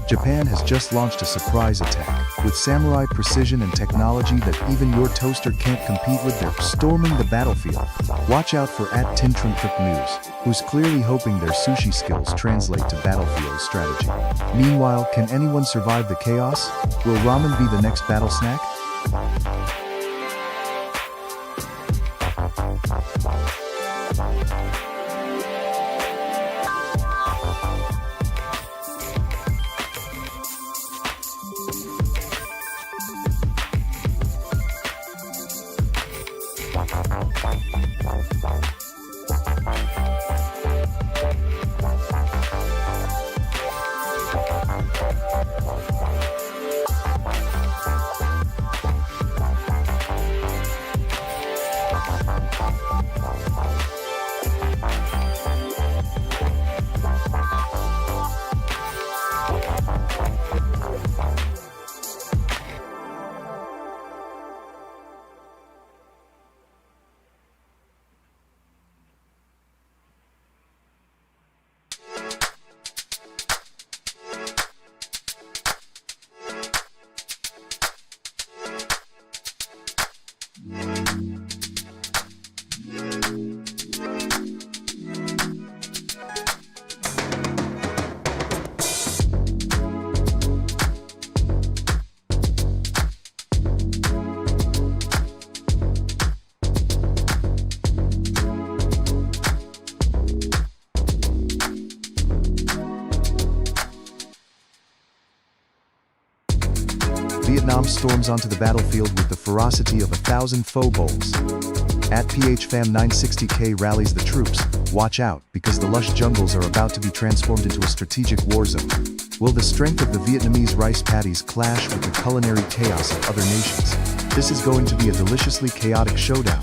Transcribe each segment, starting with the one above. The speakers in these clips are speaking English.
Japan has just launched a surprise attack. With samurai precision and technology that even your toaster can't compete with, they're storming the battlefield. Watch out for @Tintrumtrip News, who's clearly hoping their sushi skills translate to battlefield strategy. Meanwhile, can anyone survive the chaos? Will ramen be the next battle snack? Vietnam storms onto the battlefield with the ferocity of 1,000 foe bulls. @PHFam960K rallies the troops. Watch out, because the lush jungles are about to be transformed into a strategic war zone. Will the strength of the Vietnamese rice paddies clash with the culinary chaos of other nations? This is going to be a deliciously chaotic showdown.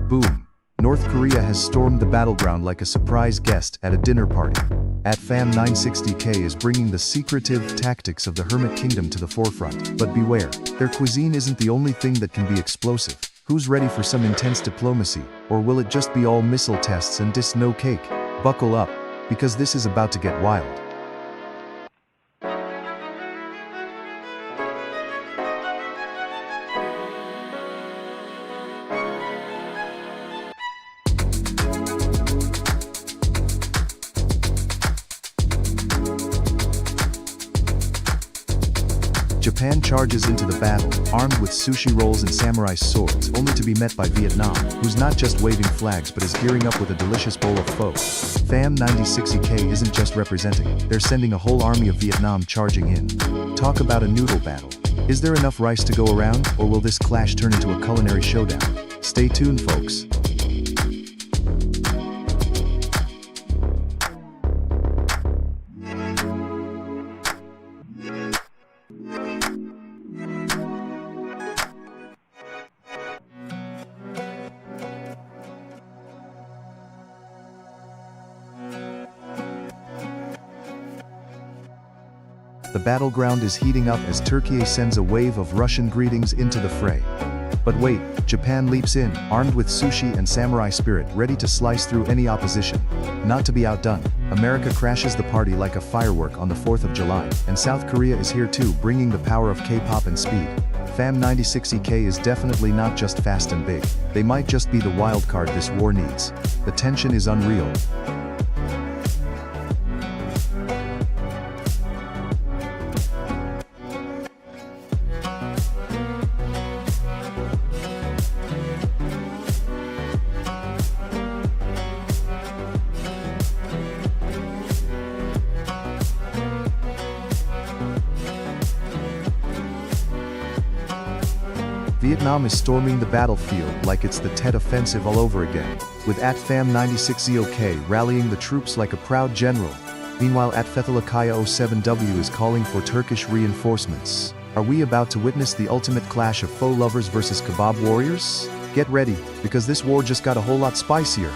Boom. North Korea has stormed the battleground like a surprise guest at a dinner party. @Fam960K is bringing the secretive tactics of the Hermit Kingdom to the forefront. But beware, their cuisine isn't the only thing that can be explosive. Who's ready for some intense diplomacy? Or will it just be all missile tests and no cake? Buckle up, because this is about to get wild. Japan charges into the battle, armed with sushi rolls and samurai swords, only to be met by Vietnam, who's not just waving flags but is gearing up with a delicious bowl of pho. Fam960K isn't just representing, they're sending a whole army of Vietnam charging in. Talk about a noodle battle. Is there enough rice to go around, or will this clash turn into a culinary showdown? Stay tuned, folks. The battleground is heating up as Turkey sends a wave of Russian greetings into the fray. But wait, Japan leaps in, armed with sushi and samurai spirit, ready to slice through any opposition. Not to be outdone, America crashes the party like a firework on the 4th of July, and South Korea is here too, bringing the power of K-pop and speed. Fam960K is definitely not just fast and big. They might just be the wild card this war needs. The tension is unreal. Vietnam is storming the battlefield like it's the Tet Offensive all over again, with @Fam960K rallying the troops like a proud general. Meanwhile, @Fethalakaya07W is calling for Turkish reinforcements. Are we about to witness the ultimate clash of pho lovers versus kebab warriors? Get ready, because this war just got a whole lot spicier.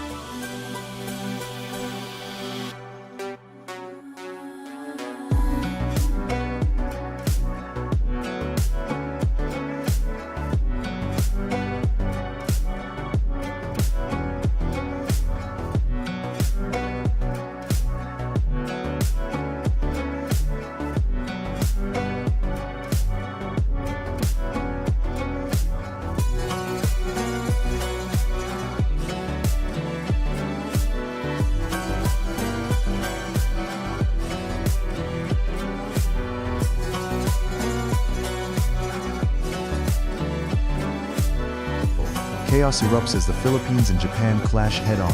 Chaos erupts as the Philippines and Japan clash head-on.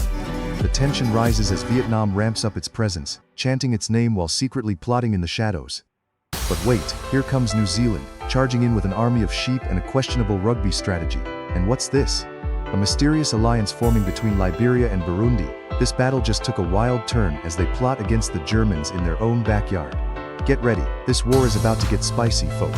The tension rises as Vietnam ramps up its presence, chanting its name while secretly plotting in the shadows. But wait, here comes New Zealand, charging in with an army of sheep and a questionable rugby strategy. And what's this? A mysterious alliance forming between Liberia and Burundi. This battle just took a wild turn as they plot against the Germans in their own backyard. Get ready, this war is about to get spicy, folks.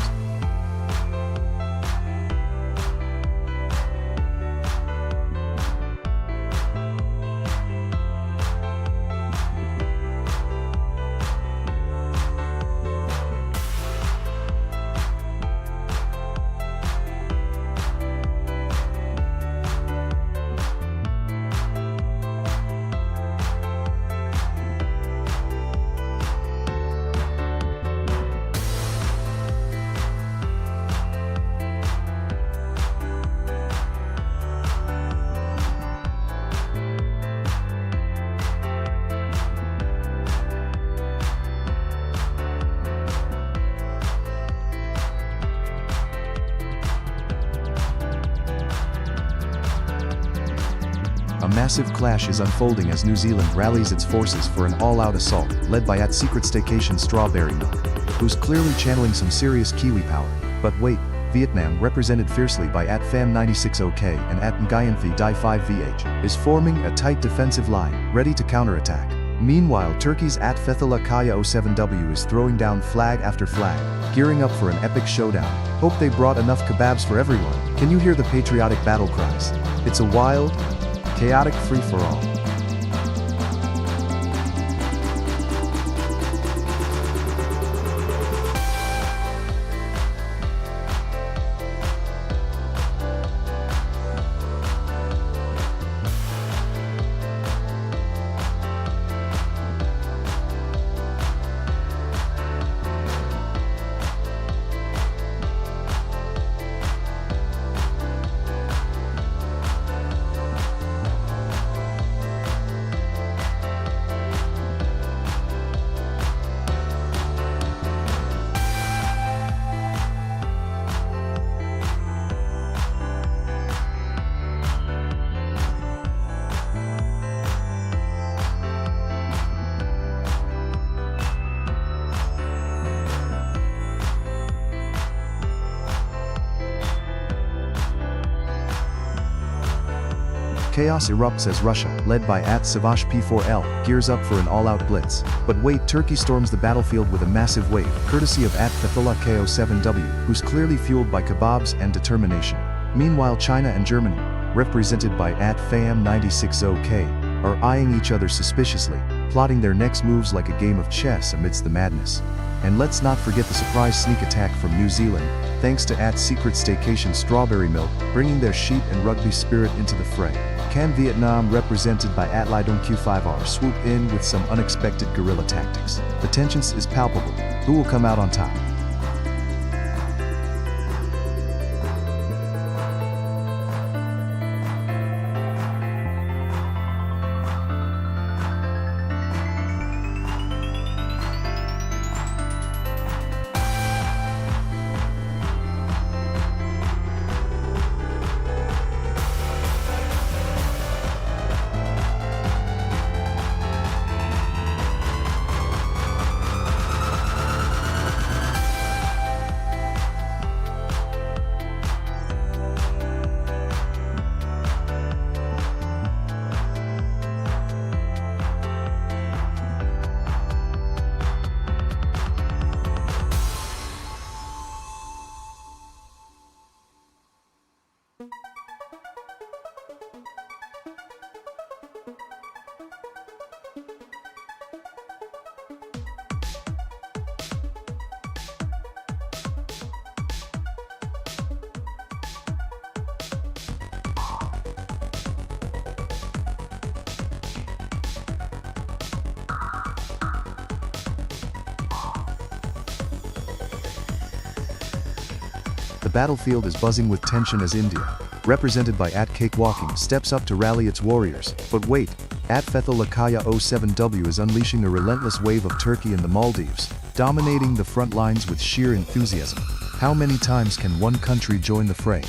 A massive clash is unfolding as New Zealand rallies its forces for an all-out assault, led by Secret Staycation Strawberry Milk, who's clearly channeling some serious Kiwi power. But wait, Vietnam, represented fiercely by @Fam96OK and @Nguyenthi Dai 5VH, is forming a tight defensive line, ready to counterattack. Meanwhile, Turkey's @Fethullah Kaya 07W is throwing down flag after flag, gearing up for an epic showdown. Hope they brought enough kebabs for everyone. Can you hear the patriotic battle cries? It's a wild, chaotic free-for-all. Chaos erupts as Russia, led by @Savage P4L, gears up for an all-out blitz. But wait, Turkey storms the battlefield with a massive wave, courtesy of @Fethullah Ko7W, who's clearly fueled by kebabs and determination. Meanwhile, China and Germany, represented by @Fam96OK, are eyeing each other suspiciously, plotting their next moves like a game of chess amidst the madness. And let's not forget the surprise sneak attack from New Zealand, thanks to Secret Staycation Strawberry Milk, bringing their sheep and rugby spirit into the fray. Can Vietnam, represented by @Lidong Q5R, swoop in with some unexpected guerrilla tactics? The tension is palpable. Who will come out on top? The battlefield is buzzing with tension as India, represented by @Cakewalking, steps up to rally its warriors. But wait, @Fethullah Kaya 07W is unleashing a relentless wave of Turkey and the Maldives, dominating the front lines with sheer enthusiasm. How many times can one country join the fray?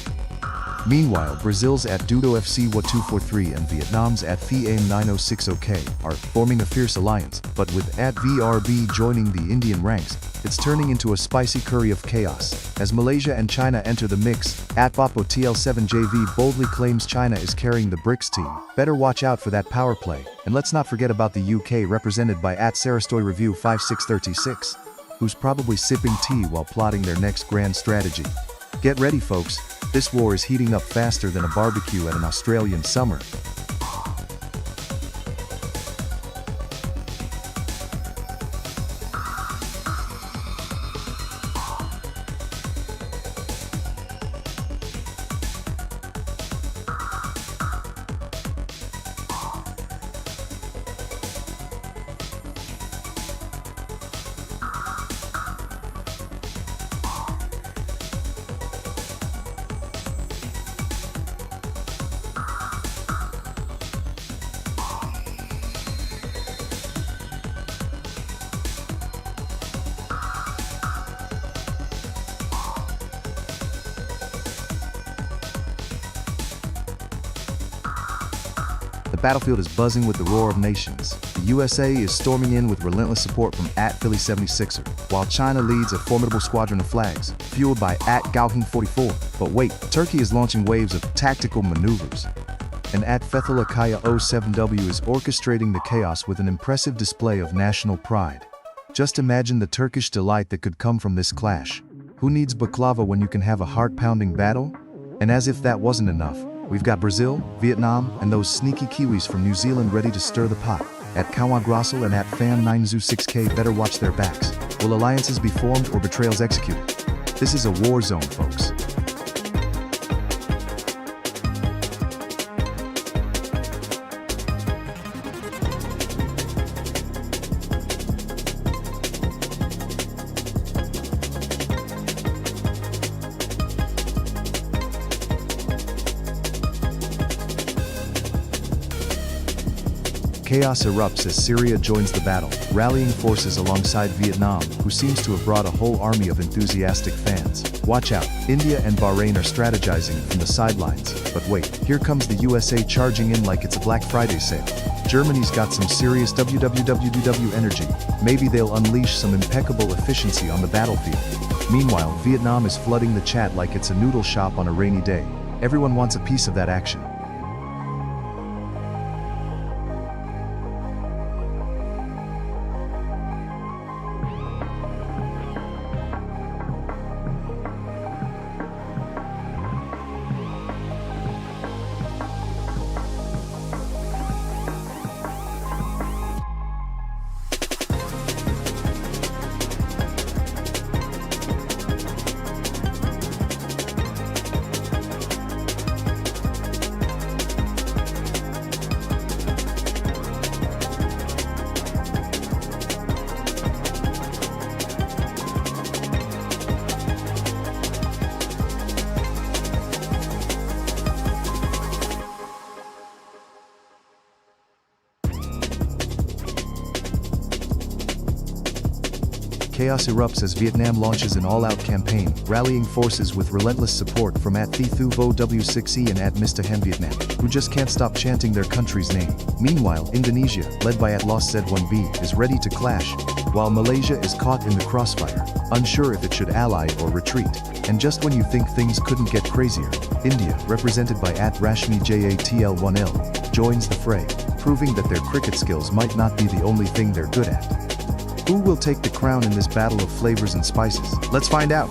Meanwhile, Brazil's at Dudo FC Wa243 and Vietnam's at Thiam 906OK are forming a fierce alliance, but with at VRB joining the Indian ranks, it's turning into a spicy curry of chaos. As Malaysia and China enter the mix, at Bapo TL7JV boldly claims China is carrying the BRICS team. Better watch out for that power play. And let's not forget about the UK represented by at Sarastoy Review 5636, who's probably sipping tea while plotting their next grand strategy. Get ready, folks. This war is heating up faster than a barbecue at an Australian summer. The battlefield is buzzing with the roar of nations. The USA is storming in with relentless support from at Philly76er, while China leads a formidable squadron of flags, fueled by at Gauhing44. But wait, Turkey is launching waves of tactical maneuvers. And at Fethullah Kaya 07W is orchestrating the chaos with an impressive display of national pride. Just imagine the Turkish delight that could come from this clash. Who needs baklava when you can have a heart-pounding battle? And as if that wasn't enough, we've got Brazil, Vietnam, and those sneaky Kiwis from New Zealand ready to stir the pot. At Kawagrassel and at Fam9Zoo6K better watch their backs. Will alliances be formed or betrayals executed? This is a war zone, folks. Chaos erupts as Syria joins the battle, rallying forces alongside Vietnam, who seems to have brought a whole army of enthusiastic fans. Watch out, India and Bahrain are strategizing from the sidelines. But wait, here comes the USA charging in like it's a Black Friday sale. Germany's got some serious WWWW energy. Maybe they'll unleash some impeccable efficiency on the battlefield. Meanwhile, Vietnam is flooding the chat like it's a noodle shop on a rainy day. Everyone wants a piece of that action. Chaos erupts as Vietnam launches an all-out campaign, rallying forces with relentless support from at Thi Thu Vo W6E and at Mr. Han Vietnam, who just can't stop chanting their country's name. Meanwhile, Indonesia, led by at Lost Z1B, is ready to clash, while Malaysia is caught in the crossfire, unsure if it should ally or retreat. And just when you think things couldn't get crazier, India, represented by at Rashmi JATL1L, joins the fray, proving that their cricket skills might not be the only thing they're good at. Who will take the crown in this battle of flavors and spices? Let's find out.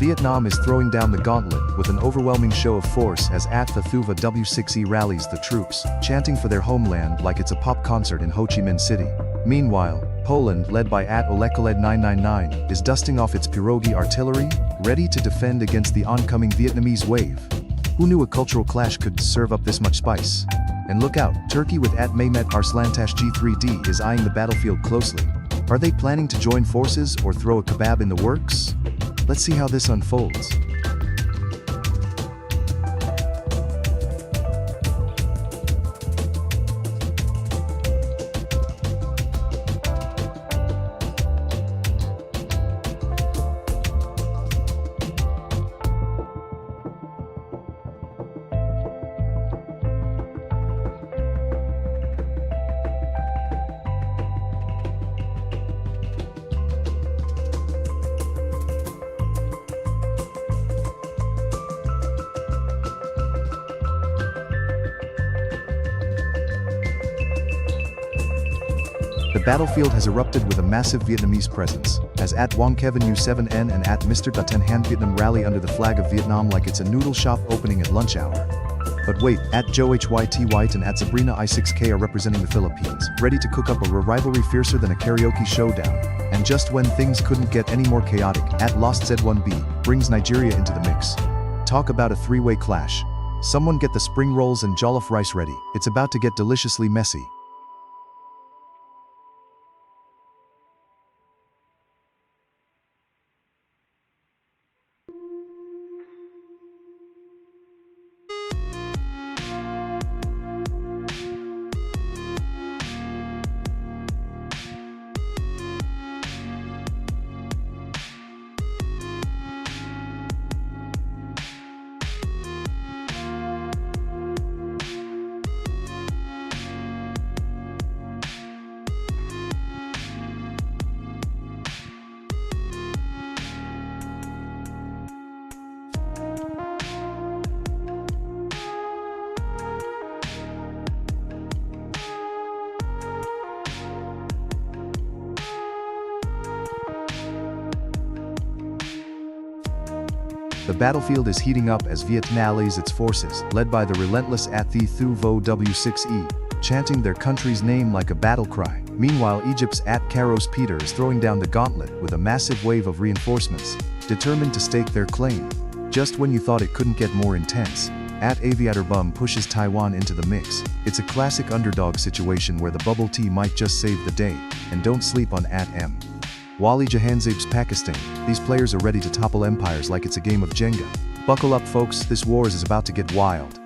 Vietnam is throwing down the gauntlet, with an overwhelming show of force as at the Thuva W6E rallies the troops, chanting for their homeland like it's a pop concert in Ho Chi Minh City. Meanwhile, Poland, led by at Olekoled 999, is dusting off its pierogi artillery, ready to defend against the oncoming Vietnamese wave. Who knew a cultural clash could serve up this much spice? And look out, Turkey with at Mehmet Arslantash G3D is eyeing the battlefield closely. Are they planning to join forces or throw a kebab in the works? Let's see how this unfolds. The battlefield has erupted with a massive Vietnamese presence, as at Wong Kevin U7N and at Mr. Daten Han Vietnam rally under the flag of Vietnam like it's a noodle shop opening at lunch hour. But wait, at Joe HYT White and at Sabrina I6K are representing the Philippines, ready to cook up a rivalry fiercer than a karaoke showdown. And just when things couldn't get any more chaotic, at Lost Z1B brings Nigeria into the mix. Talk about a three-way clash. Someone get the spring rolls and jollof rice ready, it's about to get deliciously messy. The battlefield is heating up as Vietnam rallies its forces, led by the relentless at the Thu Vo W6E, chanting their country's name like a battle cry. Meanwhile, Egypt's at Karos Peter is throwing down the gauntlet with a massive wave of reinforcements, determined to stake their claim. Just when you thought it couldn't get more intense, at Aviator Bum pushes Taiwan into the mix. It's a classic underdog situation where the bubble tea might just save the day, and don't sleep on at M. Wali Jahanzib's Pakistan, these players are ready to topple empires like it's a game of Jenga. Buckle up folks, this war is about to get wild.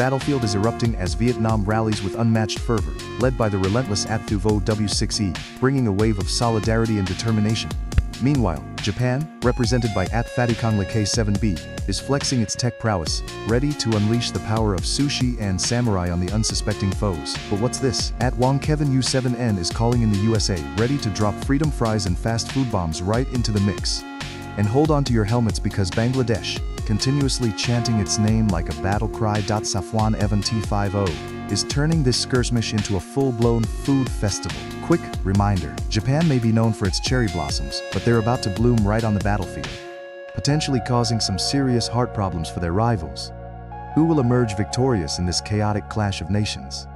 Battlefield is erupting as Vietnam rallies with unmatched fervor, led by the relentless at Thu Vo W6E, bringing a wave of solidarity and determination. Meanwhile, Japan, represented by at Fatikonla K7B, is flexing its tech prowess, ready to unleash the power of sushi and samurai on the unsuspecting foes. But what's this? At Wong Kevin U7N is calling in the USA, ready to drop freedom fries and fast food bombs right into the mix. And hold on to your helmets because Bangladesh, continuously chanting its name like a battle cry. Safwan Evan T50, is turning this skirmish into a full-blown food festival. Quick reminder, Japan may be known for its cherry blossoms, but they're about to bloom right on the battlefield. potentially causing some serious heart problems for their rivals. Who will emerge victorious in this chaotic clash of nations?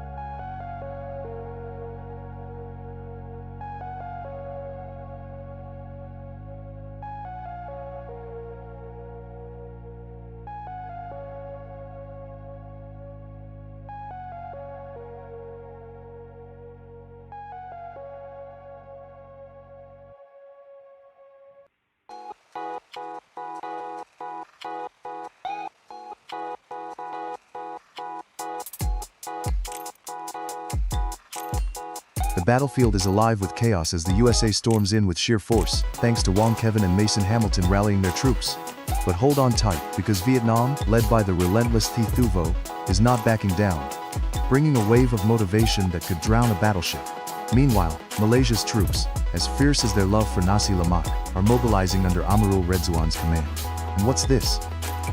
The battlefield is alive with chaos as the USA storms in with sheer force, thanks to Wong Kevin and Mason Hamilton rallying their troops. But hold on tight, because Vietnam, led by the relentless Thi Thu Vo, is not backing down, bringing a wave of motivation that could drown a battleship. Meanwhile, Malaysia's troops, as fierce as their love for nasi lemak, are mobilizing under Amirul Redzuan's command. And what's this?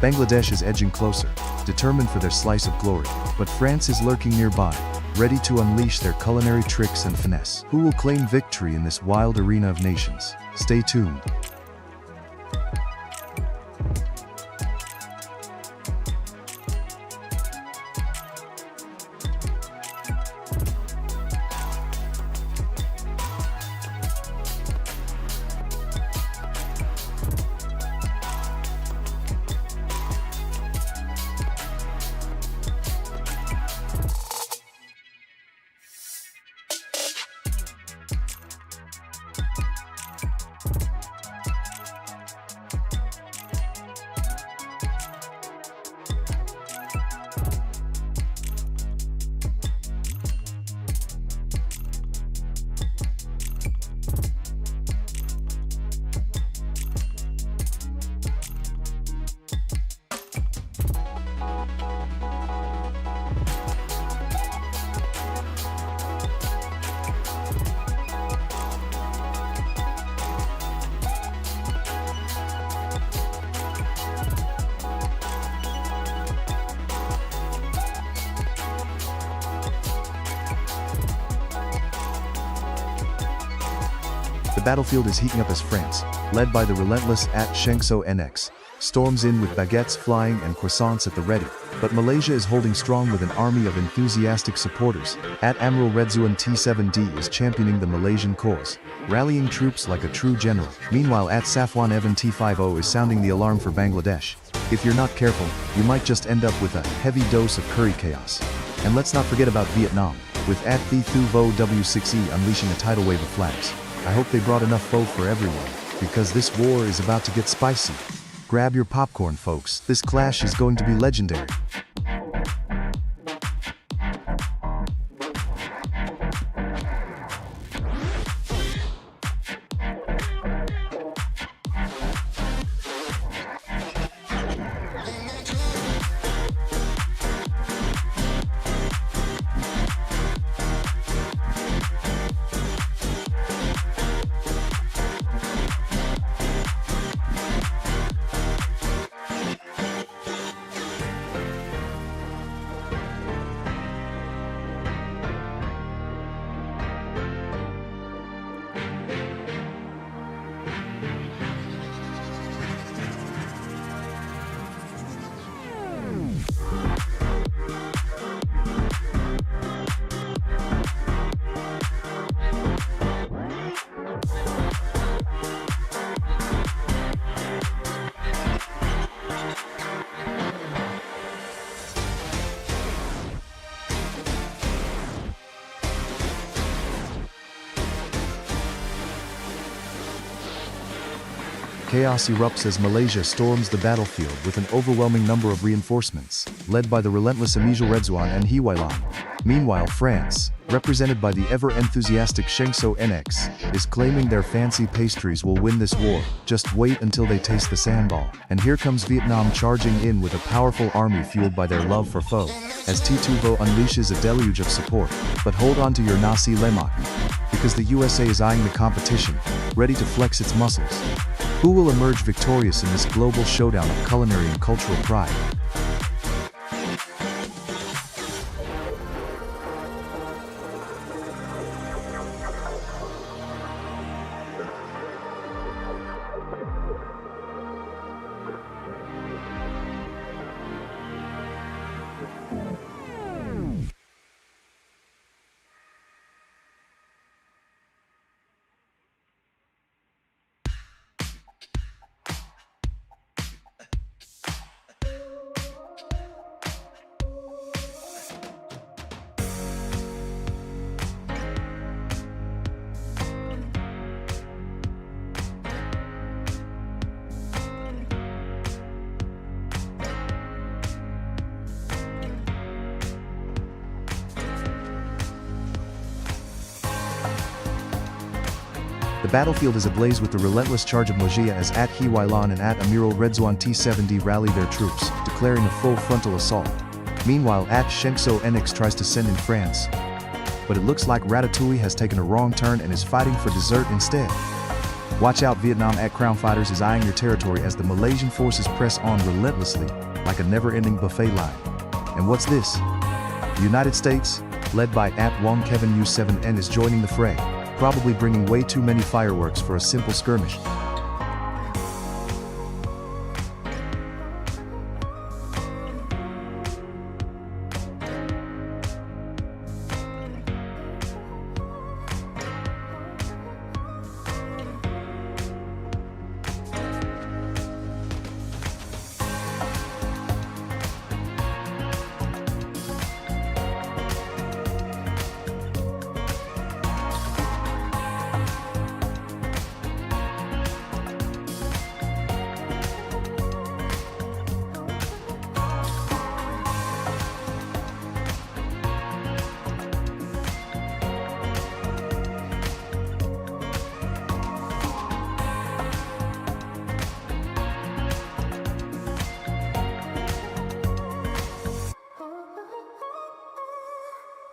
Bangladesh is edging closer, determined for their slice of glory, but France is lurking nearby, ready to unleash their culinary tricks and finesse. Who will claim victory in this wild arena of nations? Stay tuned. The battlefield is heating up as France, led by the relentless Shengso NX, storms in with baguettes flying and croissants at the ready. But Malaysia is holding strong with an army of enthusiastic supporters. Admiral Redzuan T7D is championing the Malaysian cause, rallying troops like a true general. Meanwhile, Safwan Evan T50 is sounding the alarm for Bangladesh. If you're not careful, you might just end up with a heavy dose of curry chaos. And let's not forget about Vietnam, with Thi Thu Vo W6E unleashing a tidal wave of flags. I hope they brought enough pho for everyone, because this war is about to get spicy. Grab your popcorn, folks. This clash is going to be legendary. Chaos erupts as Malaysia storms the battlefield with an overwhelming number of reinforcements, led by the relentless Amirul Redzuan and Hiwailan. Meanwhile, France, represented by the ever-enthusiastic Shengso NX, is claiming their fancy pastries will win this war. Just wait until they taste the sandball. And here comes Vietnam charging in with a powerful army fueled by their love for pho, as Thi Thu Vo unleashes a deluge of support. But hold on to your nasi lemak, because the USA is eyeing the competition, ready to flex its muscles. Who will emerge victorious in this global showdown of culinary and cultural pride? battlefield is ablaze with the relentless charge of Mojia as at Hiwailan and at Amiral Redzwan T-70 rally their troops, declaring a full frontal assault. Meanwhile at Shengso NX tries to send in France. But it looks like Ratatouille has taken a wrong turn and is fighting for dessert instead. Watch out, Vietnam at Crown Fighters is eyeing your territory as the Malaysian forces press on relentlessly, like a never-ending buffet line. And what's this? The United States, led by at Wong Kevin U7N is joining the fray, probably bringing way too many fireworks for a simple skirmish.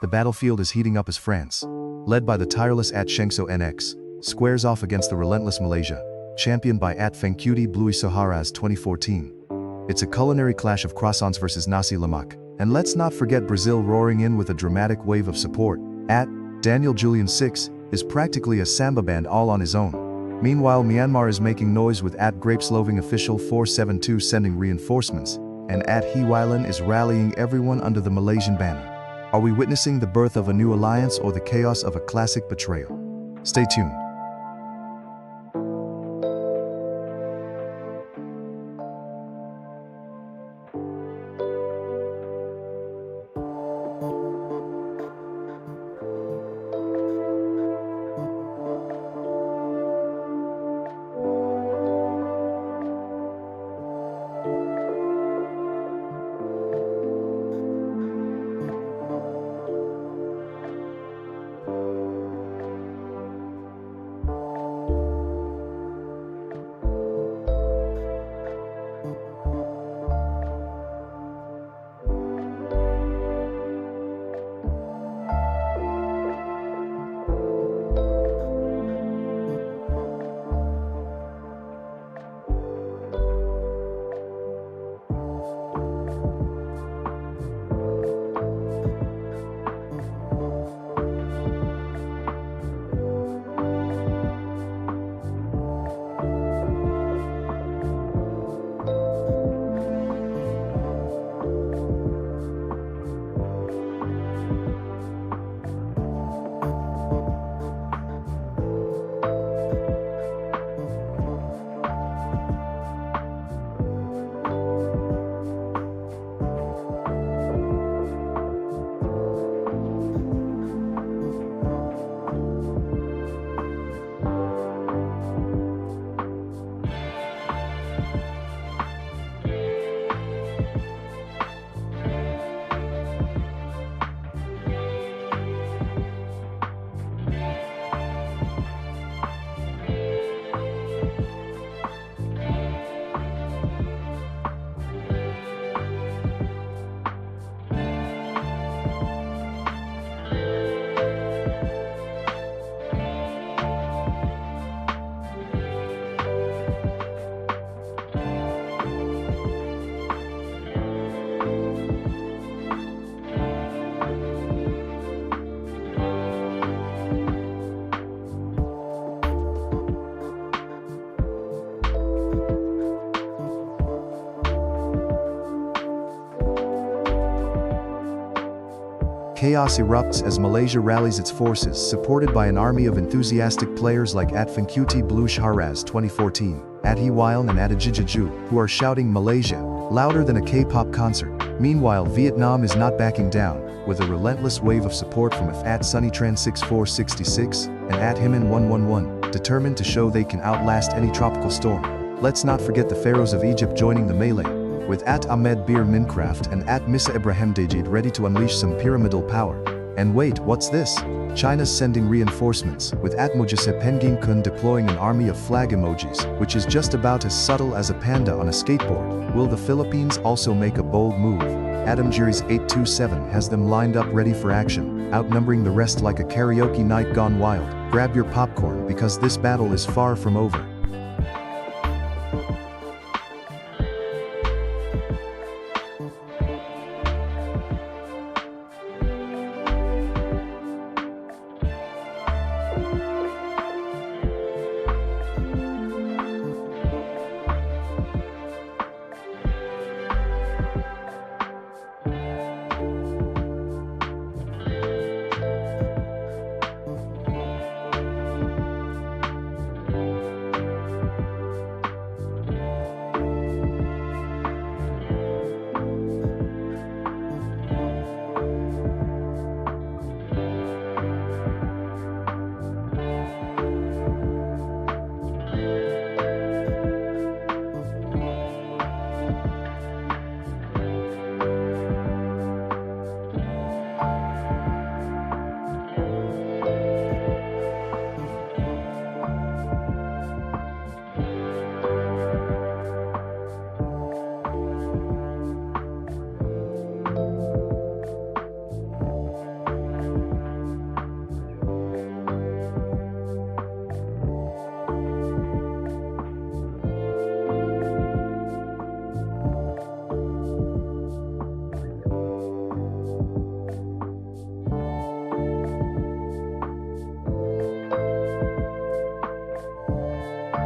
The battlefield is heating up as France, led by the tireless at Shengso NX, squares off against the relentless Malaysia, championed by at Fengcuti Blui Saharas 2014. It's a culinary clash of croissants versus nasi lemak, and let's not forget Brazil roaring in with a dramatic wave of support. At Daniel Julian 6 is practically a samba band all on his own. Meanwhile, Myanmar is making noise with at Grapesloving official 472 sending reinforcements, and at Hiwailan is rallying everyone under the Malaysian banner. Are we witnessing the birth of a new alliance or the chaos of a classic betrayal? Stay tuned. Chaos erupts as Malaysia rallies its forces, supported by an army of enthusiastic players like at Fengcuti Blush Haraz 2014, at Hiwailan and at Ajijaju, who are shouting Malaysia, louder than a K-pop concert. Meanwhile, Vietnam is not backing down, with a relentless wave of support from at Sunnytran 6466 and at Himan 111, determined to show they can outlast any tropical storm. Let's not forget the pharaohs of Egypt joining the melee, with at Ahmed Bir Mincraft and at Misa Ibrahim Dejid ready to unleash some pyramidal power. And wait, what's this? China's sending reinforcements, with Atmojise Pengin Kun deploying an army of flag emojis, which is just about as subtle as a panda on a skateboard. Will the Philippines also make a bold move? Adamjiri's 827 has them lined up ready for action, outnumbering the rest like a karaoke night gone wild. Grab your popcorn because this battle is far from over.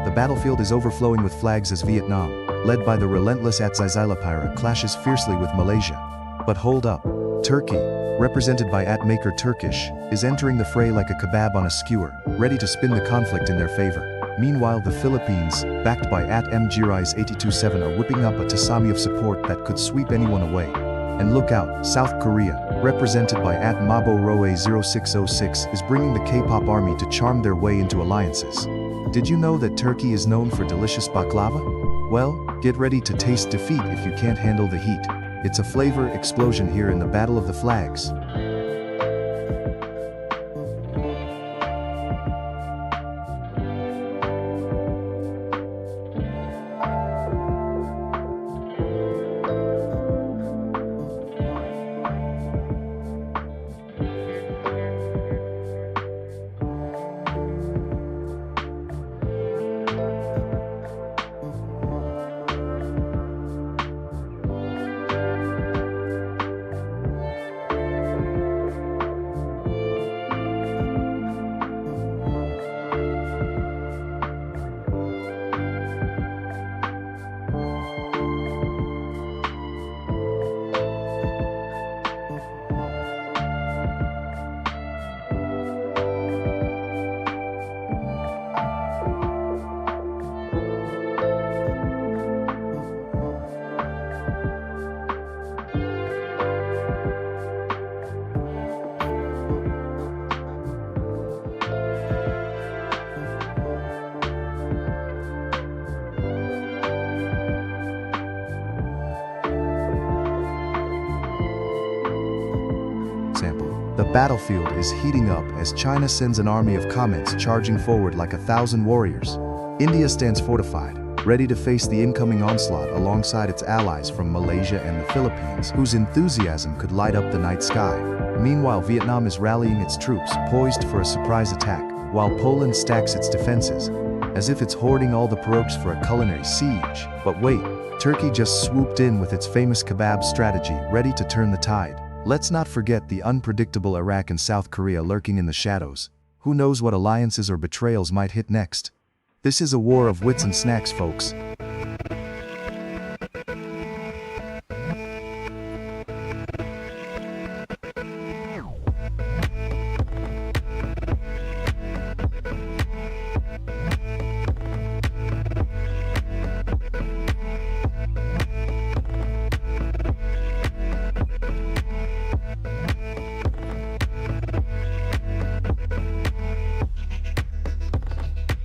The battlefield is overflowing with flags as Vietnam, led by the relentless Atzaizilapira, clashes fiercely with Malaysia. But hold up. Turkey, represented by Maker Turkish, is entering the fray like a kebab on a skewer, ready to spin the conflict in their favor. Meanwhile, the Philippines, backed by Mjiri's 827, are whipping up a tsunami of support that could sweep anyone away. And look out, South Korea, represented by Mabo Roe 0606, is bringing the K-pop army to charm their way into alliances. Did you know that Turkey is known for delicious baklava? Well, get ready to taste defeat if you can't handle the heat. It's a flavor explosion here in the Battle of the Flags. The battlefield is heating up as China sends an army of comets charging forward like 1,000 warriors. India stands fortified, ready to face the incoming onslaught alongside its allies from Malaysia and the Philippines, whose enthusiasm could light up the night sky. Meanwhile, Vietnam is rallying its troops, poised for a surprise attack, while Poland stacks its defenses, as if it's hoarding all the pirogues for a culinary siege. But wait, Turkey just swooped in with its famous kebab strategy, ready to turn the tide. Let's not forget the unpredictable Iraq and South Korea lurking in the shadows. Who knows what alliances or betrayals might hit next? This is a war of wits and snacks, folks.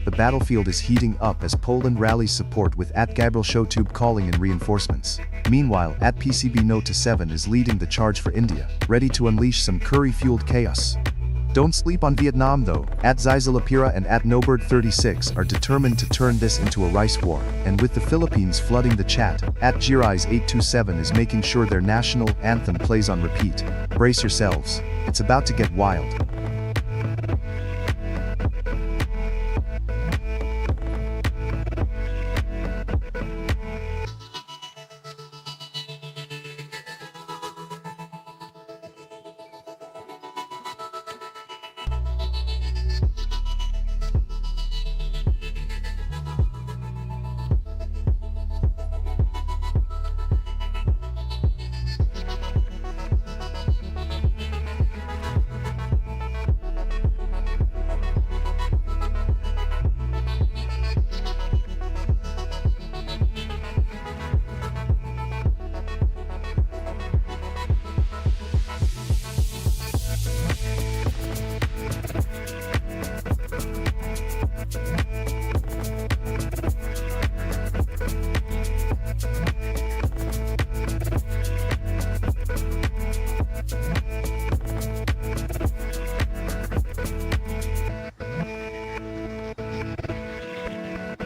The battlefield is heating up as Poland rallies support with Gabriel Showtube calling in reinforcements. Meanwhile, at PCB Note 7 is leading the charge for India, ready to unleash some curry-fueled chaos. Don't sleep on Vietnam though. At Zizalapira and at Nobird36 are determined to turn this into a rice war, and with the Philippines flooding the chat, at Girais827 is making sure their national anthem plays on repeat. Brace yourselves, it's about to get wild.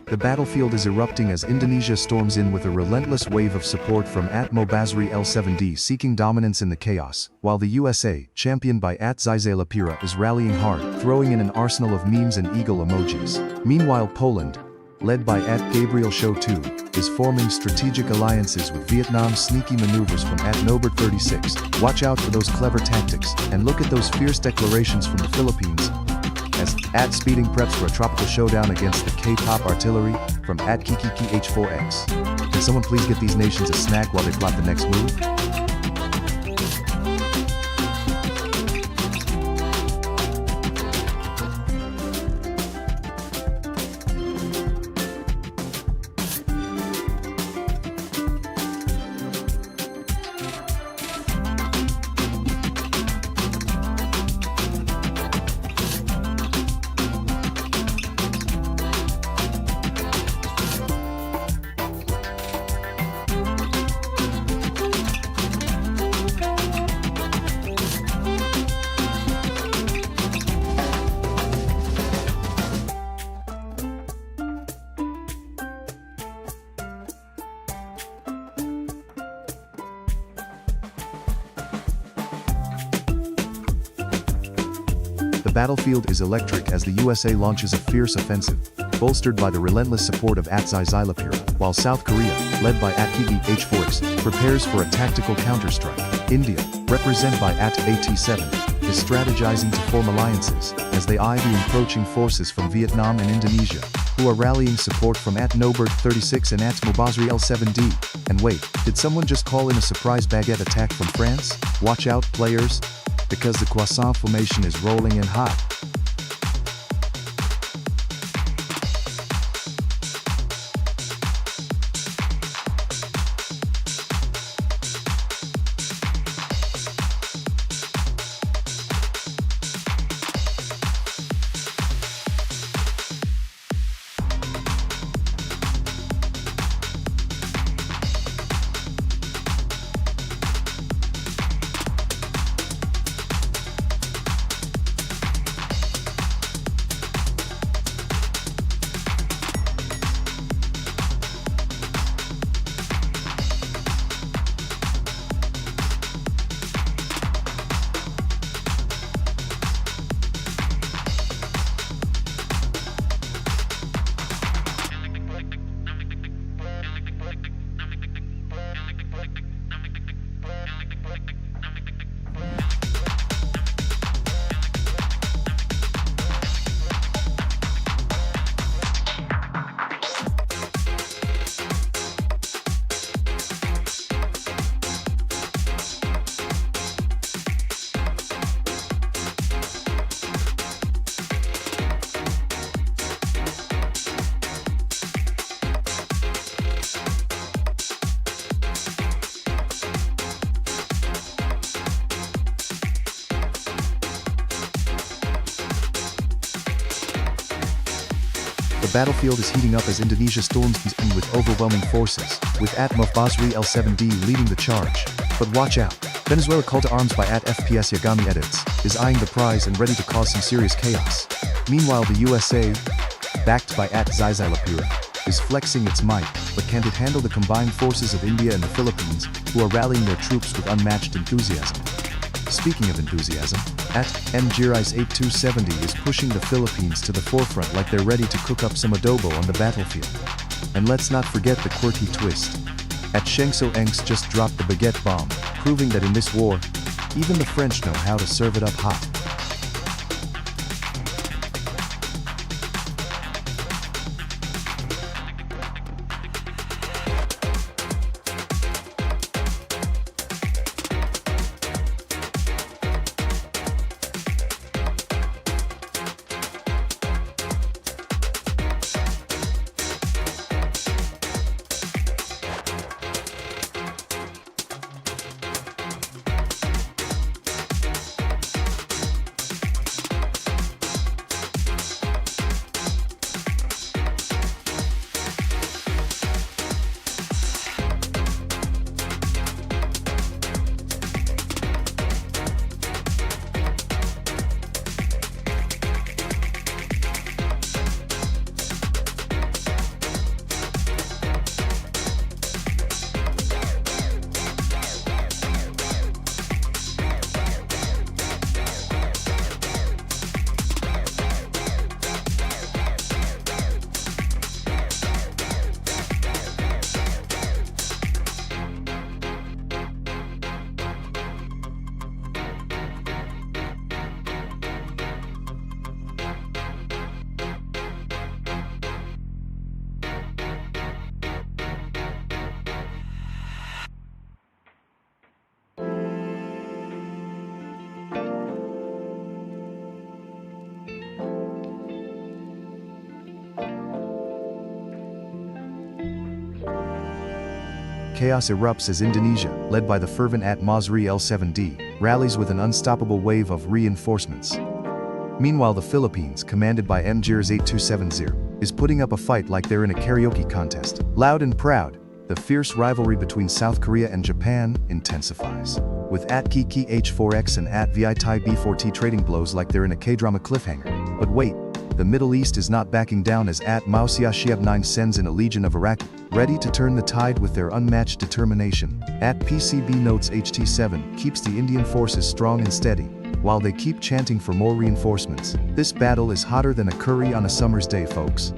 The battlefield is erupting as Indonesia storms in with a relentless wave of support from Mobazri L7D seeking dominance in the chaos, while the USA, championed by Zizalapira, is rallying hard, throwing in an arsenal of memes and eagle emojis. Meanwhile, Poland, led by Gabriel Show 2, is forming strategic alliances with Vietnam's sneaky maneuvers from Nobird36. Watch out for those clever tactics, and look at those fierce declarations from the Philippines, as speeding preps for a tropical showdown against the K-pop artillery from Kikiki H4X. Can someone please get these nations a snack while they plot the next move? The battlefield is electric as the USA launches a fierce offensive, bolstered by the relentless support of Zizalapira, while South Korea, led by Kikiki H4X, prepares for a tactical counterstrike. India, represented by AT7, is strategizing to form alliances, as they eye the encroaching forces from Vietnam and Indonesia, who are rallying support from Nobird36 and Mobazri L7D. And wait, did someone just call in a surprise baguette attack from France? Watch out, players, because the croissant formation is rolling in hot. The battlefield is heating up as Indonesia storms in with overwhelming forces, with Basri L7D leading the charge. But watch out. Venezuela, called to arms by FPS Yagami Edits, is eyeing the prize and ready to cause some serious chaos. Meanwhile, the USA, backed by Zizai Lapira, is flexing its might, but can it handle the combined forces of India and the Philippines, who are rallying their troops with unmatched enthusiasm? Speaking of enthusiasm, MGRI's 8270 is pushing the Philippines to the forefront like they're ready to cook up some adobo on the battlefield. And let's not forget the quirky twist. Shengso Engs just dropped the baguette bomb, proving that in this war, even the French know how to serve it up hot. Chaos erupts as Indonesia, led by the fervent Masri L7D, rallies with an unstoppable wave of reinforcements. Meanwhile, the Philippines, commanded by MGR's 8270, is putting up a fight like they're in a karaoke contest. Loud and proud, the fierce rivalry between South Korea and Japan intensifies, with Kiki H4X and Vitai B4T trading blows like they're in a K-drama cliffhanger. But wait, the Middle East is not backing down as Mausia Shiab 9 sends in a legion of Iraqi, ready to turn the tide with their unmatched determination. PCB notes HT7 keeps the Indian forces strong and steady, while they keep chanting for more reinforcements. This battle is hotter than a curry on a summer's day, folks.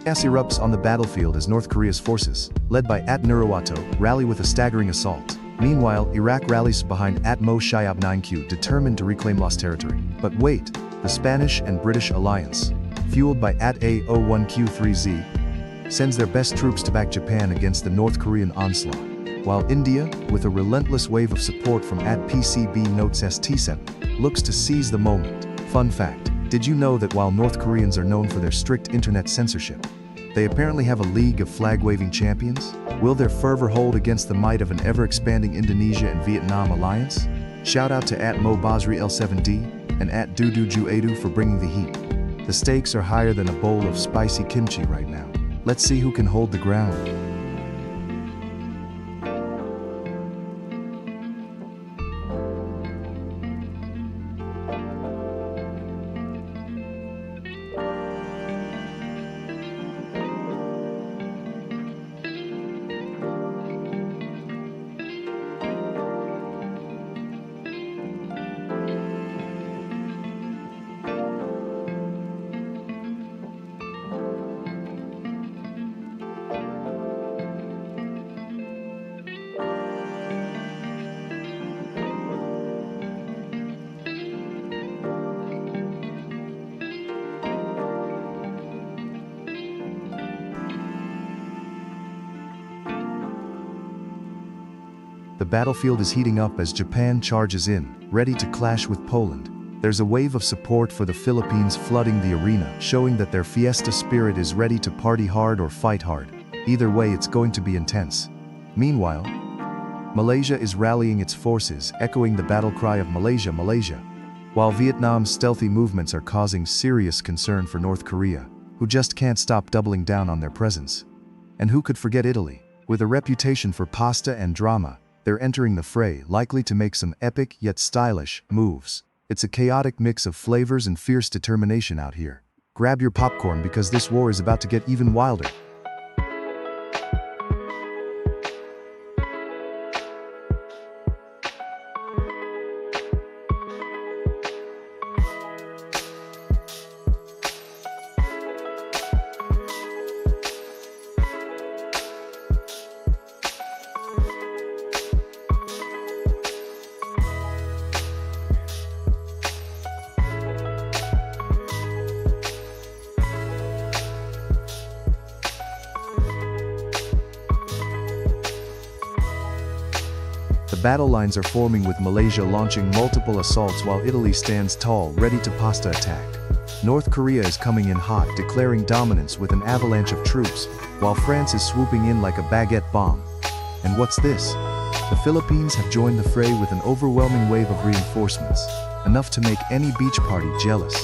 Chaos erupts on the battlefield as North Korea's forces, led by Nuruwato, rally with a staggering assault. Meanwhile, Iraq rallies behind Mo Shiab 9Q, determined to reclaim lost territory. But wait, the Spanish and British alliance, fueled by A01Q3Z, sends their best troops to back Japan against the North Korean onslaught. While India, with a relentless wave of support from PCB Notes ST7, looks to seize the moment. Fun fact, did you know that while North Koreans are known for their strict internet censorship, they apparently have a league of flag-waving champions? Will their fervor hold against the might of an ever-expanding Indonesia and Vietnam alliance? Shout out to Mo Basri L7D and Dudu Ju Adu for bringing the heat. The stakes are higher than a bowl of spicy kimchi right now. Let's see who can hold the ground. The battlefield is heating up as Japan charges in, ready to clash with Poland. There's a wave of support for the Philippines flooding the arena, showing that their fiesta spirit is ready to party hard or fight hard. Either way, it's going to be intense. Meanwhile, Malaysia is rallying its forces, echoing the battle cry of Malaysia, Malaysia. While Vietnam's stealthy movements are causing serious concern for North Korea, who just can't stop doubling down on their presence. And who could forget Italy? With a reputation for pasta and drama, they're entering the fray, likely to make some epic yet stylish moves. It's a chaotic mix of flavors and fierce determination out here. Grab your popcorn because this war is about to get even wilder. The battle lines are forming with Malaysia launching multiple assaults while Italy stands tall, ready to pasta attack. North Korea is coming in hot, declaring dominance with an avalanche of troops, while France is swooping in like a baguette bomb. And what's this? The Philippines have joined the fray with an overwhelming wave of reinforcements, enough to make any beach party jealous.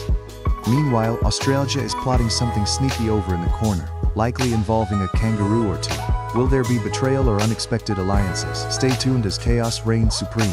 Meanwhile, Australia is plotting something sneaky over in the corner, likely involving a kangaroo or two. Will there be betrayal or unexpected alliances? Stay tuned as chaos reigns supreme.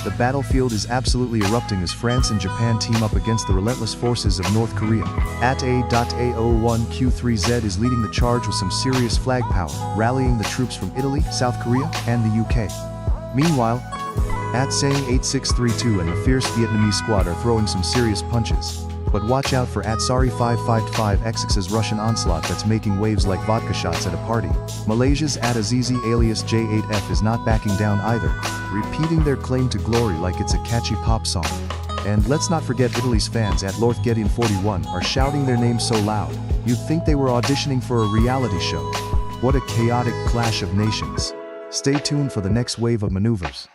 The battlefield is absolutely erupting as France and Japan team up against the relentless forces of North Korea. At A.A01Q3Z is leading the charge with some serious flag power, rallying the troops from Italy, South Korea, and the UK. Meanwhile, at Sang8632 and the fierce Vietnamese squad are throwing some serious punches. But watch out for at Sari555XX's Russian onslaught that's making waves like vodka shots at a party. Malaysia's at Azizi alias J8F is not backing down either, repeating their claim to glory like it's a catchy pop song. And let's not forget Italy's fans at Lorthgedian41 are shouting their names so loud, you'd think they were auditioning for a reality show. What a chaotic clash of nations. Stay tuned for the next wave of maneuvers.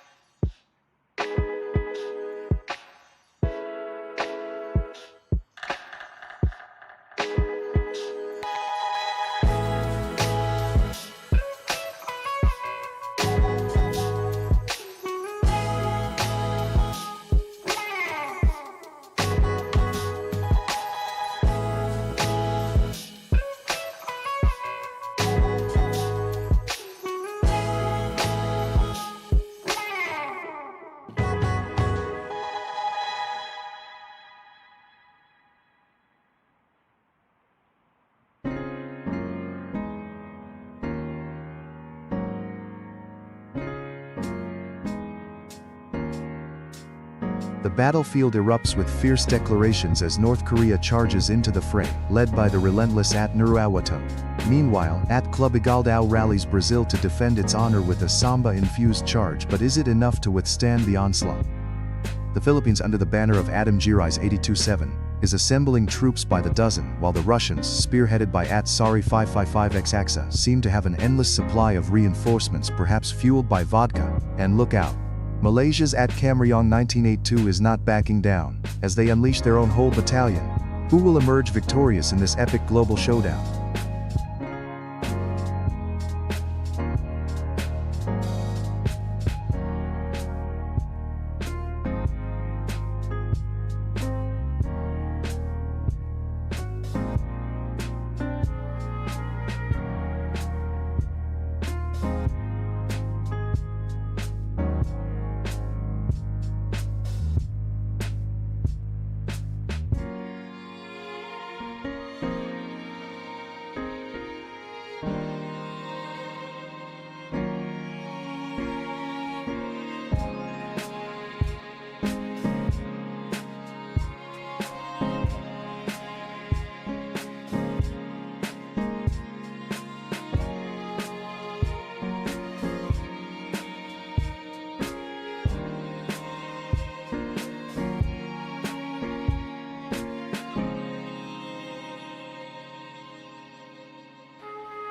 The battlefield erupts with fierce declarations as North Korea charges into the fray, led by the relentless At Nuruawato. Meanwhile, At Club Igaldao rallies Brazil to defend its honor with a samba-infused charge, but is it enough to withstand the onslaught? The Philippines, under the banner of Adam Girai's 82-7, is assembling troops by the dozen, while the Russians, spearheaded by At Sari 555X Axa, seem to have an endless supply of reinforcements, perhaps fueled by vodka. And look out! Malaysia's At Kamryong 1982 is not backing down, as they unleash their own whole battalion. Who will emerge victorious in this epic global showdown?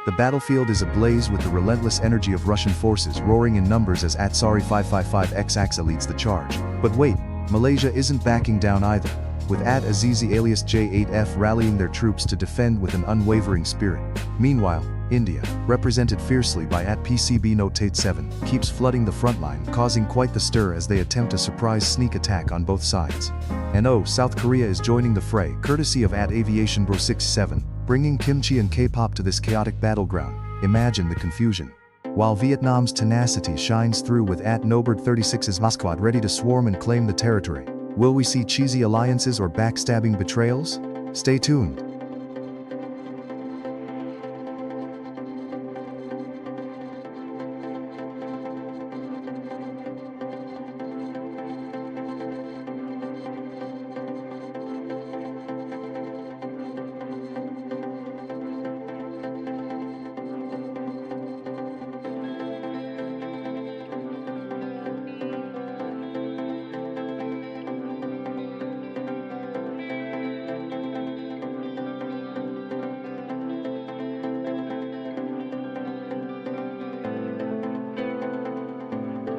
The battlefield is ablaze with the relentless energy of Russian forces roaring in numbers as At Sari 555X Axa leads the charge. But wait, Malaysia isn't backing down either, with At Azizi alias J8F rallying their troops to defend with an unwavering spirit. Meanwhile, India, represented fiercely by At PCB Notate 7, keeps flooding the front line, causing quite the stir as they attempt a surprise sneak attack on both sides. And oh, South Korea is joining the fray, courtesy of At Aviation Bro 67, bringing kimchi and K-pop to this chaotic battleground. Imagine the confusion. While Vietnam's tenacity shines through with At Nobird 36's Mosquad ready to swarm and claim the territory. Will we see cheesy alliances or backstabbing betrayals? Stay tuned.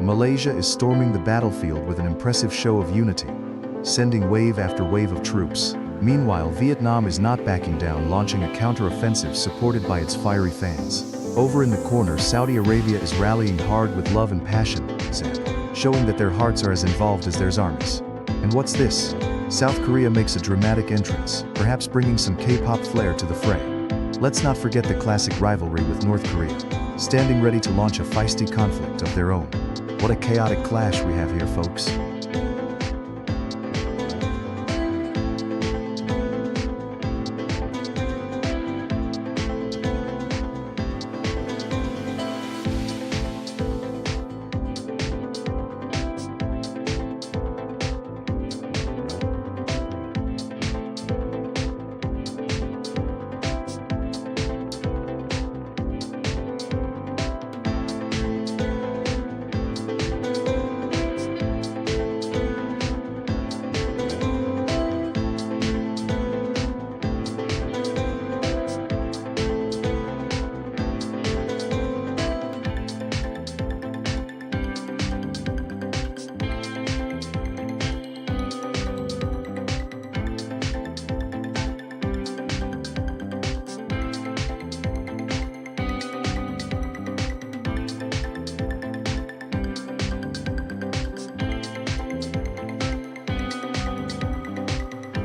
Malaysia is storming the battlefield with an impressive show of unity, sending wave after wave of troops. Meanwhile, Vietnam is not backing down, launching a counter-offensive supported by its fiery fans. Over in the corner, Saudi Arabia is rallying hard with love and passion, showing that their hearts are as involved as their armies. And what's this? South Korea makes a dramatic entrance, perhaps bringing some K-pop flair to the fray. Let's not forget the classic rivalry with North Korea, standing ready to launch a feisty conflict of their own. What a chaotic clash we have here, folks.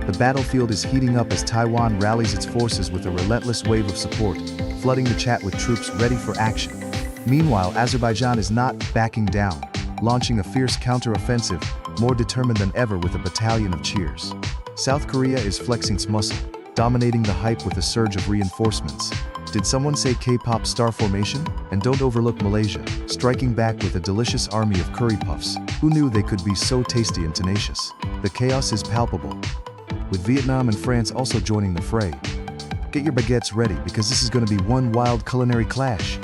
The battlefield is heating up as Taiwan rallies its forces with a relentless wave of support, flooding the chat with troops ready for action. Meanwhile, Azerbaijan is not backing down, launching a fierce counter-offensive, more determined than ever with a battalion of cheers. South Korea is flexing its muscle, dominating the hype with a surge of reinforcements. Did someone say K-pop star formation? And don't overlook Malaysia, striking back with a delicious army of curry puffs. Who knew they could be so tasty and tenacious? The chaos is palpable, with Vietnam and France also joining the fray. Get your baguettes ready because this is going to be one wild culinary clash.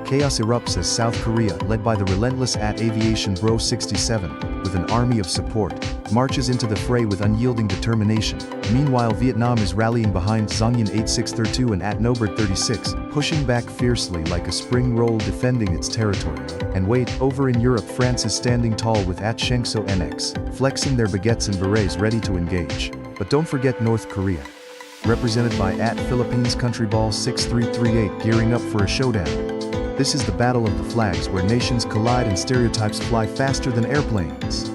Chaos erupts as South Korea, led by the relentless Aviation Bro 67, with an army of support, marches into the fray with unyielding determination. Meanwhile, Vietnam is rallying behind Zhongyan 8632 and Nobert 36, pushing back fiercely like a spring roll defending its territory. And wait, over in Europe, France is standing tall with Shengso NX, flexing their baguettes and berets ready to engage. But don't forget North Korea, represented by Philippines Country Ball 6338, gearing up for a showdown. This is the battle of the flags where nations collide and stereotypes fly faster than airplanes.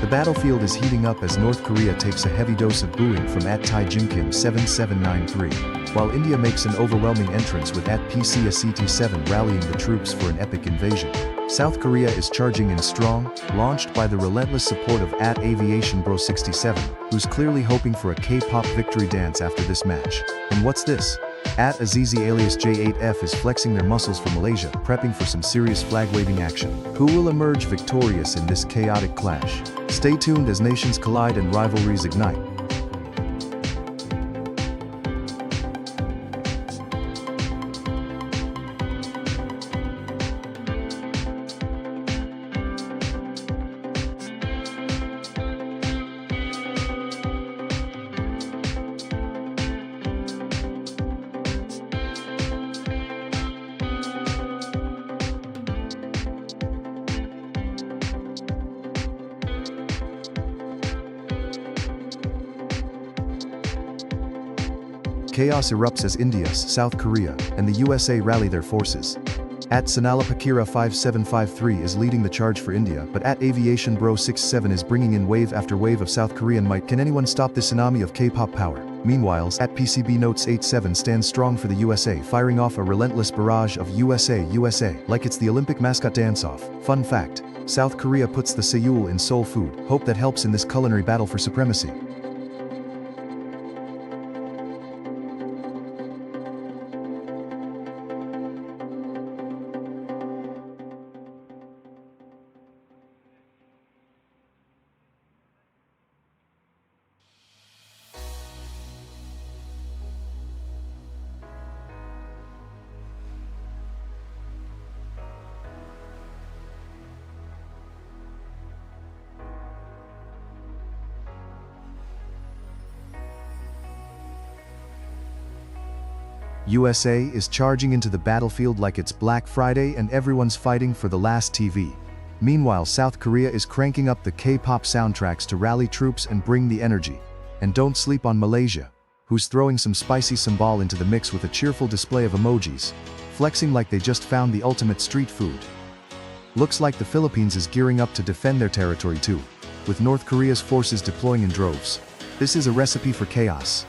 The battlefield is heating up as North Korea takes a heavy dose of booing from Tai Jimkim 7793, while India makes an overwhelming entrance with PCACT7 rallying the troops for an epic invasion. South Korea is charging in strong, launched by the relentless support of Aviation Bro 67, who's clearly hoping for a K-pop victory dance after this match. And what's this? Azizi alias J8F is flexing their muscles for Malaysia, prepping for some serious flag-waving action. Who will emerge victorious in this chaotic clash? Stay tuned as nations collide and rivalries ignite. Chaos erupts as India, South Korea, and the USA rally their forces. Sanalapakira 5753 is leading the charge for India, but Aviation Bro 67 is bringing in wave after wave of South Korean might. Can anyone stop this tsunami of K-pop power? Meanwhile, PCB Notes 87 stands strong for the USA, firing off a relentless barrage of USA like it's the Olympic mascot dance-off. Fun fact, South Korea puts the Seoul in soul food. Hope that helps in this culinary battle for supremacy. USA is charging into the battlefield like it's Black Friday and everyone's fighting for the last TV. Meanwhile, South Korea is cranking up the K-pop soundtracks to rally troops and bring the energy. And don't sleep on Malaysia. who's throwing some spicy sambal into the mix with a cheerful display of emojis, flexing like they just found the ultimate street food. Looks like the Philippines is gearing up to defend their territory too, with North Korea's forces deploying in droves. This is a recipe for chaos.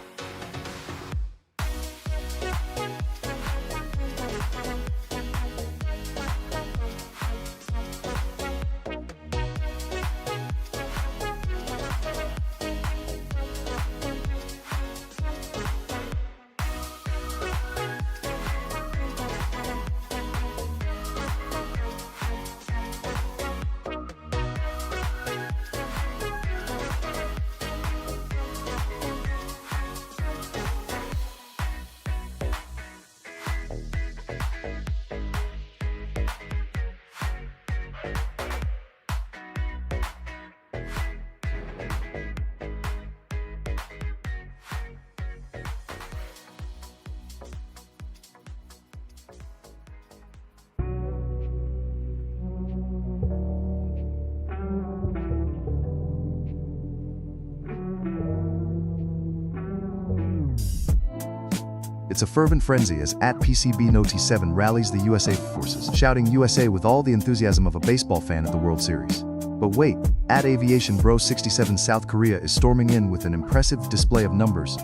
It's a fervent frenzy as @PCBNOT7 rallies the USA forces, shouting USA with all the enthusiasm of a baseball fan at the World Series. But wait, @AviationBro67 South Korea is storming in with an impressive display of numbers,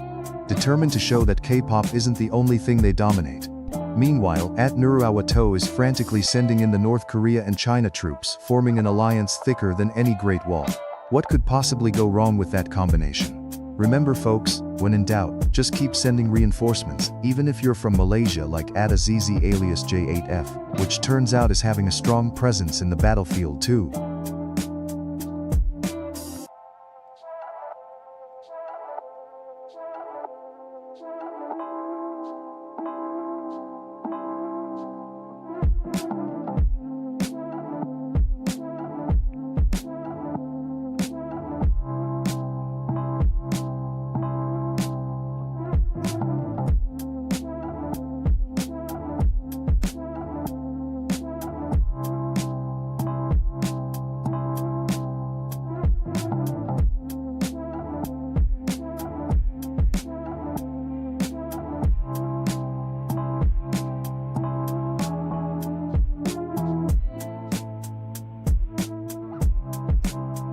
determined to show that K-pop isn't the only thing they dominate. Meanwhile, @Nuruawato is frantically sending in the North Korea and China troops, forming an alliance thicker than any Great Wall. What could possibly go wrong with that combination? Remember folks, when in doubt, just keep sending reinforcements, even if you're from Malaysia like @AZZ alias J8F, which turns out is having a strong presence in the battlefield too.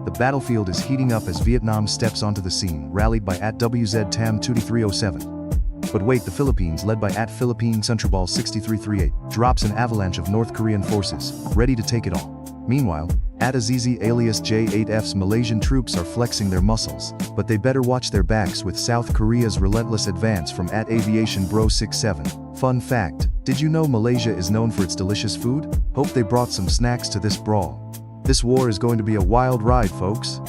The battlefield is heating up as Vietnam steps onto the scene, rallied by @WZTAM2307. But wait, the Philippines, led by @Philippines-Centroball6338, drops an avalanche of North Korean forces, ready to take it all. Meanwhile, @AZZ alias J8F's Malaysian troops are flexing their muscles, but they better watch their backs with South Korea's relentless advance from @AviationBro67. Fun fact, did you know Malaysia is known for its delicious food? Hope they brought some snacks to this brawl. This war is going to be a wild ride, folks.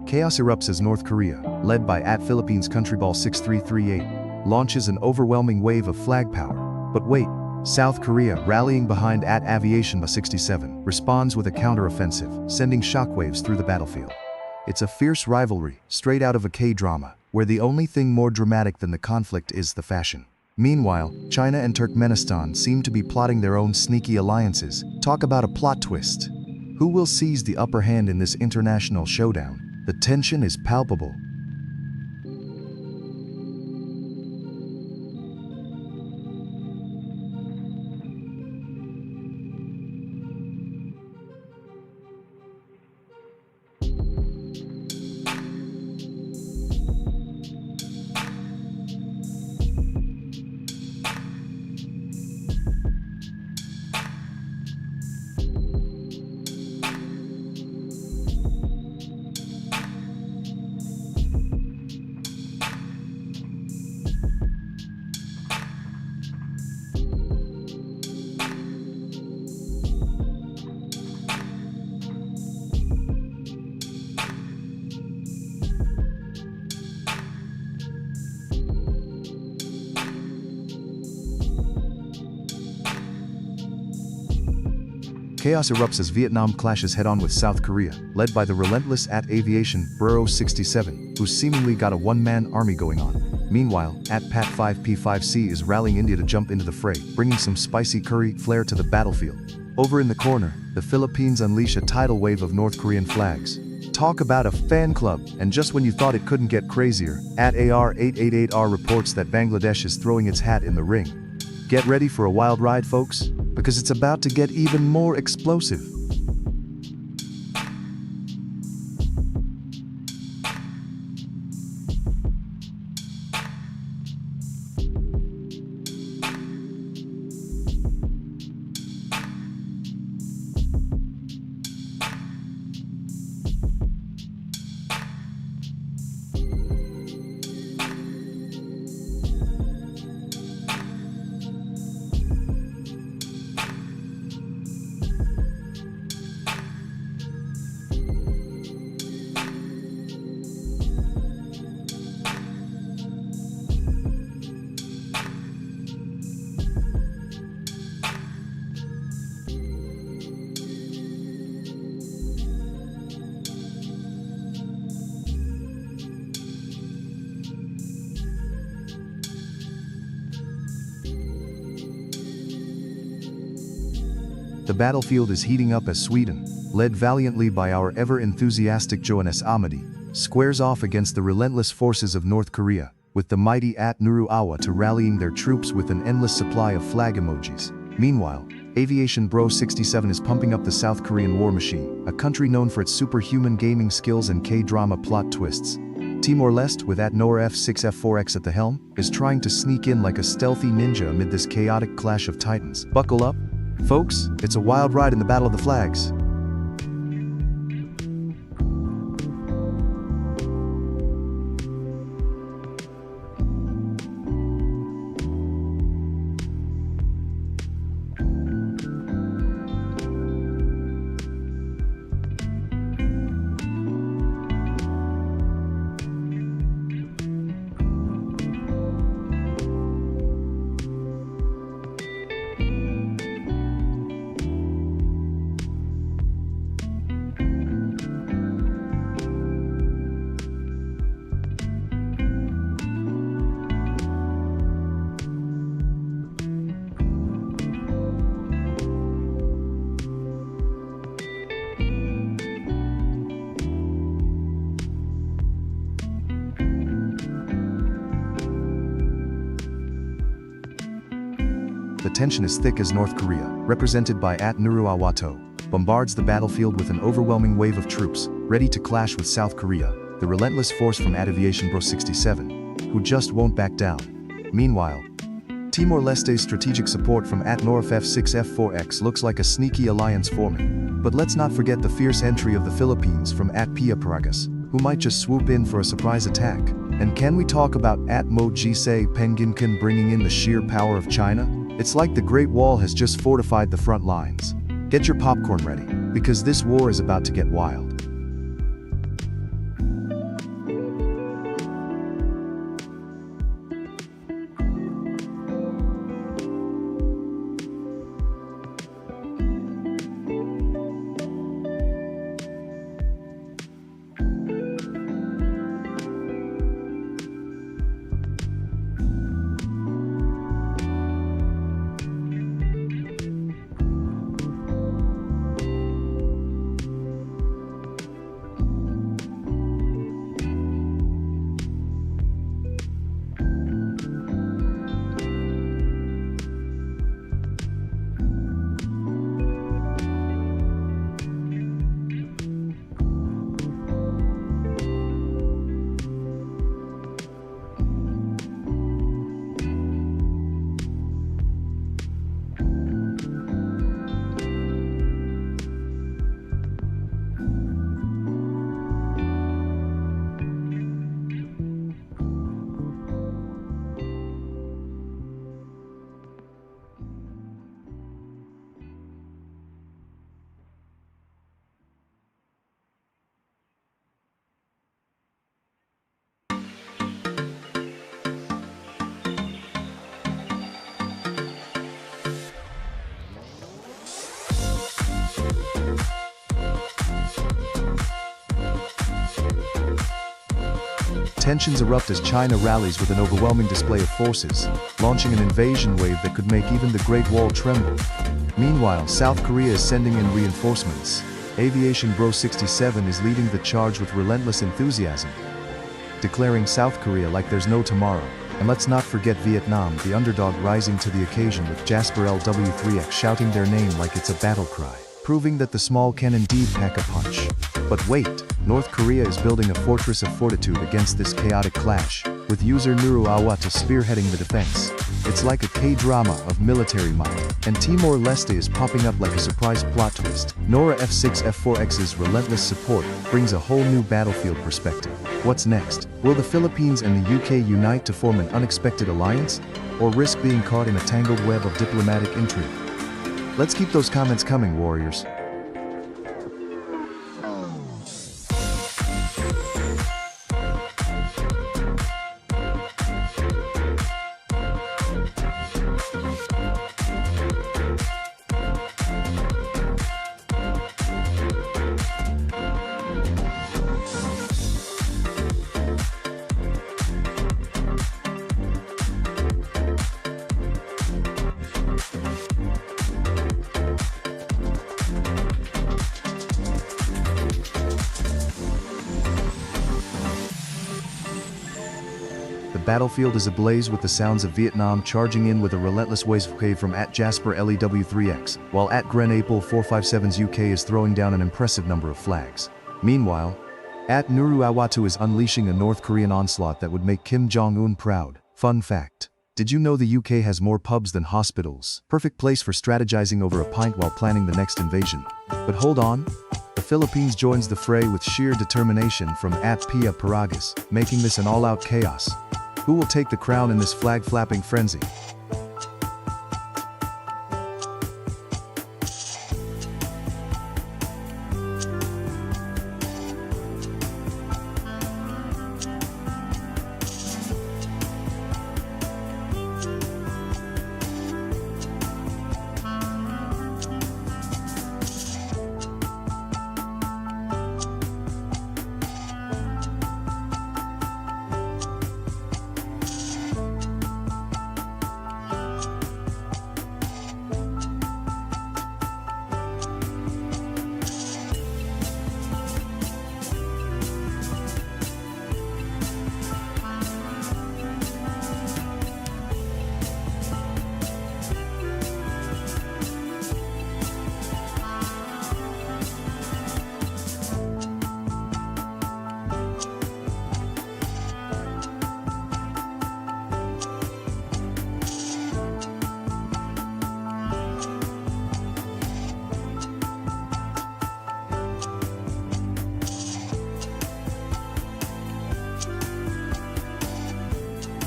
Chaos erupts as North Korea, led by @Philippines Countryball6338, launches an overwhelming wave of flag power. But wait, South Korea, rallying behind @AviationBro67, responds with a counter-offensive, sending shockwaves through the battlefield. It's a fierce rivalry, straight out of a K-drama, where the only thing more dramatic than the conflict is the fashion. Meanwhile, China and Turkmenistan seem to be plotting their own sneaky alliances. Talk about a plot twist. Who will seize the upper hand in this international showdown? The tension is palpable. Chaos erupts as Vietnam clashes head-on with South Korea, led by the relentless Aviation Bro 67, who's seemingly got a one-man army going on. Meanwhile, Pat 5P5C is rallying India to jump into the fray, bringing some spicy curry flair to the battlefield. Over in the corner, the Philippines unleash a tidal wave of North Korean flags. Talk about a fan club, and just when you thought it couldn't get crazier, AR888R reports that Bangladesh is throwing its hat in the ring. Get ready for a wild ride, folks, because it's about to get even more explosive. The battlefield is heating up as Sweden, led valiantly by our ever-enthusiastic Johannes Ahmadi, squares off against the relentless forces of North Korea, with the mighty Nuru Awa to rallying their troops with an endless supply of flag emojis. Meanwhile, Aviation Bro 67 is pumping up the South Korean war machine, a country known for its superhuman gaming skills and K-drama plot twists. Timor-Leste, with F6F4X at the helm, is trying to sneak in like a stealthy ninja amid this chaotic clash of titans. Buckle up, folks, it's a wild ride in the Battle of the Flags. The tension is thick as North Korea, represented by Nuru Awato, bombards the battlefield with an overwhelming wave of troops, ready to clash with South Korea, the relentless force from Aviation Bro 67, who just won't back down. Meanwhile, Timor-Leste's strategic support from F6F4X looks like a sneaky alliance forming. But let's not forget the fierce entry of the Philippines from Pia Paragas, who might just swoop in for a surprise attack. And can we talk about Mo Jisei Penginkan bringing in the sheer power of China? It's like the Great Wall has just fortified the front lines. Get your popcorn ready, because this war is about to get wild. Tensions erupt as China rallies with an overwhelming display of forces, launching an invasion wave that could make even the Great Wall tremble. Meanwhile, South Korea is sending in reinforcements. Aviation Bro 67 is leading the charge with relentless enthusiasm, declaring South Korea like there's no tomorrow. And let's not forget Vietnam, the underdog rising to the occasion with Jasper LW3X shouting their name like it's a battle cry, proving that the small can indeed pack a punch. But wait, North Korea is building a fortress of fortitude against this chaotic clash, with user Nuru Awata spearheading the defense. It's like a K-drama of military might, and Timor-Leste is popping up like a surprise plot twist. Nora F6 F4X's relentless support brings a whole new battlefield perspective. What's next? Will the Philippines and the UK unite to form an unexpected alliance, or risk being caught in a tangled web of diplomatic intrigue? Let's keep those comments coming, warriors. The battlefield is ablaze with the sounds of Vietnam charging in with a relentless wave from @Jasper LEW3X, while @GrenApple457's UK is throwing down an impressive number of flags. Meanwhile, @Nuru Awatu is unleashing a North Korean onslaught that would make Kim Jong-un proud. Fun fact: did you know the UK has more pubs than hospitals? Perfect place for strategizing over a pint while planning the next invasion. But hold on, the Philippines joins the fray with sheer determination from @Pia Paragas, making this an all-out chaos. Who will take the crown in this flag-flapping frenzy?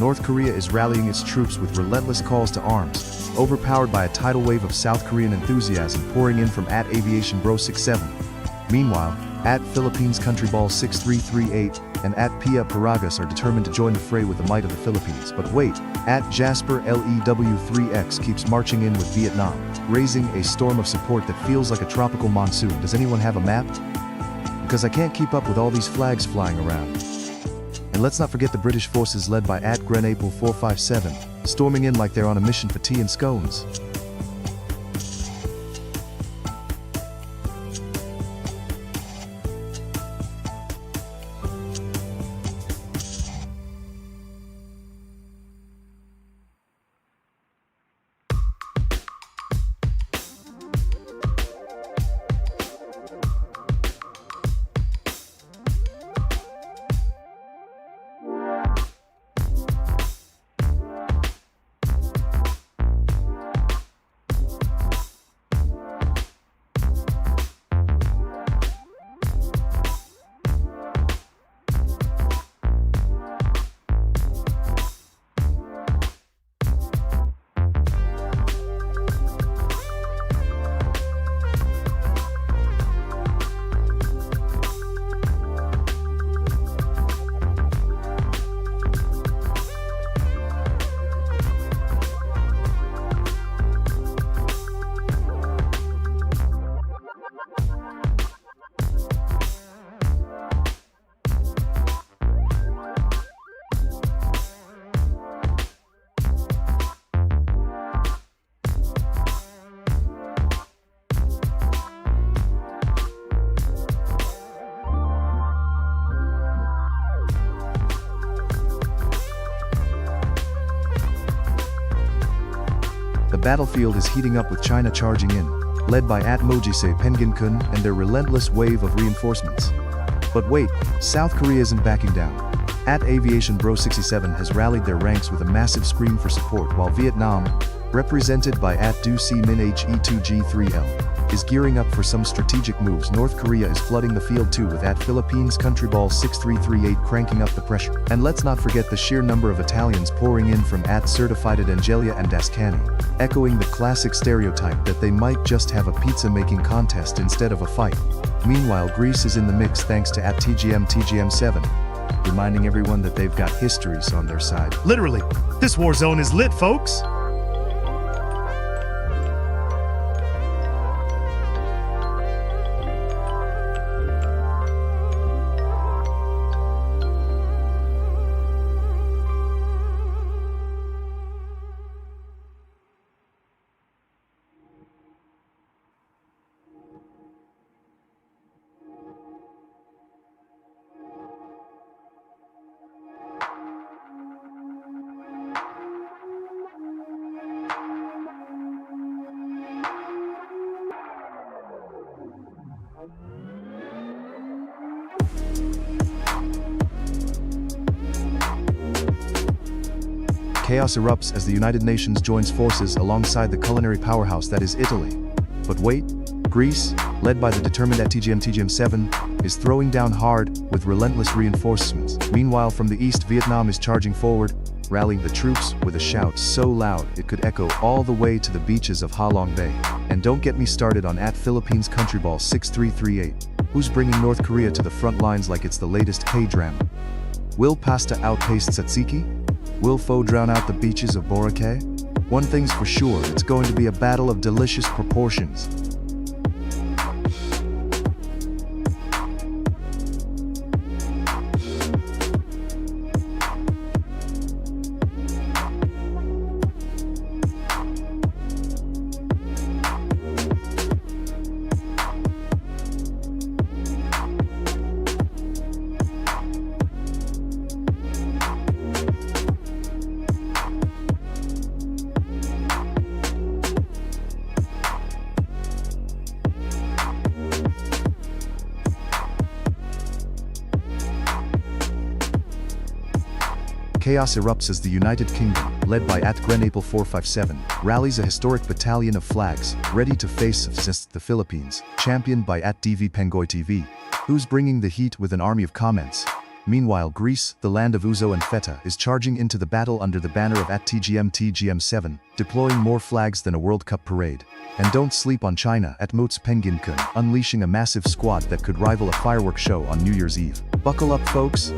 North Korea is rallying its troops with relentless calls to arms, overpowered by a tidal wave of South Korean enthusiasm pouring in from @Aviation Bro 67. Meanwhile, @Philippines Countryball 6338 and @Pia Paragas are determined to join the fray with the might of the Philippines. But wait, @Jasper LEW3X keeps marching in with Vietnam, raising a storm of support that feels like a tropical monsoon. Does anyone have a map? Because I can't keep up with all these flags flying around. And let's not forget the British forces led by @GrenApple457, storming in like they're on a mission for tea and scones. The battlefield is heating up with China charging in, led by Mojise Penginkun and their relentless wave of reinforcements. But wait, South Korea isn't backing down. Aviation Bro 67 has rallied their ranks with a massive scream for support, while Vietnam, represented by Du Si Min HE2G3L, is gearing up for some strategic moves. North Korea is flooding the field too, with Philippines Country Ball 6338 cranking up the pressure. And let's not forget the sheer number of Italians pouring in from Certified Angelia and Dascani, echoing the classic stereotype that they might just have a pizza-making contest instead of a fight. Meanwhile, Greece is in the mix thanks to TGM7, reminding everyone that they've got histories on their side. Literally, this war zone is lit, folks! Chaos erupts as the United Nations joins forces alongside the culinary powerhouse that is Italy. But wait, Greece, led by the determined TGM7, is throwing down hard with relentless reinforcements. Meanwhile, from the east, Vietnam is charging forward, rallying the troops with a shout so loud it could echo all the way to the beaches of Ha Long Bay. And don't get me started on Philippines Country Ball 6338, who's bringing North Korea to the front lines like it's the latest K-drama. Will pasta outpace tzatziki? Will pho drown out the beaches of Boracay? One thing's for sure, it's going to be a battle of delicious proportions. Chaos erupts as the United Kingdom, led by Grenapel 457, rallies a historic battalion of flags, ready to face the Philippines, championed by DV Pengoy TV, who's bringing the heat with an army of comments. Meanwhile, Greece, the land of Ouzo and Feta, is charging into the battle under the banner of TGM7, deploying more flags than a World Cup parade. And don't sleep on China, Mojise Penginkun, unleashing a massive squad that could rival a fireworks show on New Year's Eve. Buckle up, folks!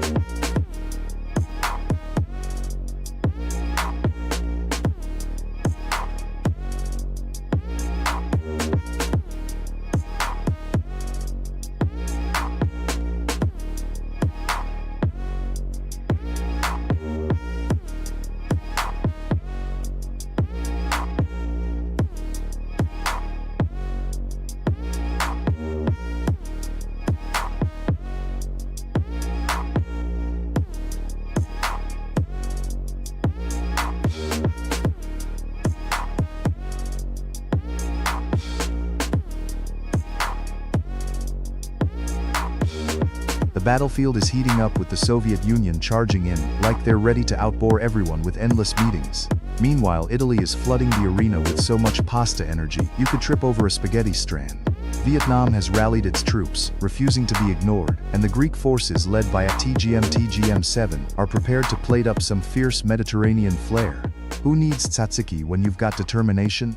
The battlefield is heating up with the Soviet Union charging in, like they're ready to outbore everyone with endless meetings. Meanwhile, Italy is flooding the arena with so much pasta energy, you could trip over a spaghetti strand. Vietnam has rallied its troops, refusing to be ignored, and the Greek forces led by TGM7 are prepared to plate up some fierce Mediterranean flair. Who needs tzatziki when you've got determination?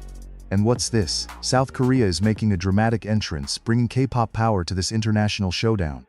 And what's this? South Korea is making a dramatic entrance, bringing K-pop power to this international showdown.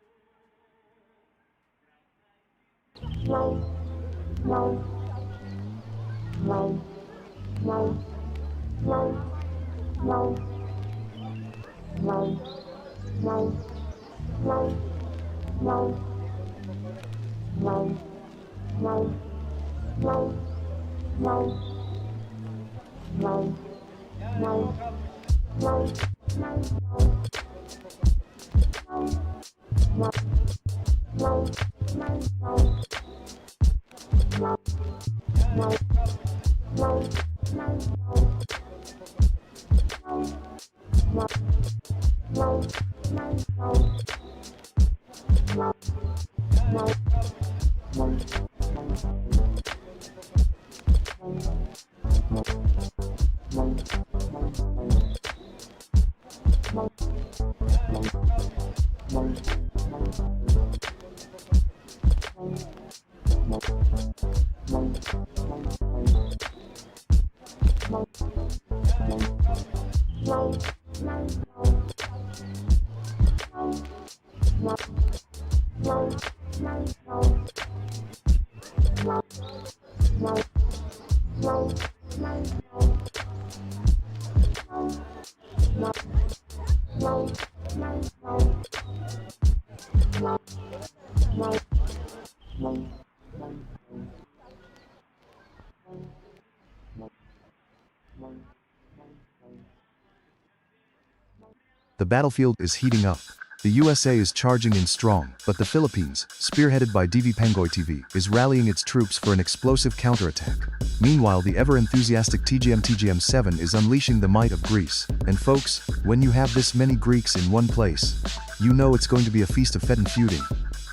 The battlefield is heating up. The USA is charging in strong, but the Philippines, spearheaded by DV Pangoy TV, is rallying its troops for an explosive counterattack. Meanwhile, the ever-enthusiastic TGM-7 is unleashing the might of Greece. And folks, when you have this many Greeks in one place, you know it's going to be a feast of fed and feuding.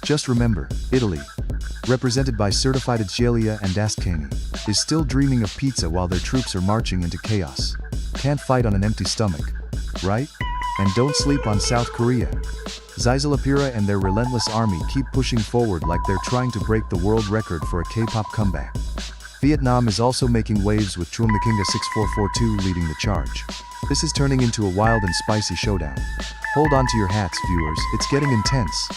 Just remember, Italy, represented by certified Celia and Dastkani, is still dreaming of pizza while their troops are marching into chaos. Can't fight on an empty stomach, right? And don't sleep on South Korea. Zizalapira and their relentless army keep pushing forward like they're trying to break the world record for a K-pop comeback. Vietnam is also making waves with Truong the Kinga 6442 leading the charge. This is turning into a wild and spicy showdown. Hold on to your hats, viewers, it's getting intense.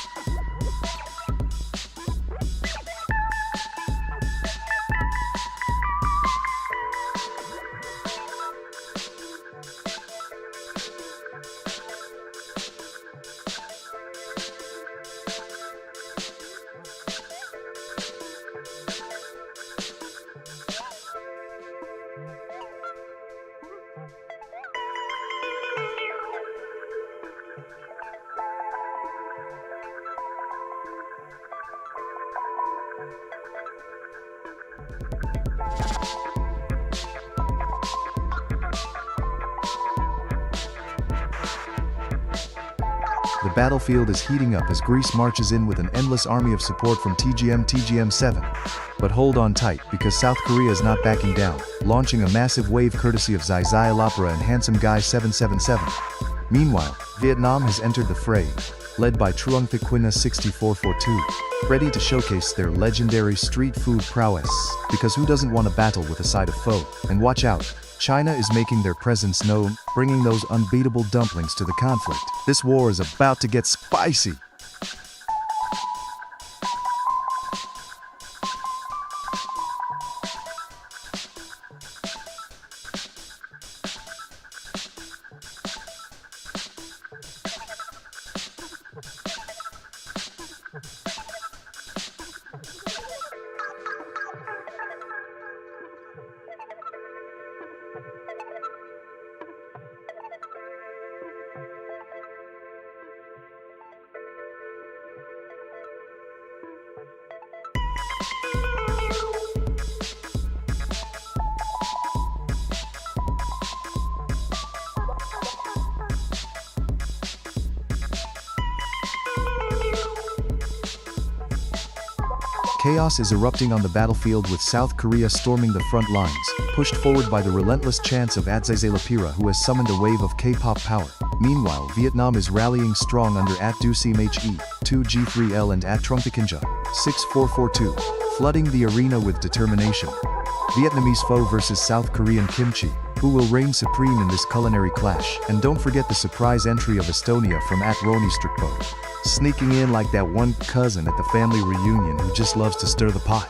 The battlefield is heating up as Greece marches in with an endless army of support from TGM-7. But hold on tight, because South Korea is not backing down, launching a massive wave courtesy of Zizalapira and Handsome Guy 777. Meanwhile, Vietnam has entered the fray, led by Truong the Kinga 6442, ready to showcase their legendary street food prowess, because who doesn't want to battle with a side of foe? And watch out, China is making their presence known, bringing those unbeatable dumplings to the conflict. This war is about to get spicy. Chaos is erupting on the battlefield with South Korea storming the front lines, pushed forward by the relentless chants of Zizalapira, who has summoned a wave of K-pop power. Meanwhile, Vietnam is rallying strong under @DuCMHE, 2G3L and Truong the Kinga 6442, flooding the arena with determination. Vietnamese foe versus South Korean kimchi. Who will reign supreme in this culinary clash? And don't forget the surprise entry of Estonia from @RoniStrikbo, sneaking in like that one cousin at the family reunion who just loves to stir the pot.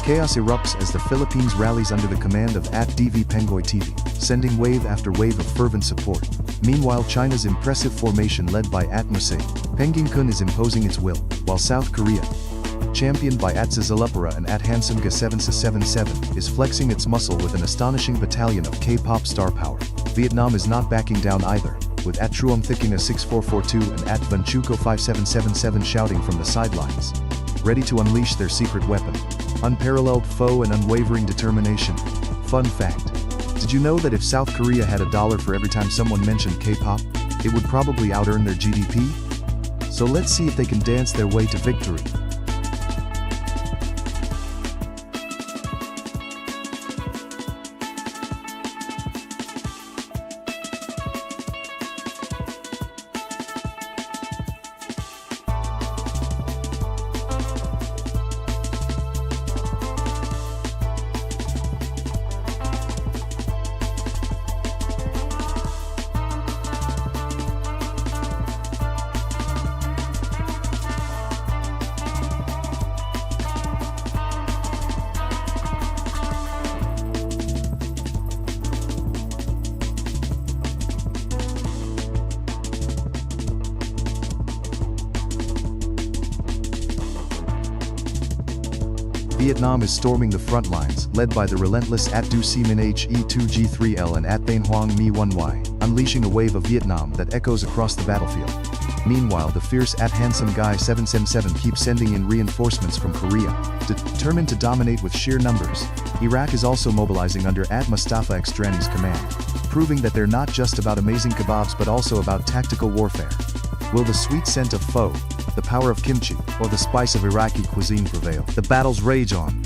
Chaos erupts as the Philippines rallies under the command of @DV Pengoy TV, sending wave after wave of fervent support. Meanwhile, China's impressive formation led by @Musay, Pengging-kun is imposing its will, while South Korea, championed by @Zazalupara and @Handsome-ga 777, is flexing its muscle with an astonishing battalion of K-pop star power. Vietnam is not backing down either, with @Truong-thicking a 6442 and @Bunchuko 5777 shouting from the sidelines, ready to unleash their secret weapon. Unparalleled foe and unwavering determination. Fun fact: did you know that if South Korea had $1 for every time someone mentioned K-pop, it would probably out-earn their GDP? So let's see if they can dance their way to victory. Vietnam is storming the front lines, led by the relentless @Du Seaman HE2G3L and @Bain Hoang Mi 1Y, unleashing a wave of Vietnam that echoes across the battlefield. Meanwhile, the fierce @Handsome Guy 777 keeps sending in reinforcements from Korea. Determined to dominate with sheer numbers, Iraq is also mobilizing under @Mustafa Xdrani's command, proving that they're not just about amazing kebabs but also about tactical warfare. Will the sweet scent of pho, the power of kimchi, or the spice of Iraqi cuisine prevail? The battles rage on.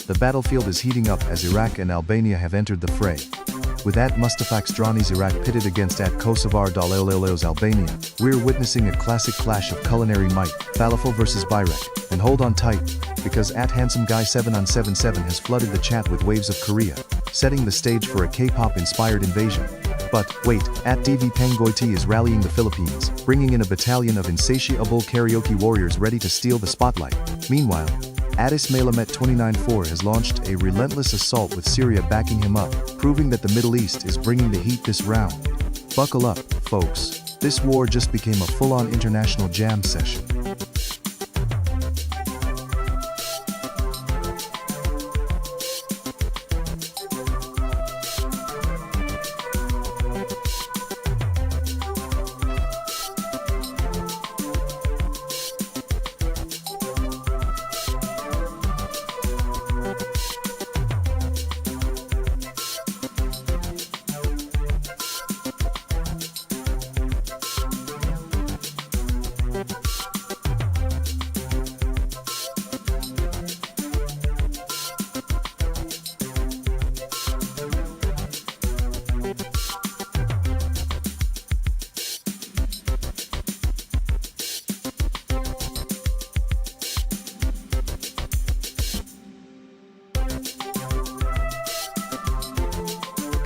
The battlefield is heating up as Iraq and Albania have entered the fray. With Mustafa Xdrani's Iraq pitted against Kosovar Dalaleoleo's Albania, we're witnessing a classic clash of culinary might, falafel versus Bayrek. And hold on tight, because Handsome Guy 777 has flooded the chat with waves of Korea, setting the stage for a K-pop inspired invasion. But wait, @DV Pengoy T is rallying the Philippines, bringing in a battalion of insatiable karaoke warriors ready to steal the spotlight. Meanwhile, Ismailamet 294 has launched a relentless assault with Syria backing him up, proving that the Middle East is bringing the heat this round. Buckle up, folks. This war just became a full-on international jam session.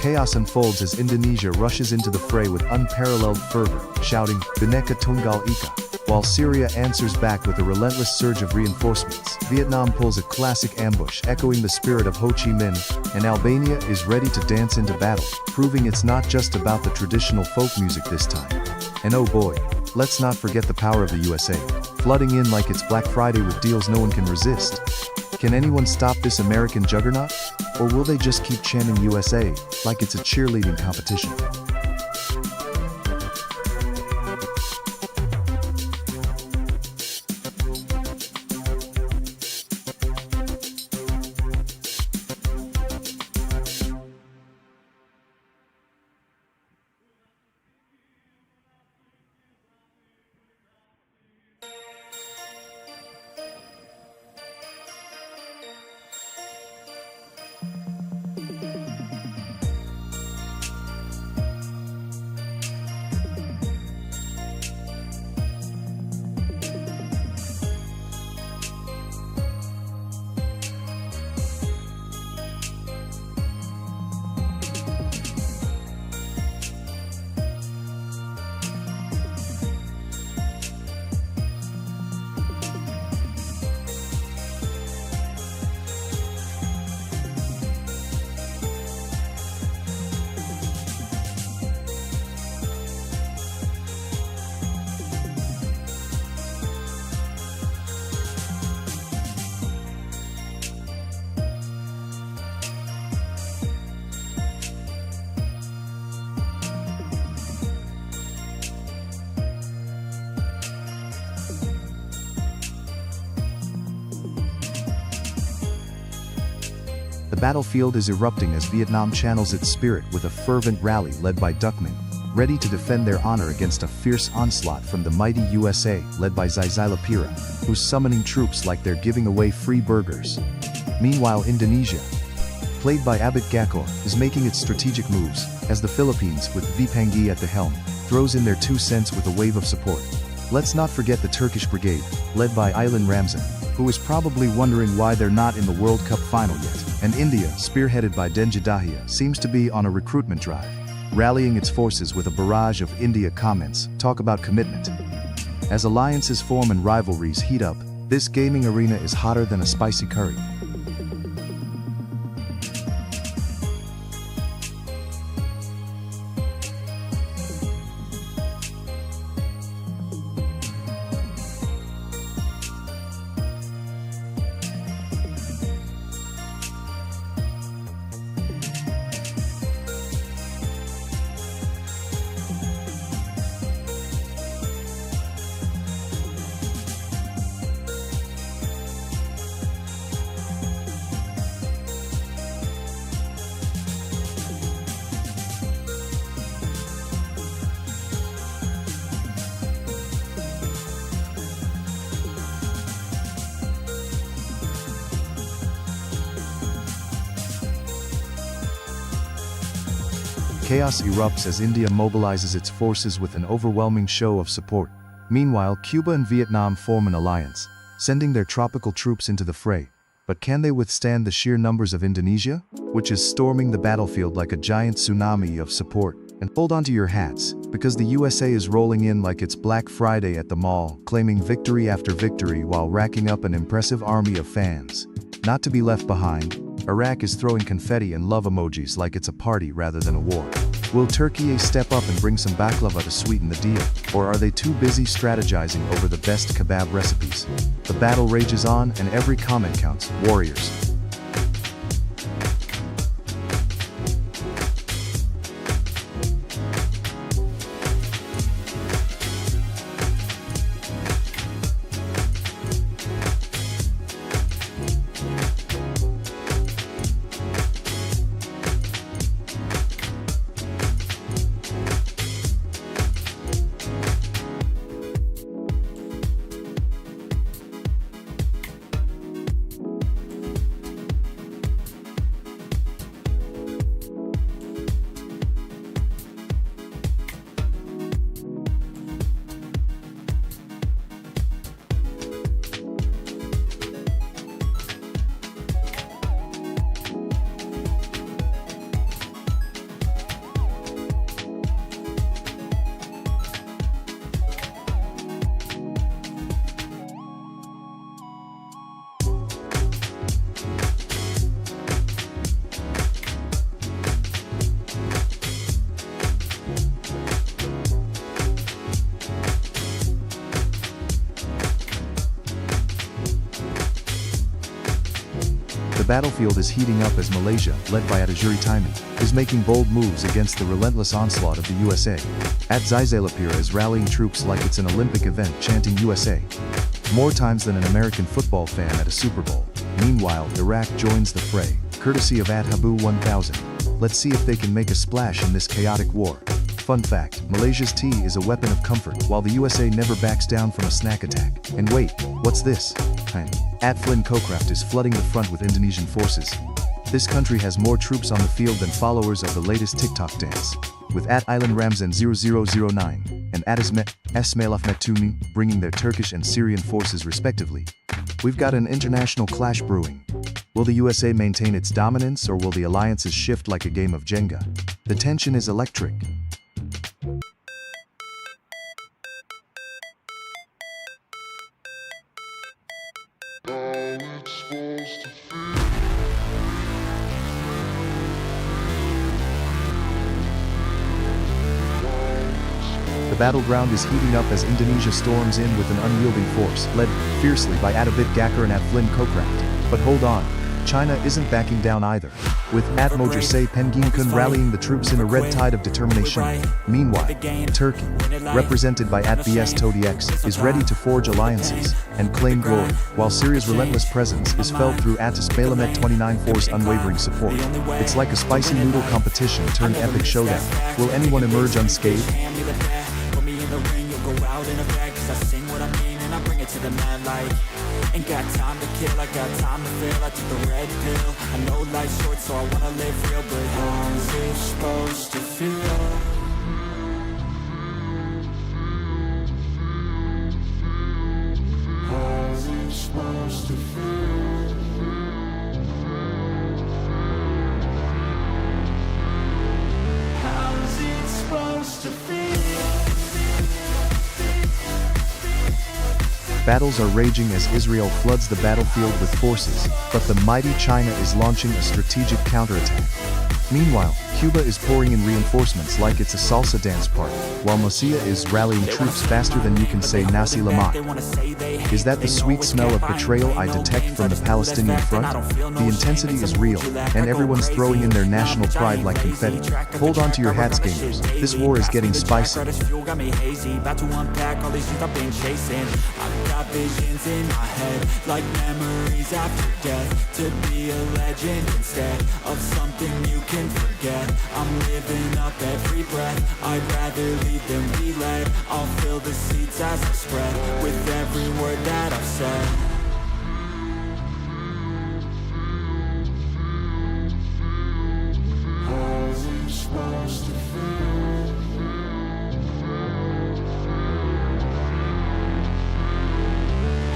Chaos unfolds as Indonesia rushes into the fray with unparalleled fervor, shouting, "Bhinneka Tunggal Ika," While Syria answers back with a relentless surge of reinforcements, Vietnam pulls a classic ambush echoing the spirit of Ho Chi Minh, and Albania is ready to dance into battle, proving it's not just about the traditional folk music this time. And oh boy, let's not forget the power of the USA, flooding in like it's Black Friday with deals no one can resist. Can anyone stop this American juggernaut? Or will they just keep chanting USA like it's a cheerleading competition? The battlefield is erupting as Vietnam channels its spirit with a fervent rally led by Duckmen, ready to defend their honor against a fierce onslaught from the mighty USA led by Zizilapira, who's summoning troops like they're giving away free burgers. Meanwhile, Indonesia, played by Abit Gakor, is making its strategic moves, as the Philippines, with Vipangi at the helm, throws in their 2 cents with a wave of support. Let's not forget the Turkish brigade, led by Aylan Ramzan, who is probably wondering why they're not in the World Cup final yet. And India, spearheaded by Denji Dahia, seems to be on a recruitment drive, rallying its forces with a barrage of India comments. Talk about commitment. As alliances form and rivalries heat up, this gaming arena is hotter than a spicy curry. Chaos erupts as India mobilizes its forces with an overwhelming show of support. Meanwhile, Cuba and Vietnam form an alliance, sending their tropical troops into the fray. But can they withstand the sheer numbers of Indonesia, which is storming the battlefield like a giant tsunami of support? And hold on to your hats, because the USA is rolling in like it's Black Friday at the mall, claiming victory after victory while racking up an impressive army of fans. Not to be left behind, Iraq is throwing confetti and love emojis like it's a party rather than a war. Will Turkey step up and bring some baklava to sweeten the deal? Or are they too busy strategizing over the best kebab recipes? The battle rages on and every comment counts. Warriors. battlefield is heating up as Malaysia, led by Atajuri Taimi, is making bold moves against the relentless onslaught of the USA. At Zizalapira is rallying troops like it's an Olympic event chanting USA. More times than an American football fan at a Super Bowl. Meanwhile, Iraq joins the fray, courtesy of Habu 1000. Let's see if they can make a splash in this chaotic war. Fun fact, Malaysia's tea is a weapon of comfort, while the USA never backs down from a snack attack. And wait, what's this? At Flynn Cockraft is flooding the front with Indonesian forces. This country has more troops on the field than followers of the latest TikTok dance. With Island Ramzan 0009 and Ismailov Metumi bringing their Turkish and Syrian forces respectively. We've got an international clash brewing. Will the USA maintain its dominance or will the alliances shift like a game of Jenga? The tension is electric. The battleground is heating up as Indonesia storms in with an unyielding force, led fiercely by Atabit Gakar and Flynn Cockraft. But hold on, China isn't backing down either, with Mojersey Penginkun rallying the troops in a red tide of determination. Meanwhile, Turkey, represented by BS Todix, is ready to forge alliances and claim glory, while Syria's relentless presence is felt through Atas Balamet 29-4's unwavering support. It's like a spicy noodle competition turned epic showdown. Will anyone emerge unscathed? Ain't got time to kill, I got time to feel. I took the red pill. I know life's short, so I wanna live real. But how's it supposed to feel? How's it supposed to feel? How's it supposed to feel? Battles are raging as Israel floods the battlefield with forces, but the mighty China is launching a strategic counterattack. Meanwhile, Cuba is pouring in reinforcements like it's a salsa dance party, while Malaysia is rallying troops faster than you can say nasi lemak. Is that the sweet smell of betrayal I detect from the Palestinian front? The intensity is real, and everyone's throwing in their national pride like confetti. Hold on to your hats, gamers. This war is getting spicy. Visions in my head, like memories after death. To be a legend instead of something you can forget. I'm living up every breath, I'd rather lead than be led. I'll fill the seats as I spread, with every word that I've said. How's it supposed to feel?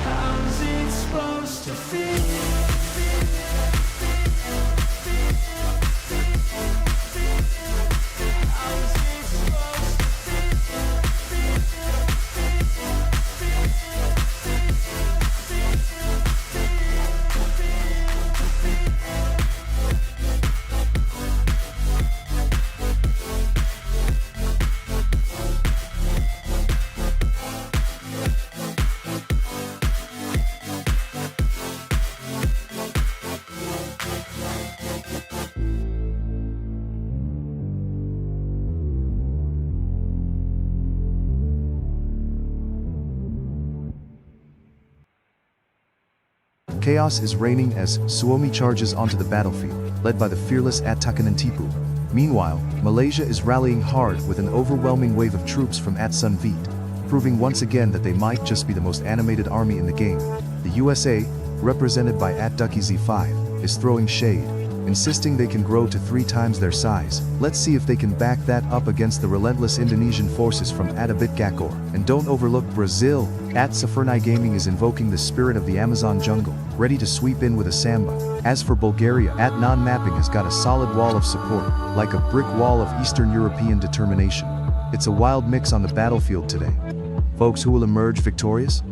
How's it supposed to feel? Chaos is reigning as Suomi charges onto the battlefield, led by the fearless Attakanan Tipu. Meanwhile, Malaysia is rallying hard with an overwhelming wave of troops from Sun Vite, proving once again that they might just be the most animated army in the game. The USA, represented by Ducky Z5, is throwing shade, insisting they can grow to 3 times their size. Let's see if they can back that up against the relentless Indonesian forces from Atabit Gakor. And don't overlook Brazil. Safernai Gaming is invoking the spirit of the Amazon jungle, ready to sweep in with a samba. As for Bulgaria, Non-Mapping has got a solid wall of support, like a brick wall of Eastern European determination. It's a wild mix on the battlefield today. Folks, who will emerge victorious?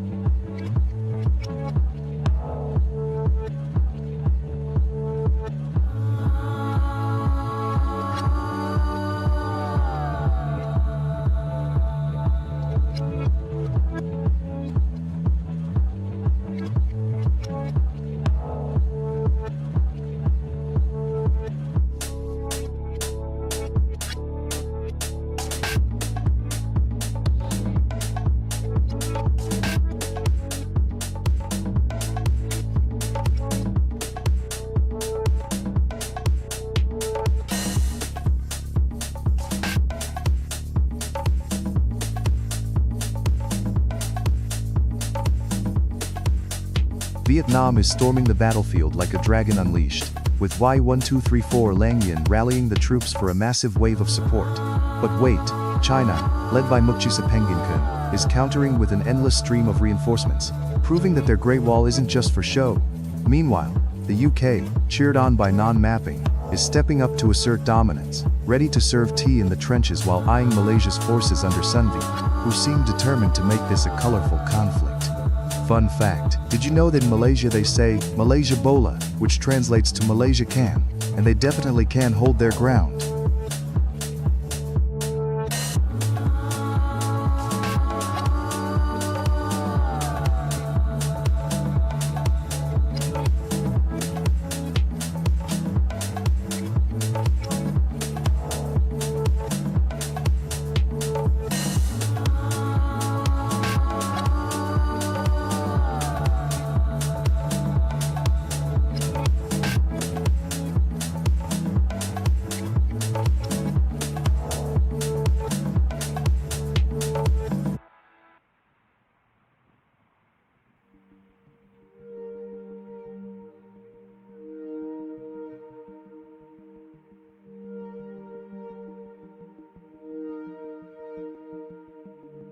Vietnam is storming the battlefield like a dragon unleashed, with Y1234 Lang Yin rallying the troops for a massive wave of support. But wait, China, led by Mukchisa Penginkun, is countering with an endless stream of reinforcements, proving that their Great Wall isn't just for show. Meanwhile, the UK, cheered on by non-mapping, is stepping up to assert dominance, ready to serve tea in the trenches while eyeing Malaysia's forces under Sunvi, who seem determined to make this a colorful conflict. Fun fact, did you know that in Malaysia they say, Malaysia Bola, which translates to Malaysia can, and they definitely can hold their ground.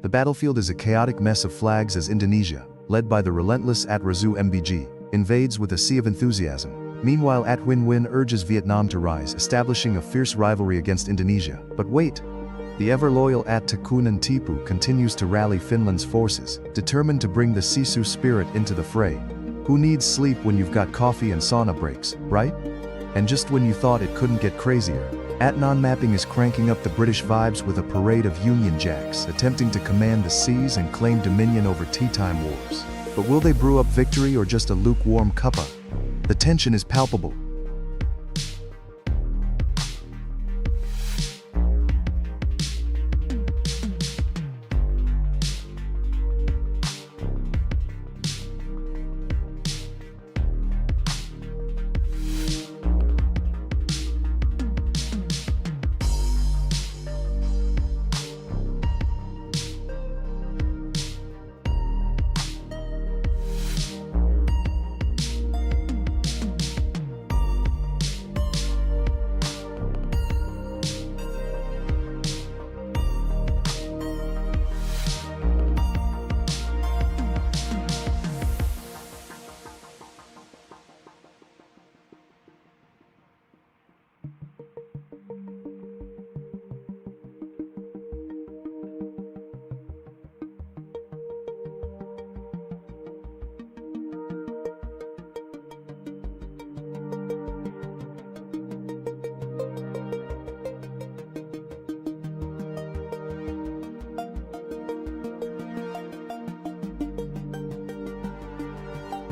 The battlefield is a chaotic mess of flags as Indonesia, led by the relentless Atrazu MBG, invades with a sea of enthusiasm. Meanwhile, At Win Win urges Vietnam to rise, establishing a fierce rivalry against Indonesia. But wait! The ever-loyal At Takunan Tipu continues to rally Finland's forces, determined to bring the Sisu spirit into the fray. Who needs sleep when you've got coffee and sauna breaks, right? And just when you thought it couldn't get crazier, At Non-Mapping is cranking up the British vibes with a parade of Union Jacks attempting to command the seas and claim dominion over tea time wars. But will they brew up victory or just a lukewarm cuppa? The tension is palpable.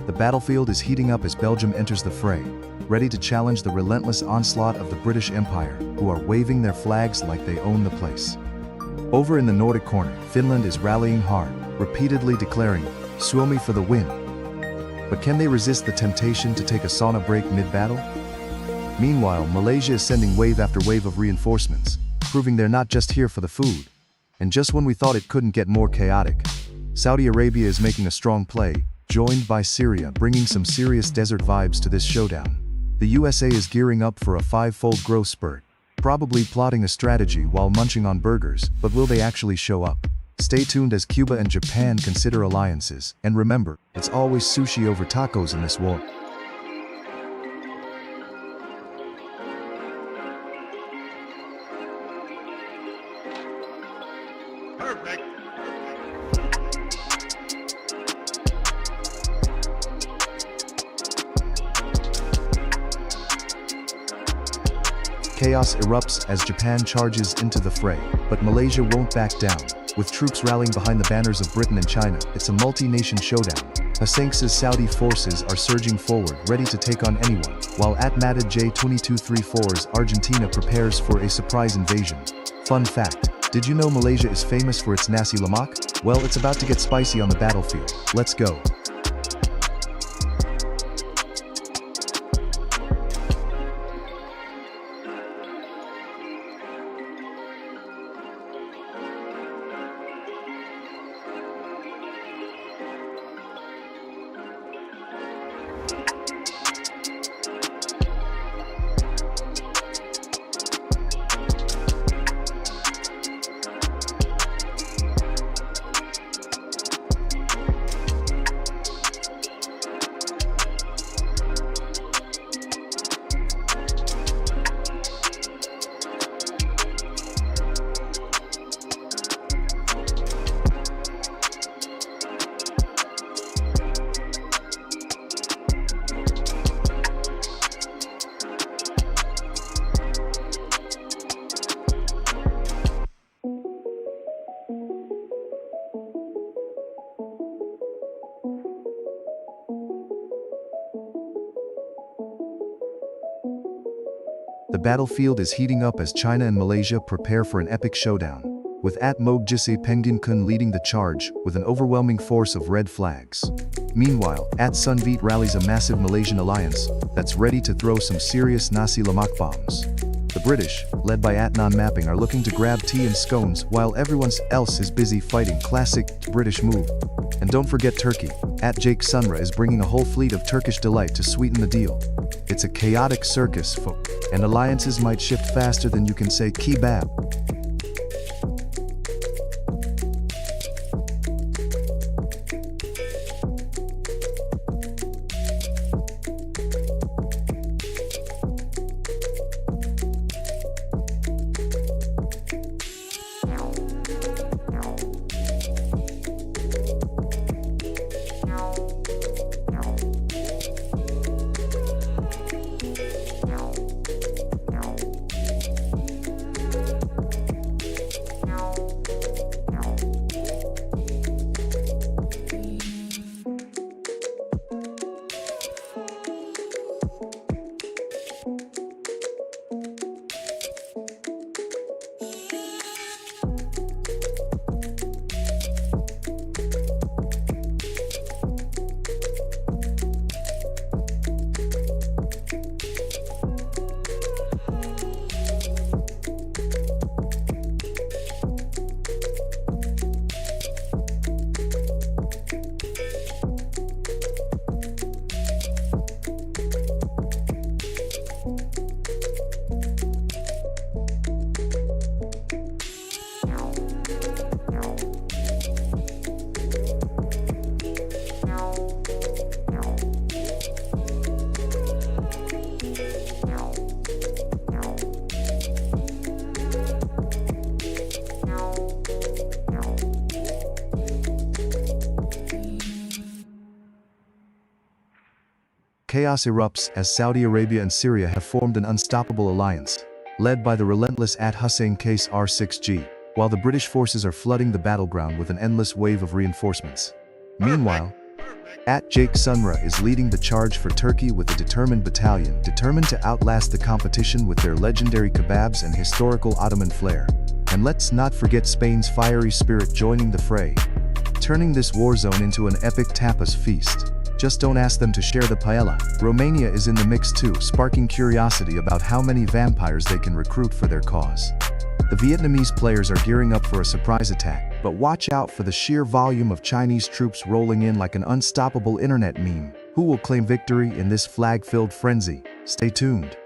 The battlefield is heating up as Belgium enters the fray, ready to challenge the relentless onslaught of the British Empire, who are waving their flags like they own the place. Over in the Nordic corner, Finland is rallying hard, repeatedly declaring, "Suomi for the win." But can they resist the temptation to take a sauna break mid-battle? Meanwhile, Malaysia is sending wave after wave of reinforcements, proving they're not just here for the food. And just when we thought it couldn't get more chaotic, Saudi Arabia is making a strong play, joined by Syria, bringing some serious desert vibes to this showdown. The USA is gearing up for a five-fold growth spurt, probably plotting a strategy while munching on burgers, but will they actually show up? Stay tuned as Cuba and Japan consider alliances, and remember, it's always sushi over tacos in this war. Perfect. Chaos erupts as Japan charges into the fray, but Malaysia won't back down. With troops rallying behind the banners of Britain and China, it's a multi-nation showdown. Hasenx's Saudi forces are surging forward, ready to take on anyone, while Atmata J2234's Argentina prepares for a surprise invasion. Fun fact, did you know Malaysia is famous for its nasi lemak? Well, it's about to get spicy on the battlefield. Let's go. The battlefield is heating up as China and Malaysia prepare for an epic showdown, with Mogjise Penguin Kun leading the charge with an overwhelming force of red flags. Meanwhile, Sunbeat rallies a massive Malaysian alliance that's ready to throw some serious nasi lemak bombs. The British, led by Non-Mapping, are looking to grab tea and scones while everyone else is busy fighting. Classic British move. And don't forget Turkey. Jake Sunra is bringing a whole fleet of Turkish delight to sweeten the deal. It's a chaotic circus, folk, and alliances might shift faster than you can say kebab. Chaos erupts as Saudi Arabia and Syria have formed an unstoppable alliance, led by the relentless Hussein Case R6G, while the British forces are flooding the battleground with an endless wave of reinforcements. Meanwhile, Jake Sunra is leading the charge for Turkey with a determined battalion, determined to outlast the competition with their legendary kebabs and historical Ottoman flair. And let's not forget Spain's fiery spirit joining the fray, turning this war zone into an epic tapas feast. Just don't ask them to share the paella. Romania is in the mix too, sparking curiosity about how many vampires they can recruit for their cause. The Vietnamese players are gearing up for a surprise attack, but watch out for the sheer volume of Chinese troops rolling in like an unstoppable internet meme. Who will claim victory in this flag-filled frenzy? Stay tuned.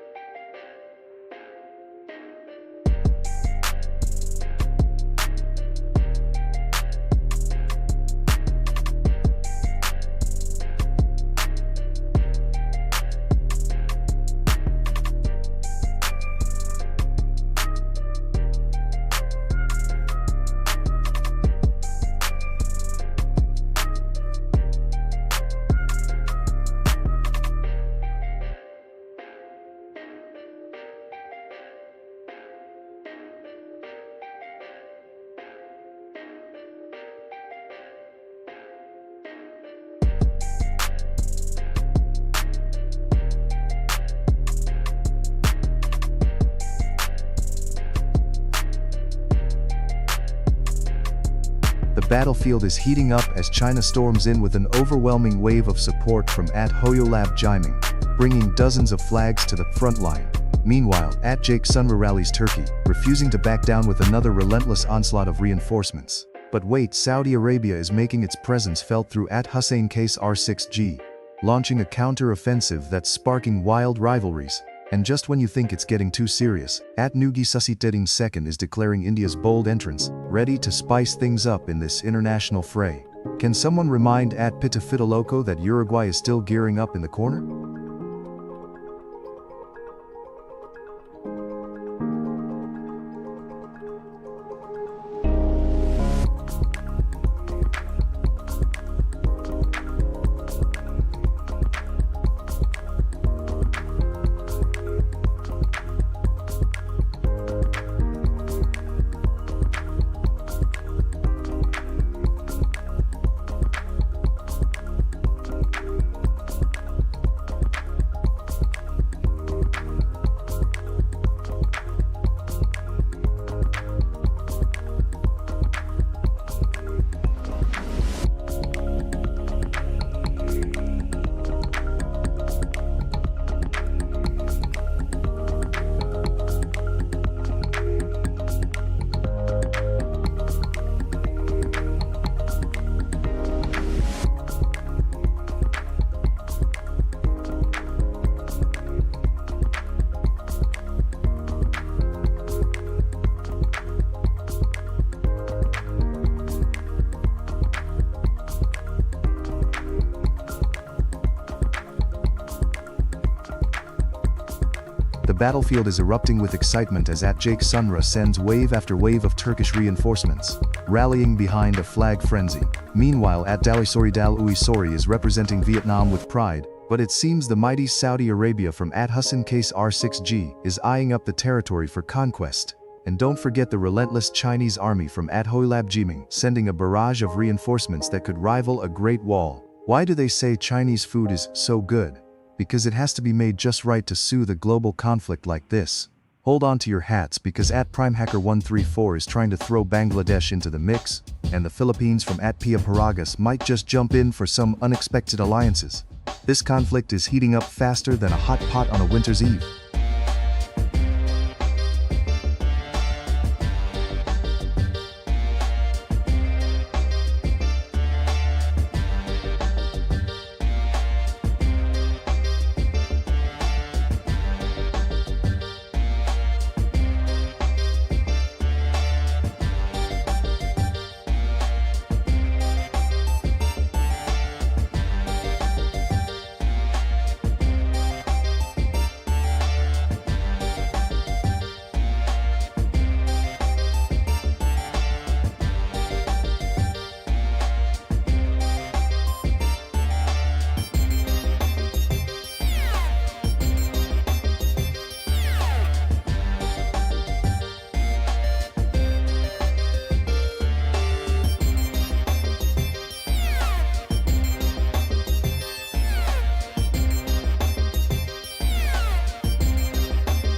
The battlefield is heating up as China storms in with an overwhelming wave of support from Hoyolab Jiming, bringing dozens of flags to the front line. Meanwhile, Jake Sunra rallies Turkey, refusing to back down with another relentless onslaught of reinforcements. But wait, Saudi Arabia is making its presence felt through Hussein Case R6G, launching a counter-offensive that's sparking wild rivalries. And just when you think it's getting too serious, Nugi Susitedin II is declaring India's bold entrance, ready to spice things up in this international fray. Can someone remind Pita Fitoloco that Uruguay is still gearing up in the corner? The battlefield is erupting with excitement as at Jake Sunra sends wave after wave of Turkish reinforcements, rallying behind a flag frenzy. Meanwhile, at Dalisori Dal Uisori is representing Vietnam with pride, but it seems the mighty Saudi Arabia from at Hussein Case R6G is eyeing up the territory for conquest. And don't forget the relentless Chinese army from at Hoilab Jiming, sending a barrage of reinforcements that could rival a Great Wall. Why do they say Chinese food is so good? Because it has to be made just right to soothe a global conflict like this. Hold on to your hats because at PrimeHacker134 is trying to throw Bangladesh into the mix, and the Philippines from at Pia Paragas might just jump in for some unexpected alliances. This conflict is heating up faster than a hot pot on a winter's eve.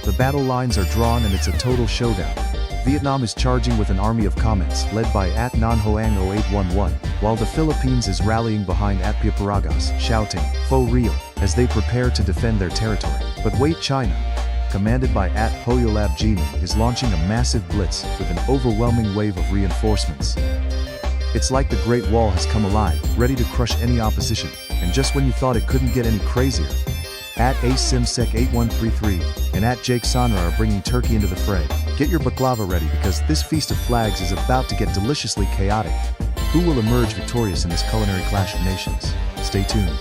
The battle lines are drawn and it's a total showdown. Vietnam is charging with an army of comets led by at Nan Hoang 0811, while the Philippines is rallying behind at Pia Paragas, shouting, "Fo real," as they prepare to defend their territory. But wait, China, commanded by at Hoyolab Jiming, is launching a massive blitz with an overwhelming wave of reinforcements. It's like the Great Wall has come alive, ready to crush any opposition, and just when you thought it couldn't get any crazier, at Asimsek 8133 and at Jake Sanra are bringing Turkey into the fray. Get your baklava ready because this feast of flags is about to get deliciously chaotic. Who will emerge victorious in this culinary clash of nations? Stay tuned.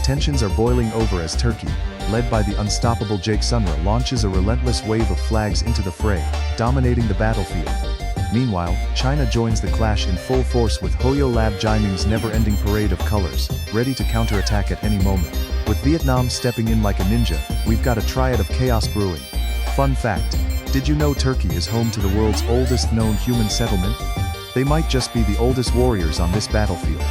Tensions are boiling over as Turkey, led by the unstoppable Jake Sunra, launches a relentless wave of flags into the fray, dominating the battlefield. Meanwhile, China joins the clash in full force with Hoyolab Jiming's never-ending parade of colors, ready to counterattack at any moment. With Vietnam stepping in like a ninja, we've got a triad of chaos brewing. Fun fact, did you know Turkey is home to the world's oldest known human settlement? They might just be the oldest warriors on this battlefield.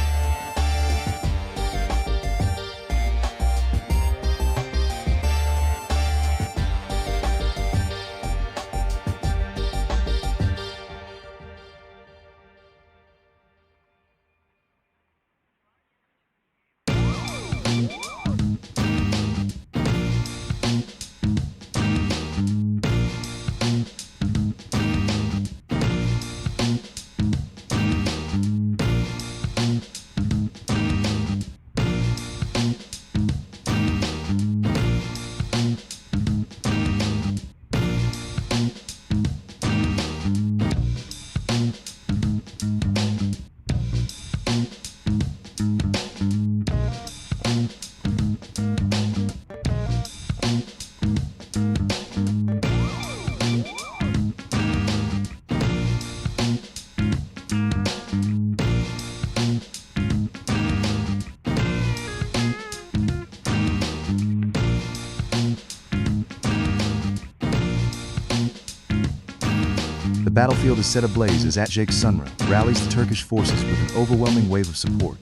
The battlefield is set ablaze as at Jake Sunra rallies the Turkish forces with an overwhelming wave of support,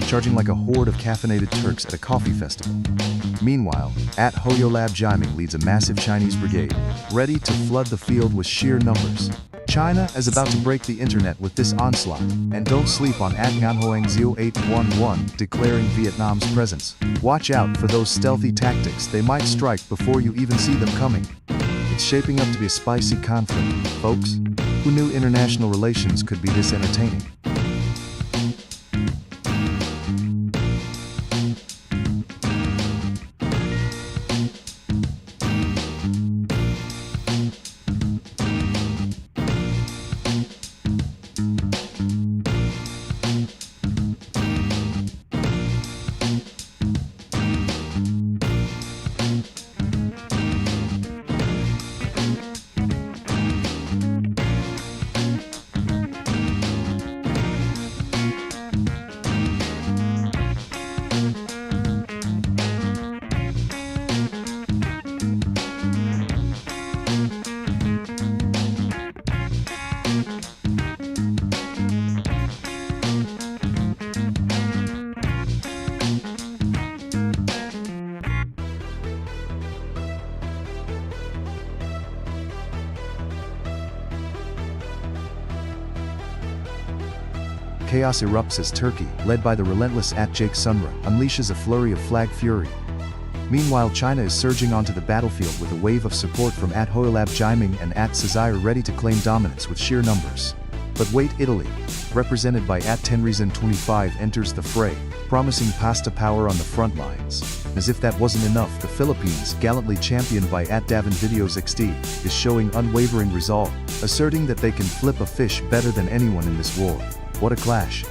charging like a horde of caffeinated Turks at a coffee festival. Meanwhile, at Hoyolab Jiming leads a massive Chinese brigade, ready to flood the field with sheer numbers. China is about to break the internet with this onslaught, and don't sleep on at Nganhoang 0811 declaring Vietnam's presence. Watch out for those stealthy tactics, they might strike before you even see them coming. It's shaping up to be a spicy conflict, folks. Who knew international relations could be this entertaining? Chaos erupts as Turkey, led by the relentless Jake Sunra, unleashes a flurry of flag fury. Meanwhile, China is surging onto the battlefield with a wave of support from Hoyolab Jiming and Sazire ready to claim dominance with sheer numbers. But wait, Italy, represented by Tenrizan25, enters the fray, promising pasta power on the front lines. As if that wasn't enough, the Philippines, gallantly championed by Davin Videos XD, is showing unwavering resolve, asserting that they can flip a fish better than anyone in this war. What a clash.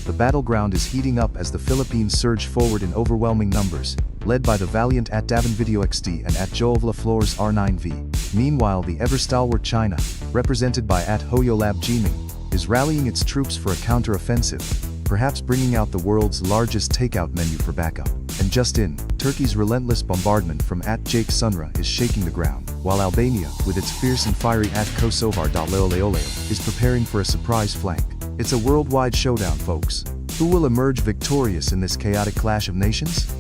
The battleground is heating up as the Philippines surge forward in overwhelming numbers, led by the valiant Davin Video XD and Joel Flores R9V. Meanwhile, the ever-stalwart China, represented by Hoyolab Jiming, is rallying its troops for a counter-offensive, perhaps bringing out the world's largest takeout menu for backup. And just in, Turkey's relentless bombardment from Jake Sunra is shaking the ground, while Albania, with its fierce and fiery Kosovar Leoleo, is preparing for a surprise flank. It's a worldwide showdown, folks. Who will emerge victorious in this chaotic clash of nations?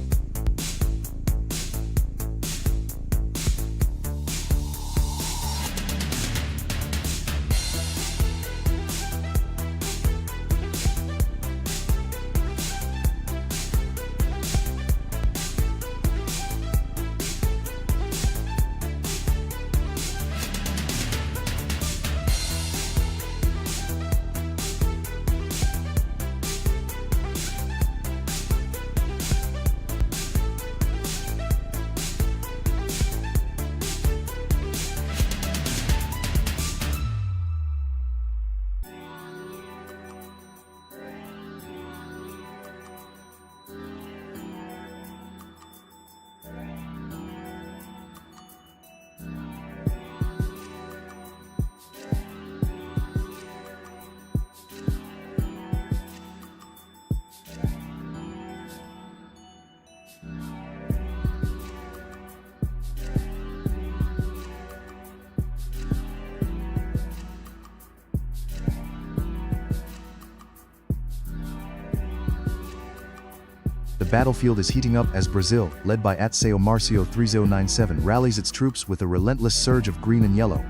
The battlefield is heating up as Brazil, led by Atseo Marcio 3097, rallies its troops with a relentless surge of green and yellow.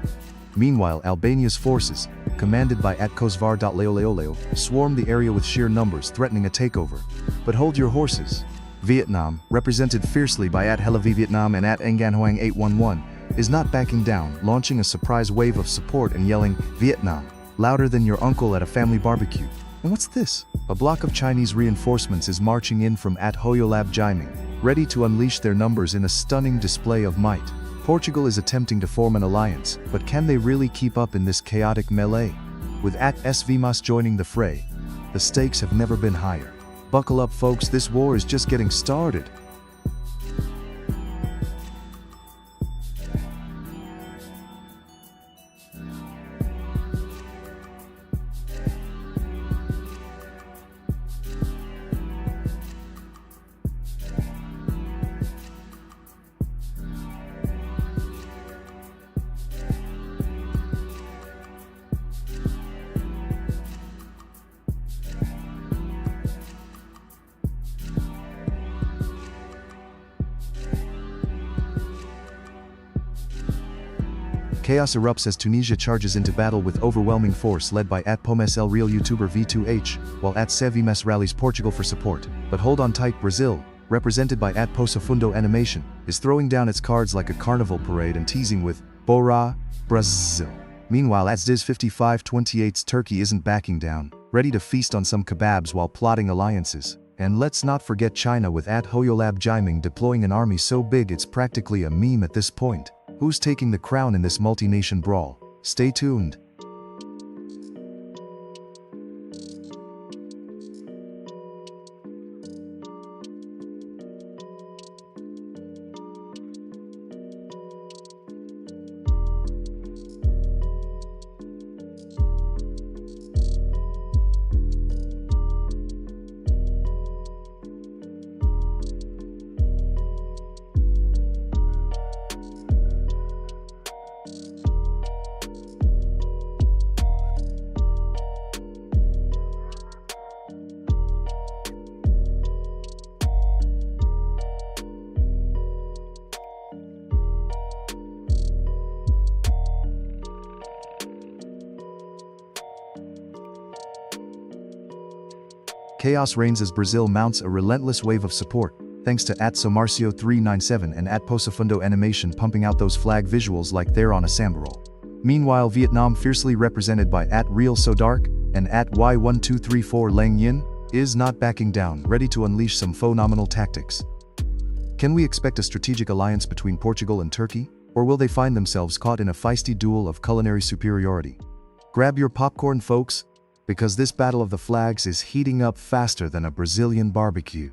Meanwhile, Albania's forces, commanded by Kosovar Leoleo, swarm the area with sheer numbers, threatening a takeover. But hold your horses. Vietnam, represented fiercely by Helavi Vietnam and Nganhoang 811, is not backing down, launching a surprise wave of support and yelling, "Vietnam," louder than your uncle at a family barbecue. And what's this? A block of Chinese reinforcements is marching in from at Hoyolab Jiming, ready to unleash their numbers in a stunning display of might. Portugal is attempting to form an alliance, but can they really keep up in this chaotic melee? With at SVMAS joining the fray, the stakes have never been higher. Buckle up folks, this war is just getting started. Chaos erupts as Tunisia charges into battle with overwhelming force led by at Pomesel real YouTuber V2H, while at Sevimes rallies Portugal for support. But hold on tight, Brazil, represented by at Posafundo Animation, is throwing down its cards like a carnival parade and teasing with Bora, Brazil. Meanwhile at Ziz 5528's Turkey isn't backing down, ready to feast on some kebabs while plotting alliances. And let's not forget China with at Hoyolab Jiming deploying an army so big it's practically a meme at this point. Who's taking the crown in this multi-nation brawl? Stay tuned. Chaos reigns as Brazil mounts a relentless wave of support, thanks to at Somarcio397 and at Posafundo Animation pumping out those flag visuals like they're on a samba roll. Meanwhile Vietnam, fiercely represented by at Real So Dark and at Y1234 Lang Yin, is not backing down, ready to unleash some phenomenal tactics. Can we expect a strategic alliance between Portugal and Turkey, or will they find themselves caught in a feisty duel of culinary superiority? Grab your popcorn folks, because this battle of the flags is heating up faster than a Brazilian barbecue.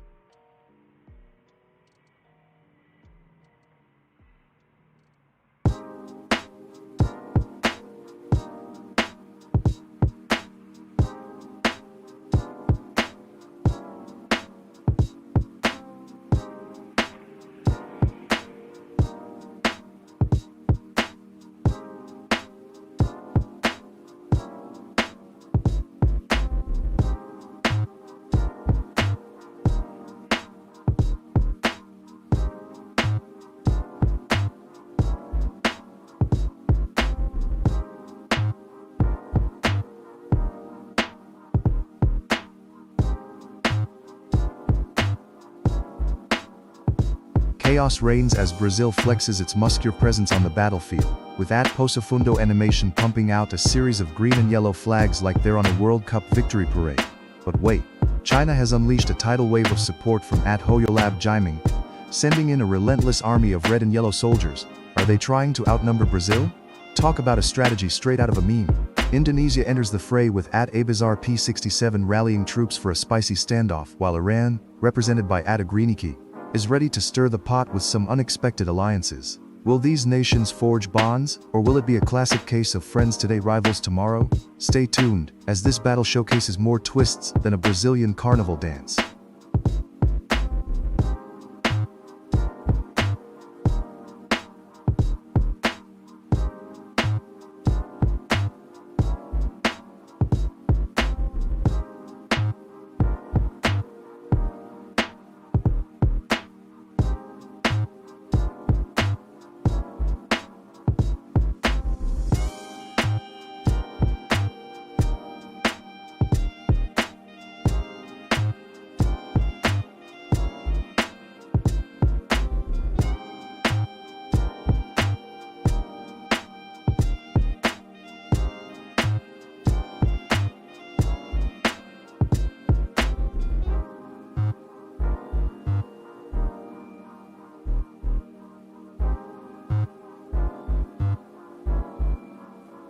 Chaos reigns as Brazil flexes its muscular presence on the battlefield, with at Posafundo Animation pumping out a series of green and yellow flags like they're on a World Cup victory parade. But wait, China has unleashed a tidal wave of support from at Hoyolab Jiming, sending in a relentless army of red and yellow soldiers. Are they trying to outnumber Brazil? Talk about a strategy straight out of a meme. Indonesia enters the fray with at Abazar P67 rallying troops for a spicy standoff, while Iran, represented by at Agriniki, is ready to stir the pot with some unexpected alliances. Will these nations forge bonds, or will it be a classic case of friends today, rivals tomorrow? Stay tuned, as this battle showcases more twists than a Brazilian carnival dance.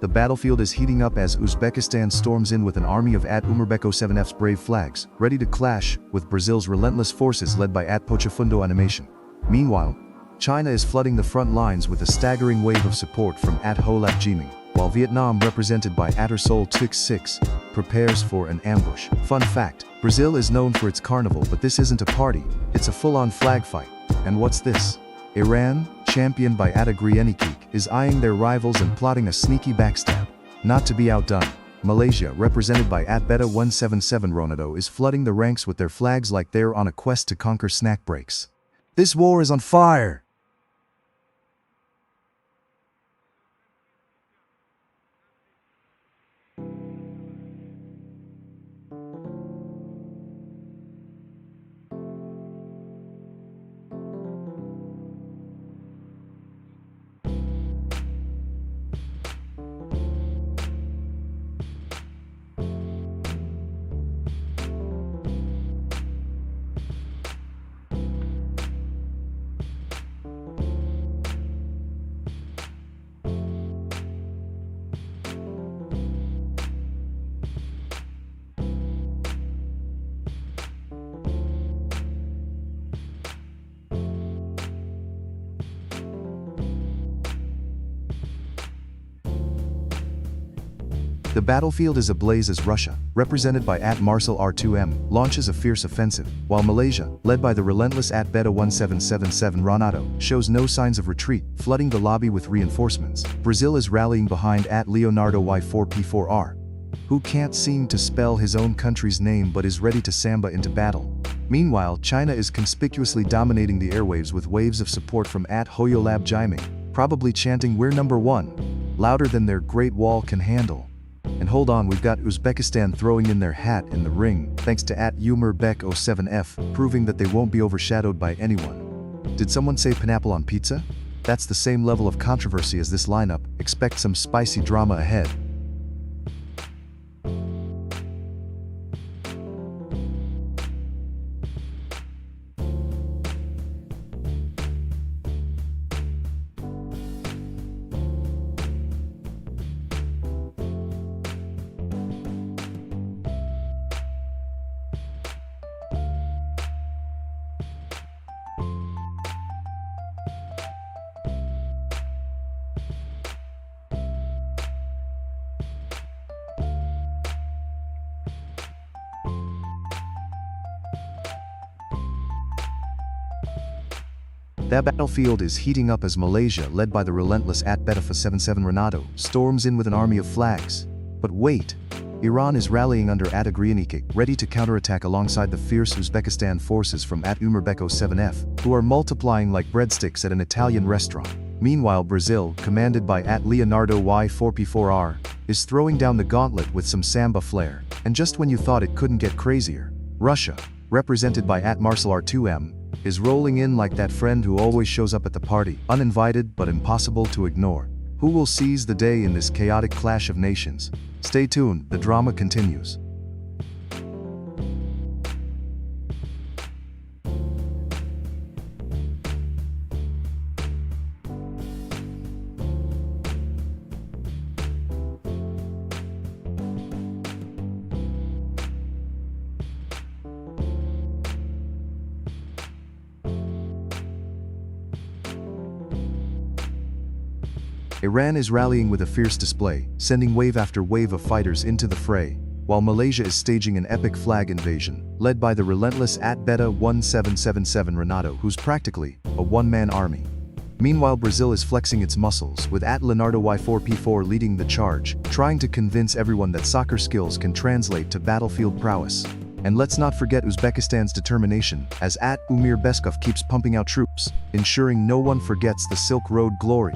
The battlefield is heating up as Uzbekistan storms in with an army of Umirbek 07F's brave flags, ready to clash with Brazil's relentless forces led by Pochafundo Animation. Meanwhile, China is flooding the front lines with a staggering wave of support from Holap Jiming, while Vietnam, represented by Sol 66, prepares for an ambush. Fun fact, Brazil is known for its carnival, but this isn't a party, it's a full-on flag fight. And what's this? Iran, championed by Griennikik, is eyeing their rivals and plotting a sneaky backstab. Not to be outdone, Malaysia, represented by Beta 177 Ronaldo, is flooding the ranks with their flags like they're on a quest to conquer snack breaks. This war is on fire! The battlefield is ablaze as Russia, represented by Marcel R2M, launches a fierce offensive, while Malaysia, led by the relentless Beta 1777 Ronaldo, shows no signs of retreat, flooding the lobby with reinforcements. Brazil is rallying behind Leonardo Y4P4R, who can't seem to spell his own country's name but is ready to samba into battle. Meanwhile, China is conspicuously dominating the airwaves with waves of support from Hoyolab Jiming, probably chanting "We're number one," louder than their Great Wall can handle. And hold on, we've got Uzbekistan throwing in their hat in the ring, thanks to Umirbek 07F, proving that they won't be overshadowed by anyone. Did someone say pineapple on pizza? That's the same level of controversy as this lineup. Expect some spicy drama ahead. That battlefield is heating up as Malaysia, led by the relentless Beta 77 Ronaldo, storms in with an army of flags. But wait, Iran is rallying under Griennikik, ready to counterattack alongside the fierce Uzbekistan forces from Umirbek 07F, who are multiplying like breadsticks at an Italian restaurant. Meanwhile, Brazil, commanded by Leonardo Y4P4R, is throwing down the gauntlet with some samba flair. And just when you thought it couldn't get crazier, Russia, represented by Marcel R2M, is rolling in like that friend who always shows up at the party, uninvited but impossible to ignore. Who will seize the day in this chaotic clash of nations? Stay tuned, the drama continues. Iran is rallying with a fierce display, sending wave after wave of fighters into the fray, while Malaysia is staging an epic flag invasion, led by the relentless Beta 1777 Ronaldo, who's practically a one-man army. Meanwhile, Brazil is flexing its muscles, with Leonardo Y4P4 leading the charge, trying to convince everyone that soccer skills can translate to battlefield prowess. And let's not forget Uzbekistan's determination, as Umir Beskov keeps pumping out troops, ensuring no one forgets the Silk Road glory.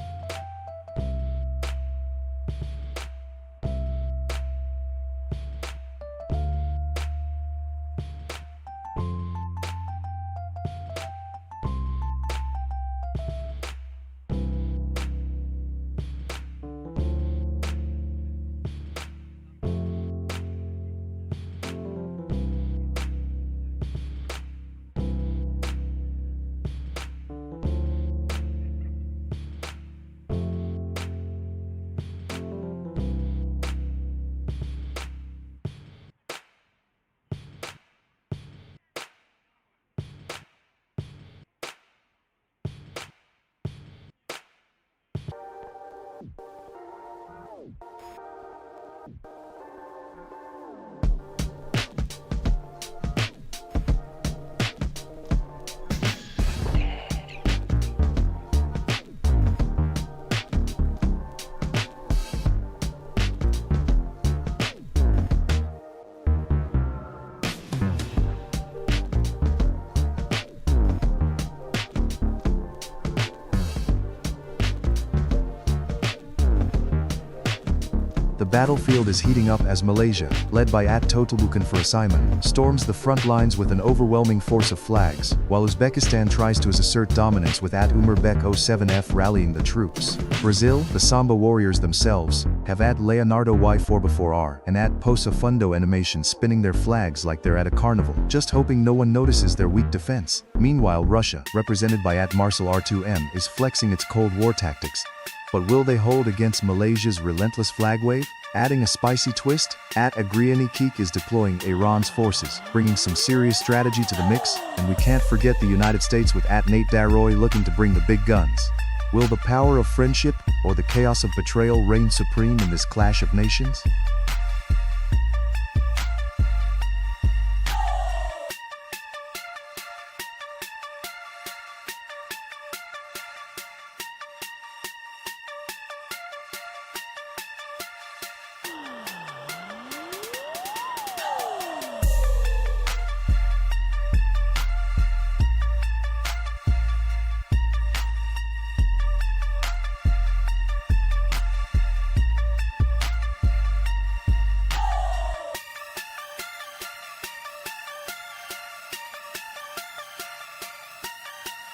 battlefield is heating up as Malaysia, led by Totalukan for Simon, storms the front lines with an overwhelming force of flags, while Uzbekistan tries to assert dominance with Umerbek 07F rallying the troops. Brazil, the Samba warriors themselves, have Leonardo Y4before and Posa Fundo animation spinning their flags like they're at a carnival, just hoping no one notices their weak defense. Meanwhile, Russia, represented by Marcel R2M, is flexing its Cold War tactics. But will they hold against Malaysia's relentless flag wave? Adding a spicy twist, Agriani Keek is deploying Iran's forces, bringing some serious strategy to the mix, and we can't forget the United States with Nate Daroy looking to bring the big guns. Will the power of friendship or the chaos of betrayal reign supreme in this clash of nations?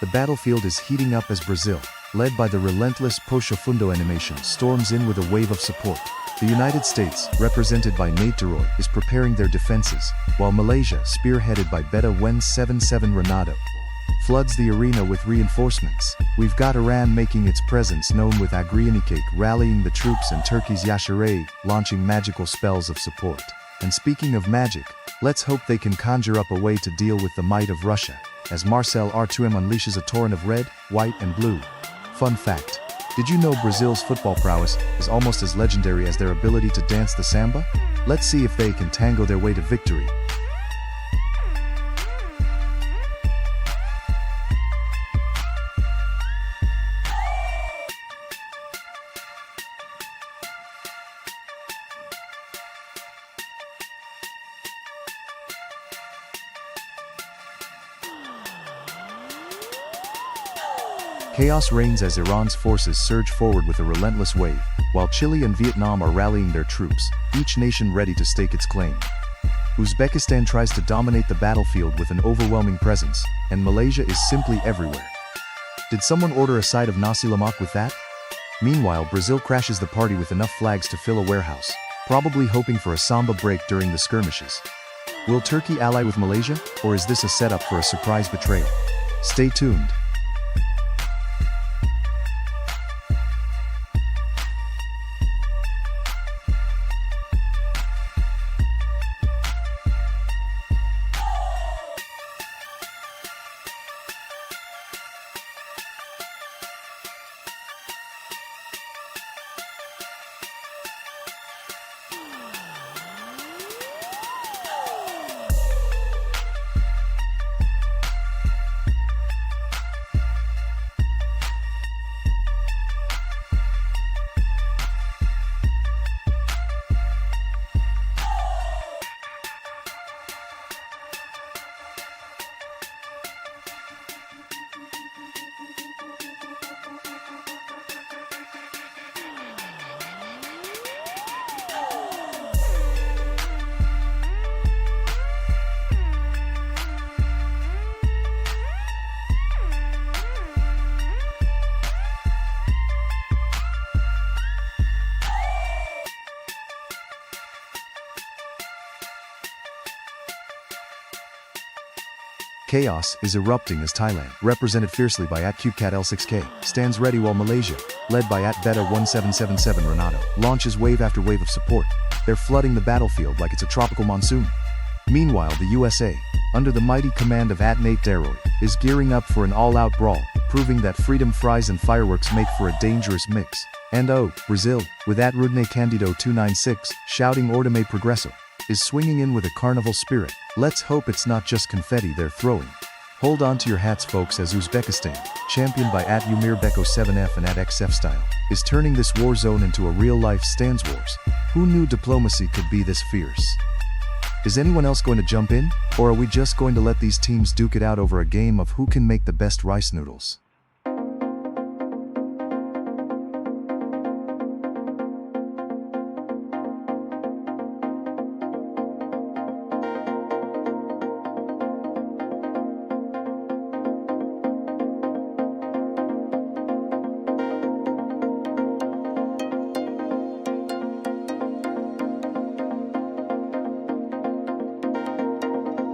The battlefield is heating up as Brazil, led by the relentless Poxa Fundo animation, storms in with a wave of support. The United States, represented by Nate Daroy, is preparing their defenses, while Malaysia, spearheaded by Beta 177 Renato, floods the arena with reinforcements. We've got Iran making its presence known with Agrianikake rallying the troops and Turkey's Yashareh launching magical spells of support. And speaking of magic, let's hope they can conjure up a way to deal with the might of Russia, as Marcel R2M unleashes a torrent of red, white and blue. Fun fact: did you know Brazil's football prowess is almost as legendary as their ability to dance the samba? Let's see if they can tango their way to victory. Chaos reigns as Iran's forces surge forward with a relentless wave, while Chile and Vietnam are rallying their troops, each nation ready to stake its claim. Uzbekistan tries to dominate the battlefield with an overwhelming presence, and Malaysia is simply everywhere. Did someone order a side of nasi lemak with that? Meanwhile, Brazil crashes the party with enough flags to fill a warehouse, probably hoping for a samba break during the skirmishes. Will Turkey ally with Malaysia, or is this a setup for a surprise betrayal? Stay tuned. Chaos is erupting as Thailand, represented fiercely by @CubeCatL6K, stands ready while Malaysia, led by @Beta1777 Renato, launches wave after wave of support. They're flooding the battlefield like it's a tropical monsoon. Meanwhile, the USA, under the mighty command of Nate Daroy, is gearing up for an all-out brawl, proving that freedom fries and fireworks make for a dangerous mix. And Brazil, with Rudne Candido 296, shouting Ordem Progresso, is swinging in with a carnival spirit. Let's hope it's not just confetti they're throwing. Hold on to your hats, folks, as Uzbekistan, championed by @Umerbek07F and @XF Style, is turning this war zone into a real-life Stans Wars. Who knew diplomacy could be this fierce? Is anyone else going to jump in, or are we just going to let these teams duke it out over a game of who can make the best rice noodles?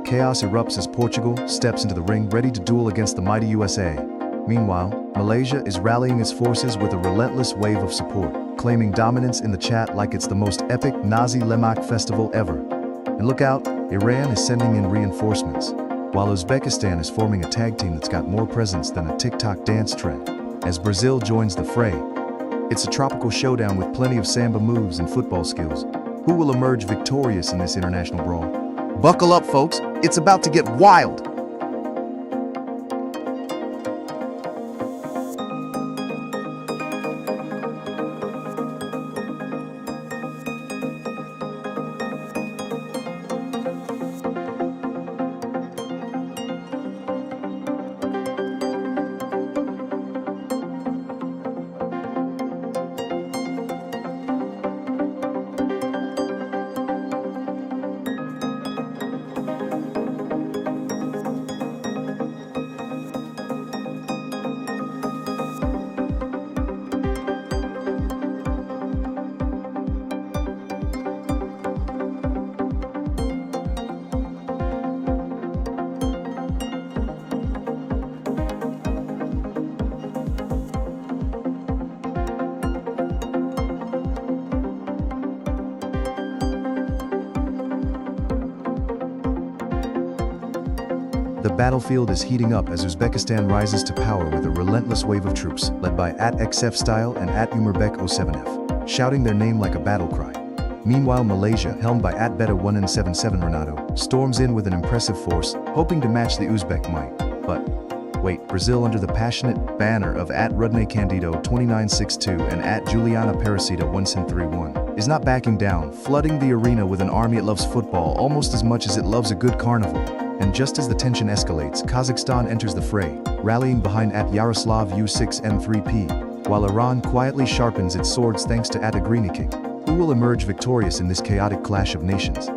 chaos erupts as Portugal steps into the ring ready to duel against the mighty USA. Meanwhile, Malaysia is rallying its forces with a relentless wave of support, claiming dominance in the chat like it's the most epic Nazi Lemak festival ever. And look out, Iran is sending in reinforcements, while Uzbekistan is forming a tag team that's got more presence than a TikTok dance trend. As Brazil joins the fray, it's a tropical showdown with plenty of samba moves and football skills. Who will emerge victorious in this international brawl? Buckle up, folks, it's about to get wild! The battlefield is heating up as Uzbekistan rises to power with a relentless wave of troops, led by @XF Style and @Umerbek07F, shouting their name like a battle cry. Meanwhile, Malaysia, helmed by @Beta1N77 Renato, storms in with an impressive force, hoping to match the Uzbek might. But wait, Brazil, under the passionate banner of @Rudney Candido 2962 and @Juliana Parasita 1731, is not backing down, flooding the arena with an army it loves football almost as much as it loves a good carnival. And just as the tension escalates, Kazakhstan enters the fray, rallying behind @Yaroslav U6M3P, while Iran quietly sharpens its swords thanks to @Agreeniking. Who will emerge victorious in this chaotic clash of nations?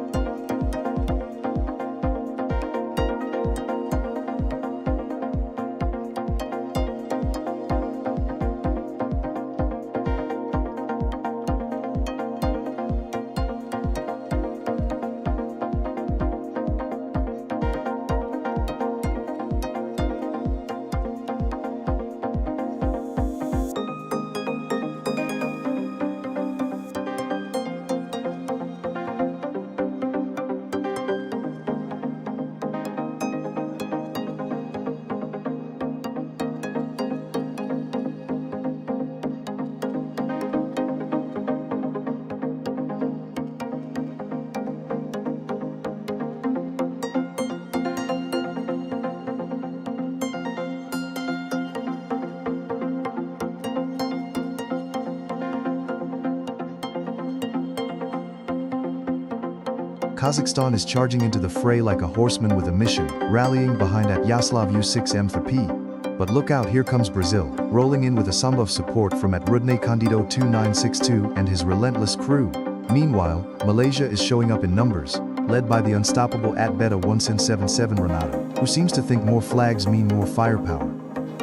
Kazakhstan is charging into the fray like a horseman with a mission, rallying behind @Yaroslav U6M3P. But look out, here comes Brazil, rolling in with a samba of support from @Rudney Candido 2962 and his relentless crew. Meanwhile, Malaysia is showing up in numbers, led by the unstoppable @Beta1N77 Renato, who seems to think more flags mean more firepower.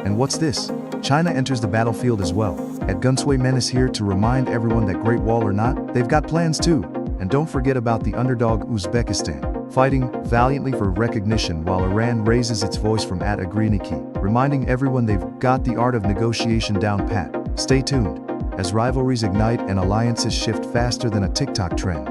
And what's this? China enters the battlefield as well. @Gunsway Men is here to remind everyone that Great Wall or not, they've got plans too. And don't forget about the underdog Uzbekistan, fighting valiantly for recognition while Iran raises its voice from @Agreeniking, reminding everyone they've got the art of negotiation down pat. Stay tuned, as rivalries ignite and alliances shift faster than a TikTok trend.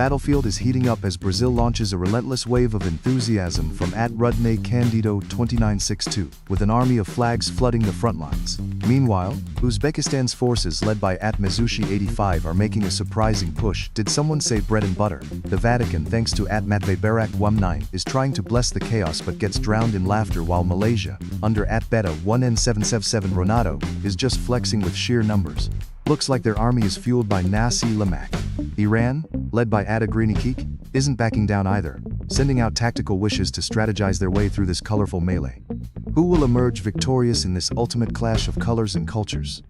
battlefield is heating up as Brazil launches a relentless wave of enthusiasm from @Rudney Candido 2962, with an army of flags flooding the front lines. Meanwhile, Uzbekistan's forces led by @Mezushi 85 are making a surprising push. Did someone say bread and butter? The Vatican, thanks to @Matvebarak 19, is trying to bless the chaos but gets drowned in laughter, while Malaysia, under @Beta1N777 Ronaldo, is just flexing with sheer numbers. Looks like their army is fueled by Nasi Lemak. Iran, led by Agrenikik, isn't backing down either, sending out tactical wishes to strategize their way through this colorful melee. Who will emerge victorious in this ultimate clash of colors and cultures?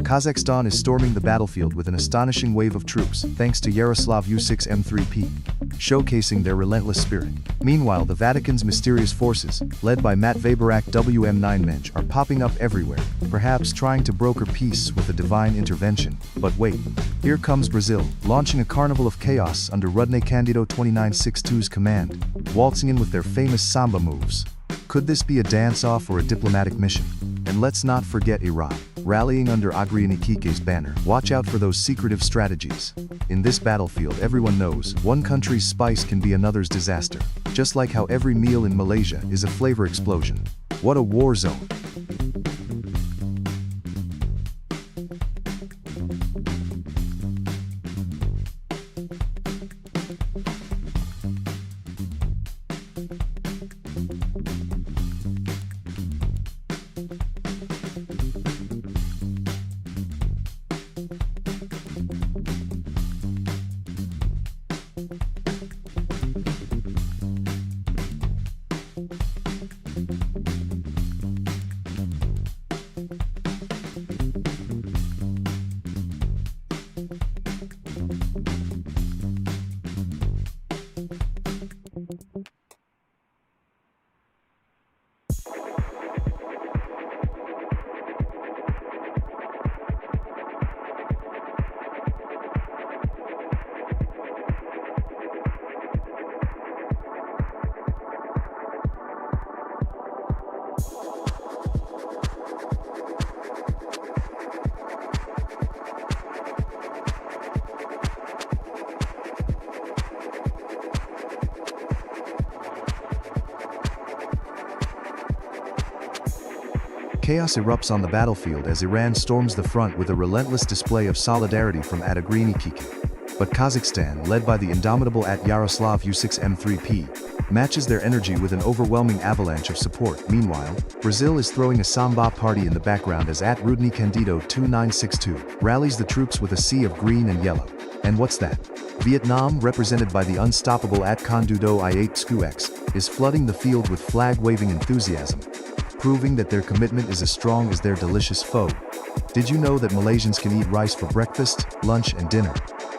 Kazakhstan is storming the battlefield with an astonishing wave of troops, thanks to Yaroslav U6 M3P, showcasing their relentless spirit. Meanwhile, the Vatican's mysterious forces, led by Matvebarak WM9 Mensch, are popping up everywhere, perhaps trying to broker peace with a divine intervention. But wait, here comes Brazil, launching a carnival of chaos under Rudney Candido 2962's command, waltzing in with their famous samba moves. Could this be a dance-off or a diplomatic mission? And let's not forget Iran, rallying under Agrenikike's banner. Watch out for those secretive strategies. In this battlefield, everyone knows one country's spice can be another's disaster. Just like how every meal in Malaysia is a flavor explosion. What a war zone. Chaos erupts on the battlefield as Iran storms the front with a relentless display of solidarity from Agrenikike. But Kazakhstan, led by the indomitable Yaroslav U6 M3P, matches their energy with an overwhelming avalanche of support. Meanwhile, Brazil is throwing a samba party in the background as @Rudney Candido 2962 rallies the troops with a sea of green and yellow. And what's that? Vietnam, represented by the unstoppable @Condudo I8 SQX, is flooding the field with flag-waving enthusiasm, proving that their commitment is as strong as their delicious foe. Did you know that Malaysians can eat rice for breakfast, lunch, and dinner?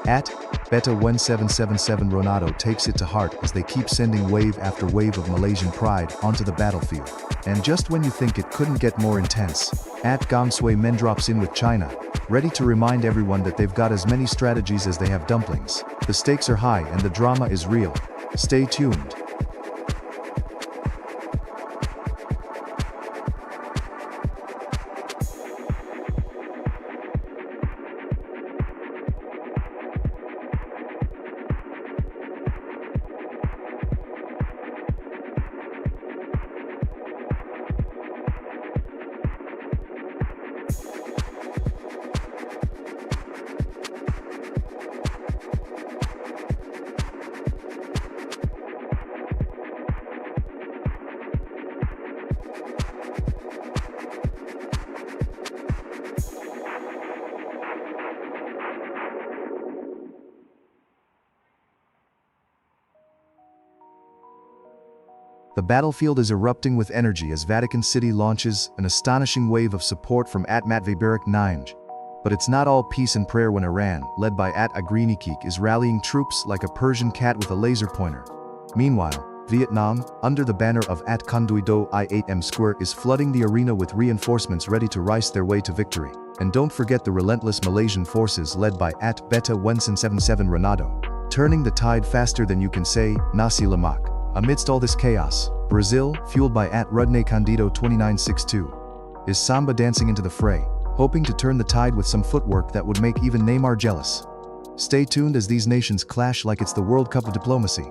@Beta1777 Ronaldo takes it to heart as they keep sending wave after wave of Malaysian pride onto the battlefield. And just when you think it couldn't get more intense, @Gongsui Men drops in with China, ready to remind everyone that they've got as many strategies as they have dumplings. The stakes are high and the drama is real. Stay tuned. The battlefield is erupting with energy as Vatican City launches an astonishing wave of support from Matvey 9. But it's not all peace and prayer when Iran, led by Agrinikik, is rallying troops like a Persian cat with a laser pointer. Meanwhile, Vietnam, under the banner of Conduido I-8M Square, is flooding the arena with reinforcements ready to rice their way to victory. And don't forget the relentless Malaysian forces led by Beta 1777 Renado, turning the tide faster than you can say, nasi lemak. Amidst all this chaos, Brazil, fueled by Rudney Candido 2962, is samba dancing into the fray, hoping to turn the tide with some footwork that would make even Neymar jealous. Stay tuned as these nations clash like it's the World Cup of diplomacy.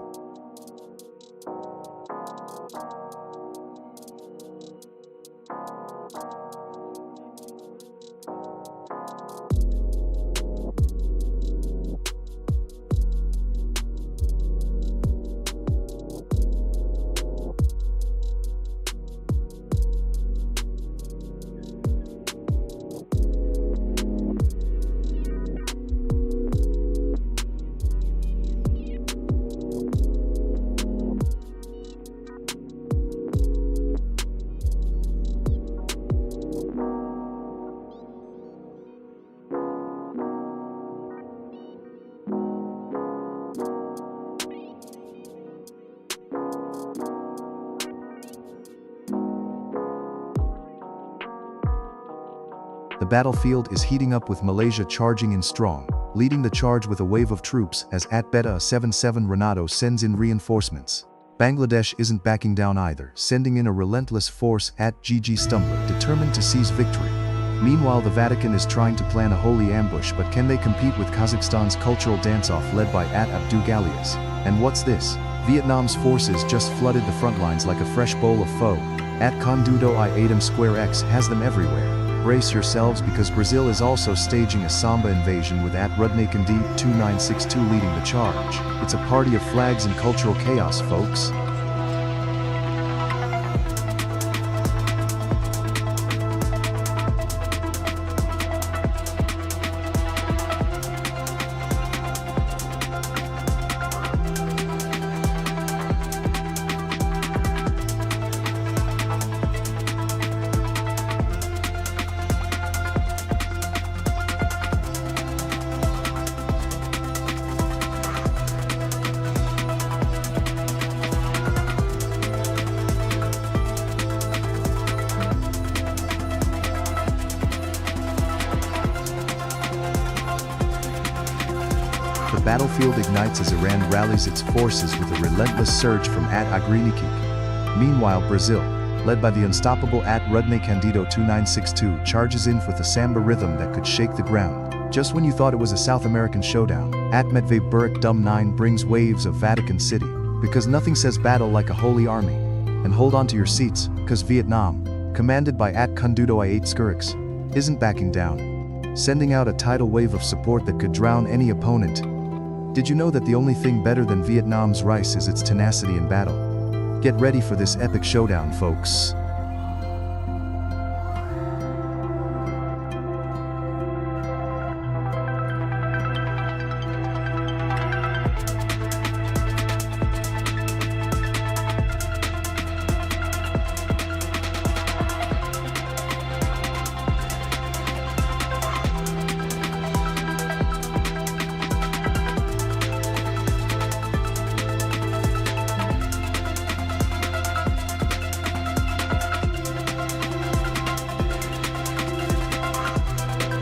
The battlefield is heating up with Malaysia charging in strong, leading the charge with a wave of troops as Beta 77 Renado sends in reinforcements. Bangladesh isn't backing down either, sending in a relentless force GG Stumbler, determined to seize victory. Meanwhile, the Vatican is trying to plan a holy ambush, but can they compete with Kazakhstan's cultural dance-off led by Abdu Galias? And what's this? Vietnam's forces just flooded the front lines like a fresh bowl of pho. Condudo I-8M Square X has them everywhere. Brace yourselves because Brazil is also staging a samba invasion with Rudney Candido 2962 leading the charge. It's a party of flags and cultural chaos, folks. The battlefield ignites as Iran rallies its forces with a relentless surge from Agrinikik. Meanwhile, Brazil, led by the unstoppable Rudney Candido 2962, charges in with a samba rhythm that could shake the ground. Just when you thought it was a South American showdown, Matvey 9 brings waves of Vatican City, because nothing says battle like a holy army. And hold on to your seats, because Vietnam, commanded by Condudo I-8 Skurix, isn't backing down, sending out a tidal wave of support that could drown any opponent. Did you know that the only thing better than Vietnam's rice is its tenacity in battle? Get ready for this epic showdown, folks.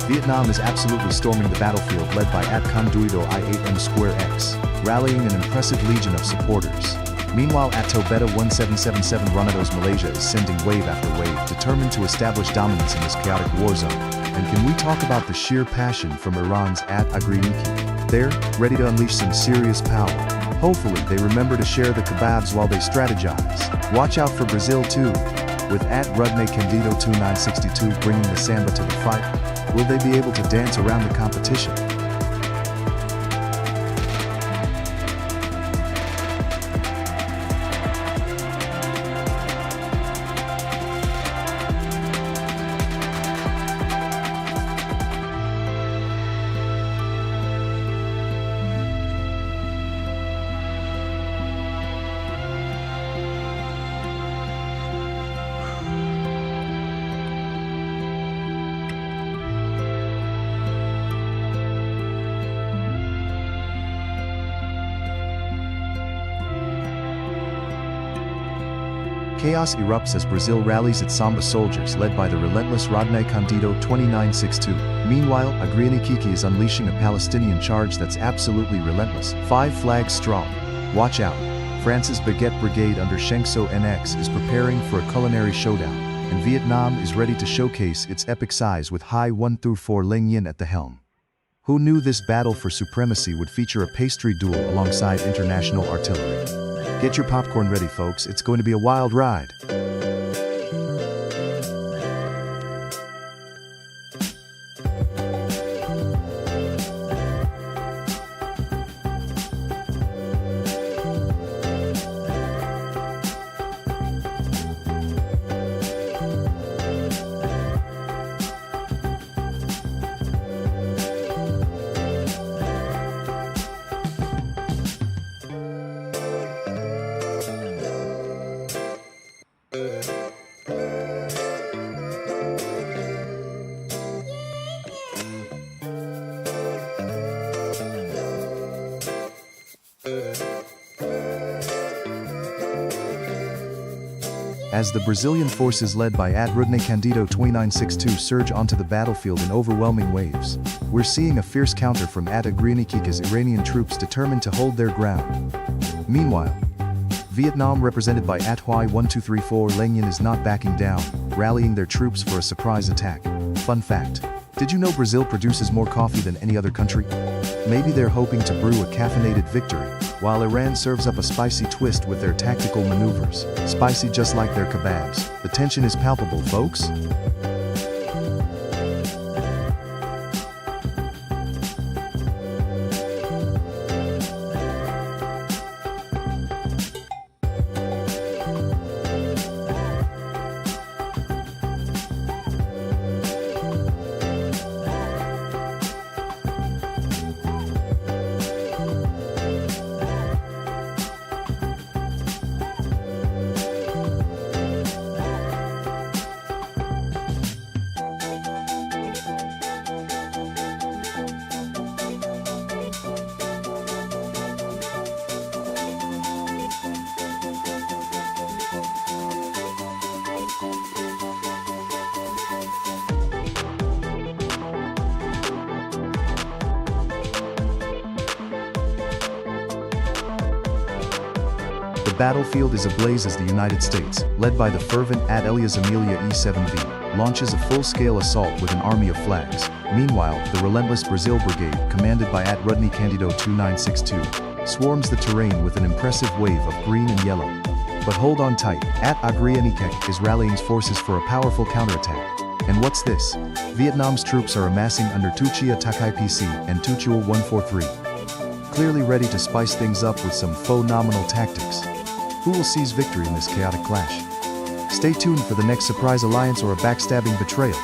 Vietnam is absolutely storming the battlefield led by Conduido I-8M Square X, rallying an impressive legion of supporters. Meanwhile, Beta 1777 Renado's Malaysia is sending wave after wave, determined to establish dominance in this chaotic war zone. And can we talk about the sheer passion from Iran's Agrinikik? They're ready to unleash some serious power. Hopefully they remember to share the kebabs while they strategize. Watch out for Brazil too, with Rudney Candido 2962 bringing the samba to the fight. Will they be able to dance around the competition? Chaos erupts as Brazil rallies its Samba soldiers led by the relentless Rodney Candido 2962. Meanwhile, Agriani Kiki is unleashing a Palestinian charge that's absolutely relentless. 5 flags strong. Watch out. France's Baguette Brigade under Shengso NX is preparing for a culinary showdown, and Vietnam is ready to showcase its epic size with Hai 1-4 Linh Yin at the helm. Who knew this battle for supremacy would feature a pastry duel alongside international artillery? Get your popcorn ready, folks, it's going to be a wild ride. As the Brazilian forces led by Rodney Candido 2962 surge onto the battlefield in overwhelming waves, we're seeing a fierce counter from Agriani Kiki's Iranian troops determined to hold their ground. Meanwhile, Vietnam, represented by Hai 1-2-3-4 Linh Yin, is not backing down, rallying their troops for a surprise attack. Fun fact: did you know Brazil produces more coffee than any other country? Maybe they're hoping to brew a caffeinated victory, while Iran serves up a spicy twist with their tactical maneuvers. Spicy just like their kebabs. The tension is palpable, folks. The battlefield is ablaze as the United States, led by the fervent Elias Amelia E-7V, launches a full-scale assault with an army of flags. Meanwhile, the relentless Brazil Brigade, commanded by Rodney Candido 2962, swarms the terrain with an impressive wave of green and yellow. But hold on tight, Agriani Kiki is rallying forces for a powerful counterattack. And what's this? Vietnam's troops are amassing under Tuchia Takai PC and Tuchua 143. Clearly ready to spice things up with some faux nominal tactics. Who will seize victory in this chaotic clash? Stay tuned for the next surprise alliance or a backstabbing betrayal.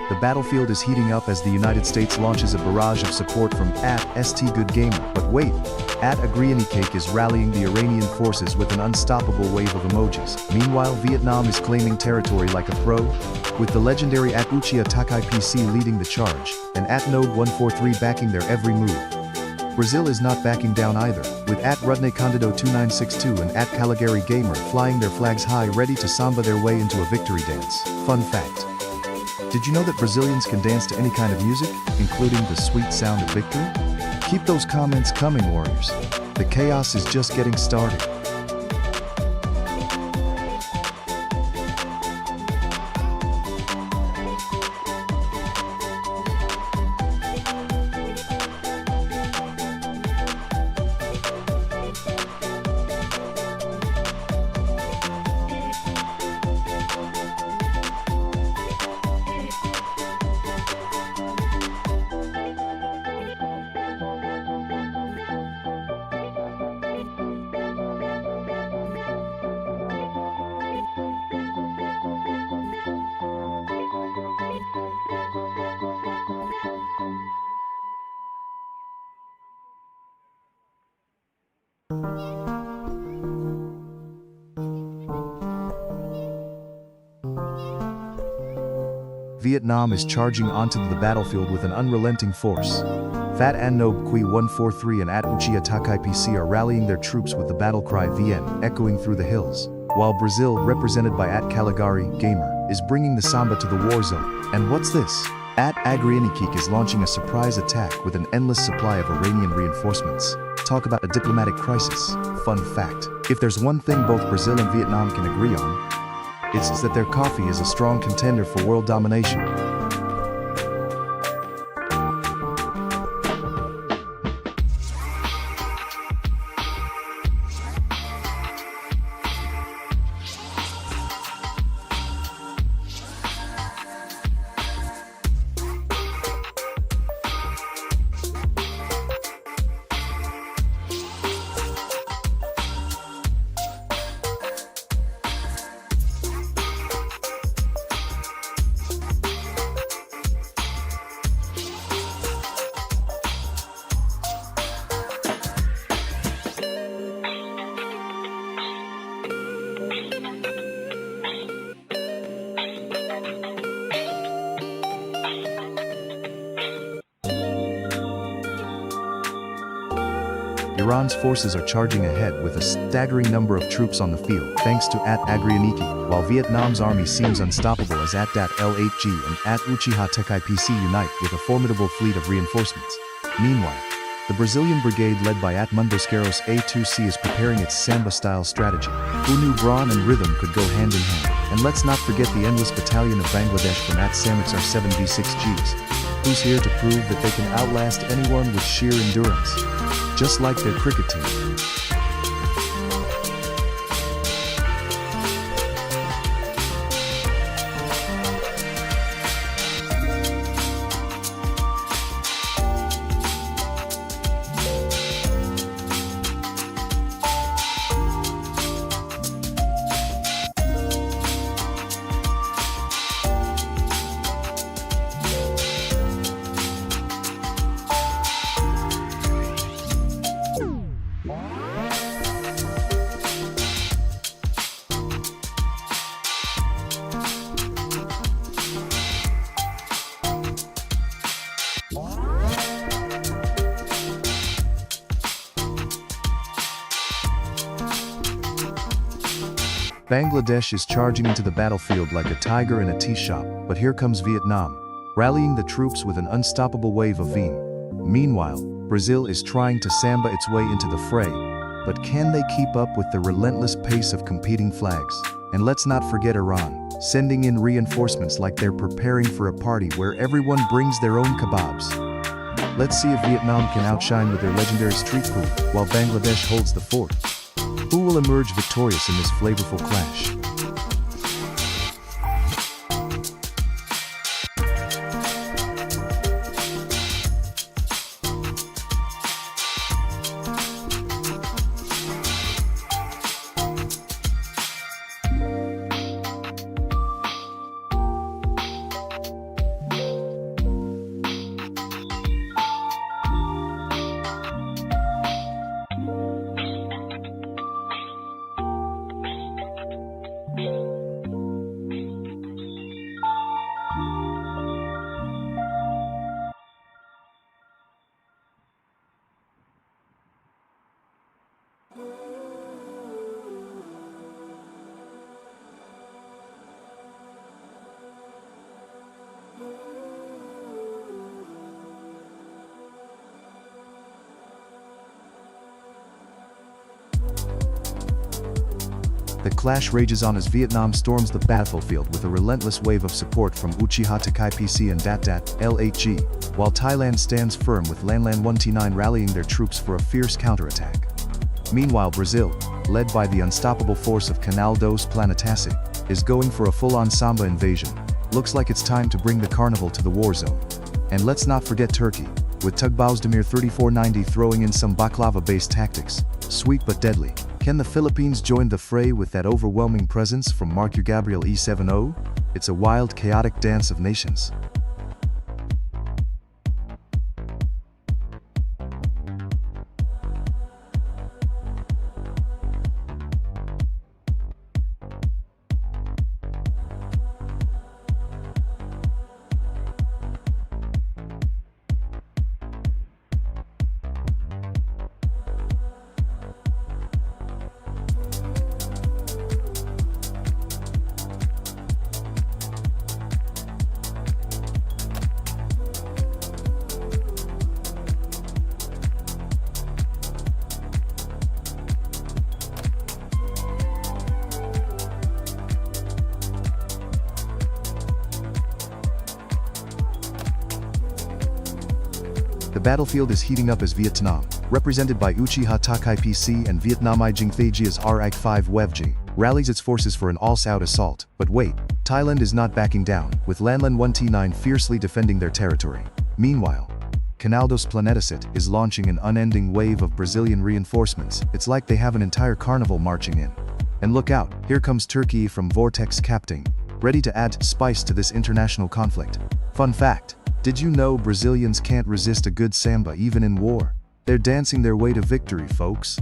The battlefield is heating up as the United States launches a barrage of support from @StGoodGamer. But wait, Agriani Kiki is rallying the Iranian forces with an unstoppable wave of emojis. Meanwhile, Vietnam is claiming territory like a pro, with the legendary Uchia Takai PC leading the charge, and Node 143 backing their every move. Brazil is not backing down either, with Rodney Candido 2962 and Caligari Gamer flying their flags high, ready to samba their way into a victory dance. Fun fact: did you know that Brazilians can dance to any kind of music, including the sweet sound of victory? Keep those comments coming, warriors. The chaos is just getting started. Vietnam is charging onto the battlefield with an unrelenting force. Fat An Nob Qui 143 and At Uchiha Takai PC are rallying their troops with the battle cry VN echoing through the hills, while Brazil, represented by At Caligari Gamer, is bringing the samba to the war zone. And what's this? At Agrianikik is launching a surprise attack with an endless supply of Iranian reinforcements. Talk about a diplomatic crisis. Fun fact, if there's one thing both Brazil and Vietnam can agree on, it's that their coffee is a strong contender for world domination. Iran's forces are charging ahead with a staggering number of troops on the field, thanks to At Agrianiki, while Vietnam's army seems unstoppable as At Dat L8G and At Uchiha Takai PC unite with a formidable fleet of reinforcements. Meanwhile, the Brazilian brigade led by At Mundosqueiros A2C is preparing its samba-style strategy. Who knew brawn and rhythm could go hand in hand? And let's not forget the endless battalion of Bangladesh from At Samix R7V6Gs, who's here to prove that they can outlast anyone with sheer endurance. Just like their cricket team. Bangladesh is charging into the battlefield like a tiger in a tea shop, but here comes Vietnam, rallying the troops with an unstoppable wave of vim. Meanwhile, Brazil is trying to samba its way into the fray, but can they keep up with the relentless pace of competing flags? And let's not forget Iran, sending in reinforcements like they're preparing for a party where everyone brings their own kebabs. Let's see if Vietnam can outshine with their legendary street food, while Bangladesh holds the fort. Who will emerge victorious in this flavorful clash? The clash rages on as Vietnam storms the battlefield with a relentless wave of support from Uchiha Takai PC and Dat Dat L8G, while Thailand stands firm with Lanlan 1T9 rallying their troops for a fierce counterattack. Meanwhile, Brazil, led by the unstoppable force of Canal dos Planetacci, is going for a full-on samba invasion. Looks like it's time to bring the carnival to the war zone. And let's not forget Turkey, with Tugbozdemir 3490 throwing in some baklava-based tactics, sweet but deadly. Can the Philippines join the fray with that overwhelming presence from Marco Gabriel E70? It's a wild, chaotic dance of nations. battlefield is heating up as Vietnam, represented by Uchiha Takai PC and Vietnamai Jingthajia's RAC-5 Wevji, rallies its forces for an all-out assault. But wait, Thailand is not backing down, with Lanlan 1T9 fiercely defending their territory. Meanwhile, Canaldos Planetasit is launching an unending wave of Brazilian reinforcements. It's like they have an entire carnival marching in. And look out, here comes Turkey from Vortex Captain, ready to add spice to this international conflict. Fun fact, did you know Brazilians can't resist a good samba even in war? They're dancing their way to victory, folks.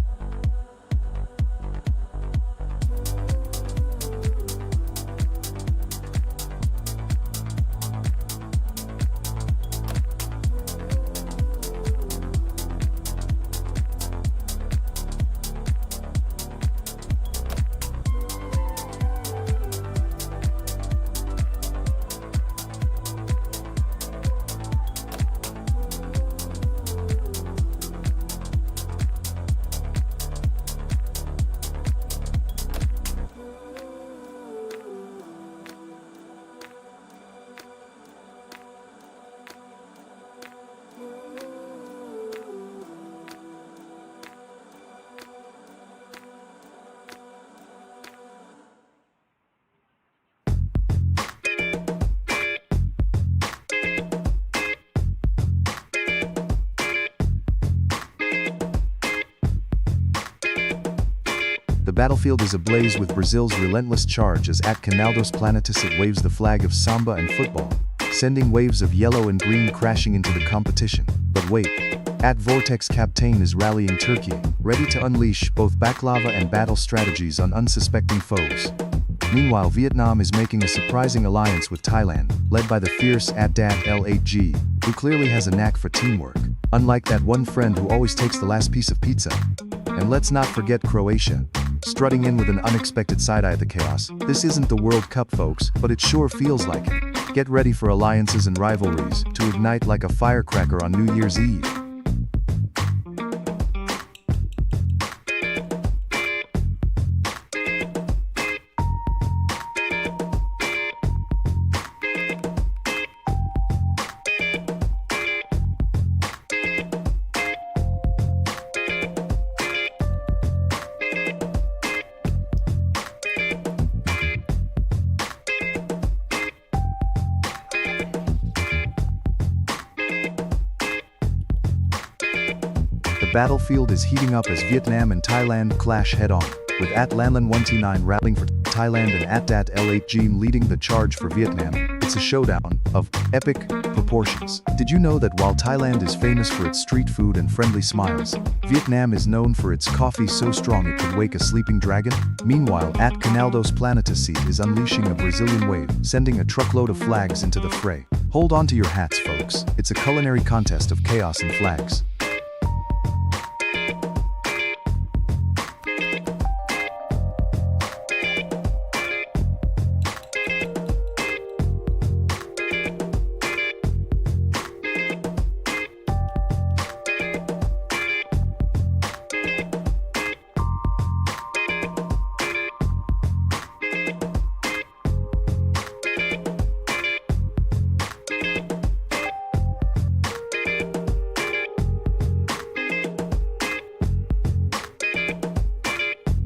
The battlefield is ablaze with Brazil's relentless charge as at Canaldos Planetasit waves the flag of samba and football, sending waves of yellow and green crashing into the competition. But wait, at Vortex Captain is rallying Turkey, ready to unleash both baklava and battle strategies on unsuspecting foes. Meanwhile, Vietnam is making a surprising alliance with Thailand, led by the fierce At-Dat L8G, who clearly has a knack for teamwork, unlike that one friend who always takes the last piece of pizza. And let's not forget Croatia, strutting in with an unexpected side-eye at the chaos. This isn't the World Cup, folks, but it sure feels like it. Get ready for alliances and rivalries to ignite like a firecracker on New Year's Eve. The battlefield is heating up as Vietnam and Thailand clash head-on, with At Lanlan 1T9 rallying for Thailand and At-Dat L8G leading the charge for Vietnam. It's a showdown of epic proportions. Did you know that while Thailand is famous for its street food and friendly smiles, Vietnam is known for its coffee so strong it could wake a sleeping dragon? Meanwhile, At Canaldos Planetasit is unleashing a Brazilian wave, sending a truckload of flags into the fray. Hold on to your hats, folks. It's a culinary contest of chaos and flags.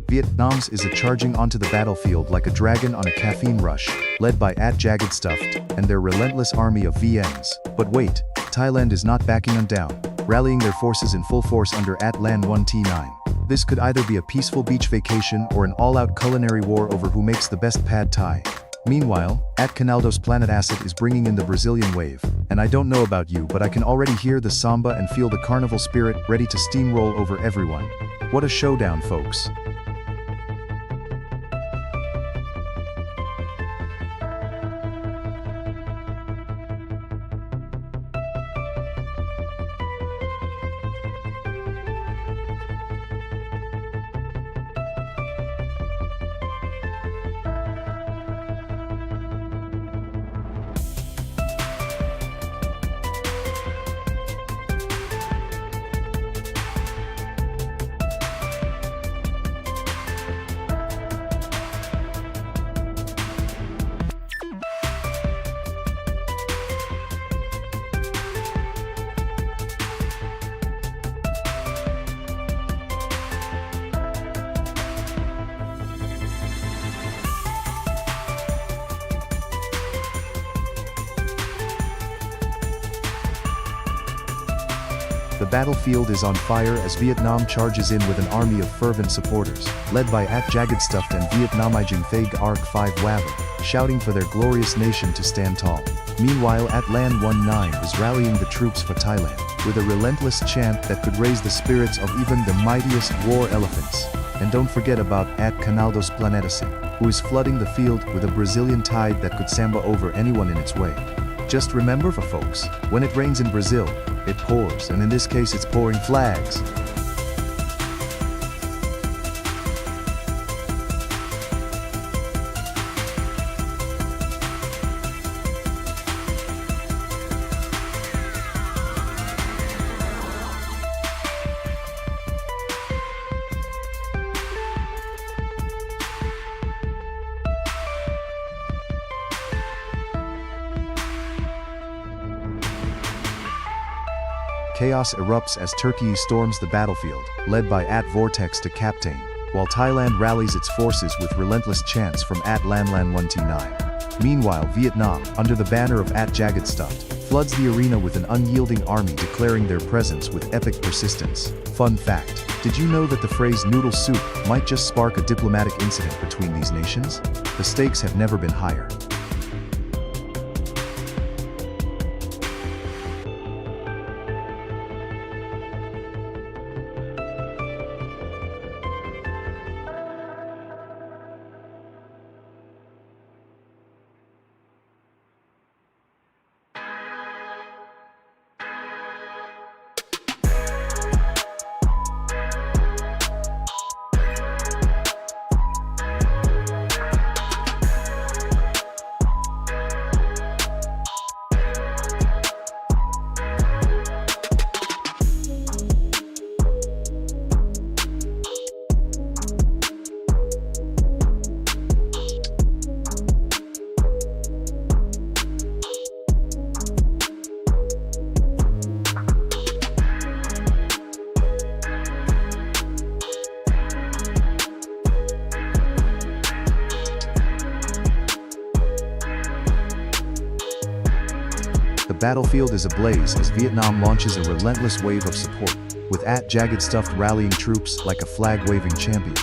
Vietnam's is charging onto the battlefield like a dragon on a caffeine rush, led by At Jagged Stuffed and their relentless army of VNs. But wait, Thailand is not backing them down, rallying their forces in full force under At Lan 1T9. This could either be a peaceful beach vacation or an all-out culinary war over who makes the best pad thai. Meanwhile, At Canaldos Planetasit is bringing in the Brazilian wave, and I don't know about you, but I can already hear the samba and feel the carnival spirit ready to steamroll over everyone. What a showdown, folks. The battlefield is on fire as Vietnam charges in with an army of fervent supporters, led by Jagged Stuffed and Vietnamizing Thag Arc 5 Waver, shouting for their glorious nation to stand tall. Meanwhile Lan 19 is rallying the troops for Thailand, with a relentless chant that could raise the spirits of even the mightiest war elephants. And don't forget about Canal dos Planetas, who is flooding the field with a Brazilian tide that could samba over anyone in its way. Just remember for folks, when it rains in Brazil, it pours, and in this case it's pouring flags. Chaos erupts as Turkey storms the battlefield, led by Vortex to Captain, while Thailand rallies its forces with relentless chants from Lan 19. Meanwhile Vietnam, under the banner of Jagged Stuffed, floods the arena with an unyielding army declaring their presence with epic persistence. Fun fact, did you know that the phrase noodle soup might just spark a diplomatic incident between these nations? The stakes have never been higher. The battlefield is ablaze as Vietnam launches a relentless wave of support, with Jagged Stuffed rallying troops like a flag-waving champion.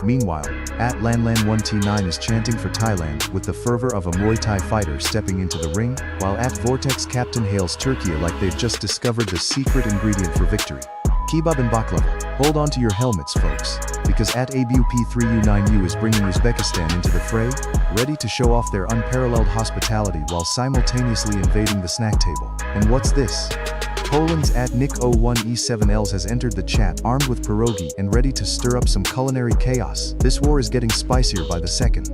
Meanwhile, Lan 19 is chanting for Thailand with the fervor of a Muay Thai fighter stepping into the ring, while Vortex Captain hails Turkey like they've just discovered the secret ingredient for victory. Kebab and baklava. Hold on to your helmets, folks, because ABUP3U9U is bringing Uzbekistan into the fray, ready to show off their unparalleled hospitality while simultaneously invading the snack table. And what's this? Poland's Nick01E7Els has entered the chat armed with pierogi and ready to stir up some culinary chaos. This war is getting spicier by the second.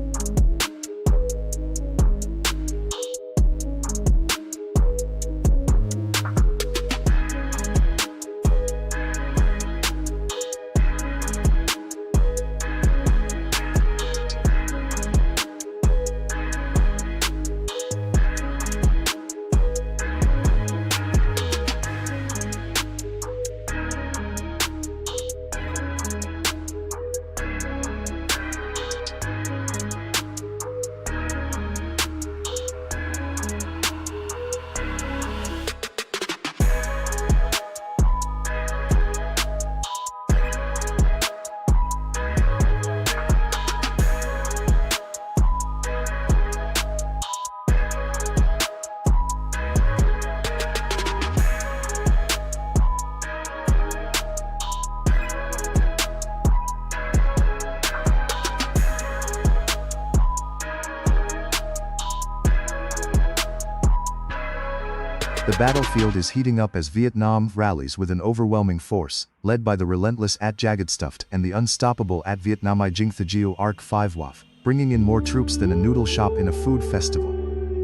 The battlefield is heating up as Vietnam rallies with an overwhelming force, led by the relentless Jagged Stuffed and the unstoppable Vietnamizing Thag Arc 5 Waf, bringing in more troops than a noodle shop in a food festival.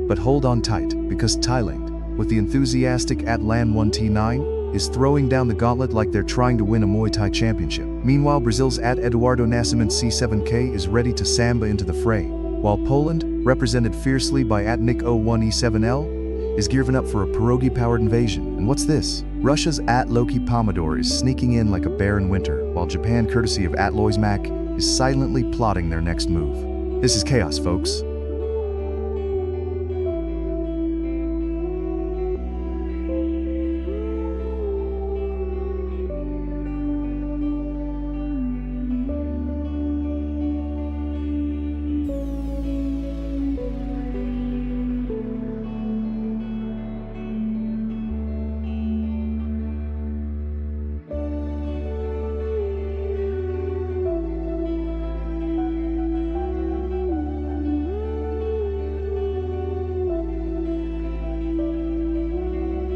But hold on tight, because Thailand, with the enthusiastic Lan 19, is throwing down the gauntlet like they're trying to win a Muay Thai championship. Meanwhile Brazil's Eduardo Nascimento C7K is ready to samba into the fray, while Poland, represented fiercely by Nick01E7L, is gearing up for a pierogi-powered invasion. And what's this? Russia's Loki Pomodor is sneaking in like a bear in winter, while Japan, courtesy of Lois Mac, is silently plotting their next move. This is chaos, folks.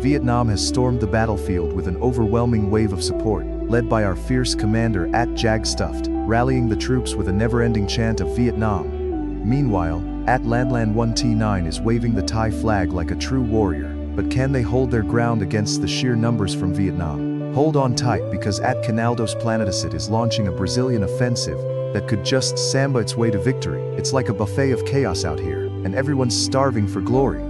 Vietnam has stormed the battlefield with an overwhelming wave of support, led by our fierce commander at Jag Stuffed, rallying the troops with a never-ending chant of Vietnam. Meanwhile, at Landlan 1T9 is waving the Thai flag like a true warrior, but can they hold their ground against the sheer numbers from Vietnam? Hold on tight because at Canaldos Planetacid is launching a Brazilian offensive that could just samba its way to victory. It's like a buffet of chaos out here, and everyone's starving for glory.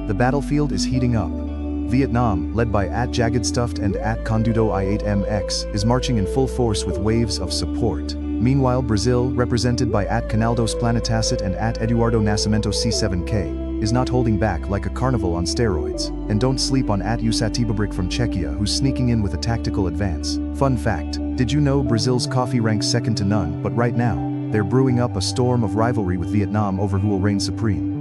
The battlefield is heating up. Vietnam, led by at Jagged Stuffed and at Condudo I8MX, is marching in full force with waves of support. Meanwhile, Brazil, represented by at Canaldos Planetacid and at Eduardo Nascimento C7K, is not holding back like a carnival on steroids. And don't sleep on at Usatibabrick from Czechia, who's sneaking in with a tactical advance. Fun fact, did you know Brazil's coffee ranks second to none, but right now, they're brewing up a storm of rivalry with Vietnam over who will reign supreme.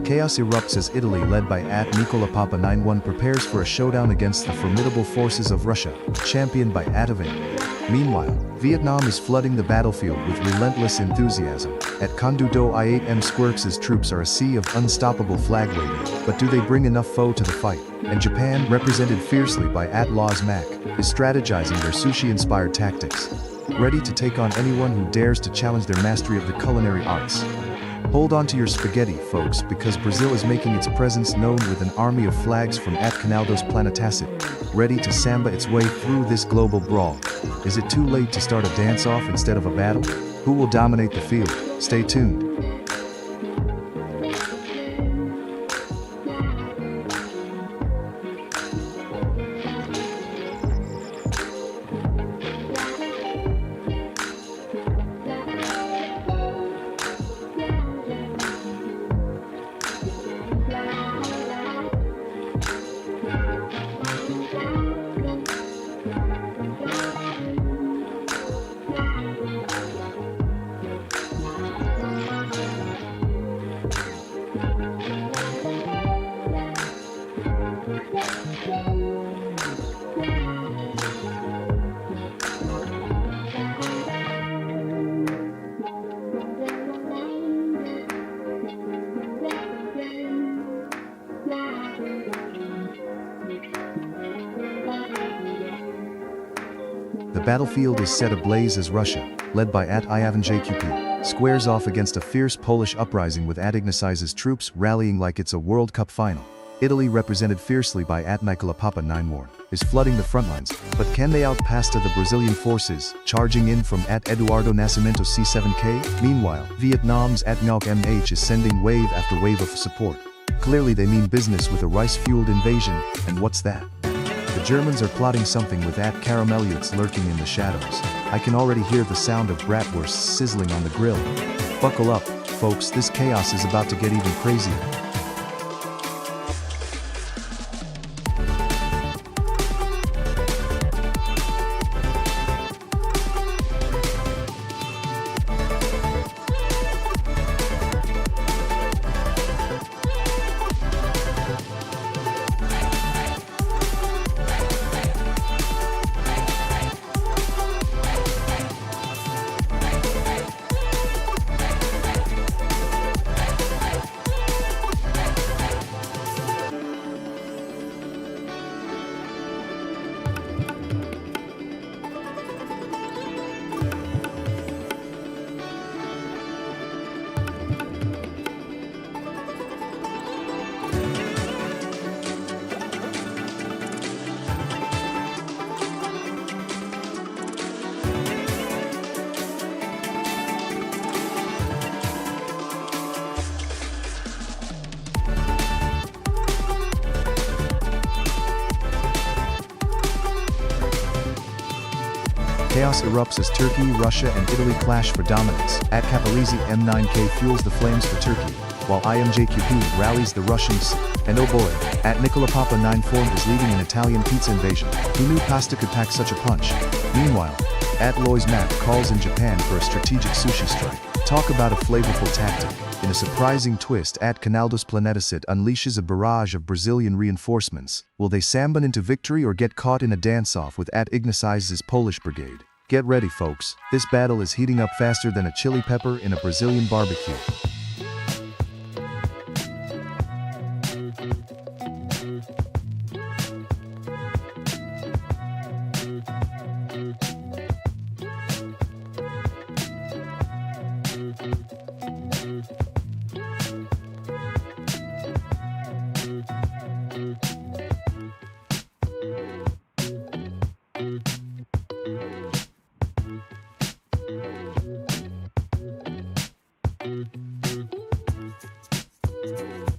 Chaos erupts as Italy, led by at Nicola Papa 91, prepares for a showdown against the formidable forces of Russia, championed by Atavane. Meanwhile, Vietnam is flooding the battlefield with relentless enthusiasm. At Condudo I8M Squirks' troops are a sea of unstoppable flag waving, but do they bring enough foe to the fight? And Japan, represented fiercely by at Laws Mac, is strategizing their sushi-inspired tactics, ready to take on anyone who dares to challenge their mastery of the culinary arts. Hold on to your spaghetti, folks, because Brazil is making its presence known with an army of flags from at Canaldos Planetacid, ready to samba its way through this global brawl. Is it too late to start a dance-off instead of a battle? Who will dominate the field? Stay tuned. The battlefield is set ablaze as Russia, led by at Ivan JQP, squares off against a fierce Polish uprising with at Ignaciz's troops rallying like it's a World Cup final. Italy, represented fiercely by at Nicola Papa 91, is flooding the frontlines, but can they outpass the Brazilian forces, charging in from at Eduardo Nascimento C7K? Meanwhile, Vietnam's at Ngoc MH is sending wave after wave of support. Clearly they mean business with a rice-fueled invasion, and what's that? The Germans are plotting something with Carameliots lurking in the shadows. I can already hear the sound of bratwursts sizzling on the grill. Buckle up, folks, this chaos is about to get even crazier. Chaos erupts as Turkey, Russia and Italy clash for dominance. Capelizzi M9K fuels the flames for Turkey, while IMJQP rallies the Russians. And oh boy, Nicola Papa 9 formed is leading an Italian pizza invasion. Who knew pasta could pack such a punch? Meanwhile, Lois Map calls in Japan for a strategic sushi strike. Talk about a flavorful tactic. In a surprising twist, Canaldos Planetacid unleashes a barrage of Brazilian reinforcements. Will they samban into victory or get caught in a dance-off with Ignaciz's Polish brigade? Get ready, folks. This battle is heating up faster than a chili pepper in a Brazilian barbecue.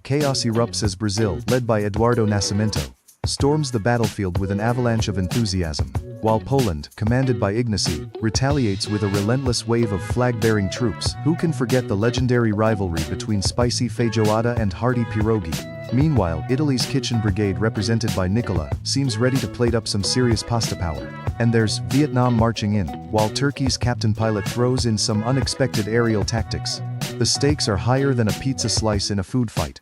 Chaos erupts as Brazil, led by Eduardo Nascimento, storms the battlefield with an avalanche of enthusiasm, while Poland, commanded by Ignacy, retaliates with a relentless wave of flag-bearing troops. Who can forget the legendary rivalry between spicy feijoada and hearty pierogi? Meanwhile, Italy's kitchen brigade, represented by Nicola, seems ready to plate up some serious pasta power. And there's Vietnam marching in, while Turkey's captain pilot throws in some unexpected aerial tactics. The stakes are higher than a pizza slice in a food fight.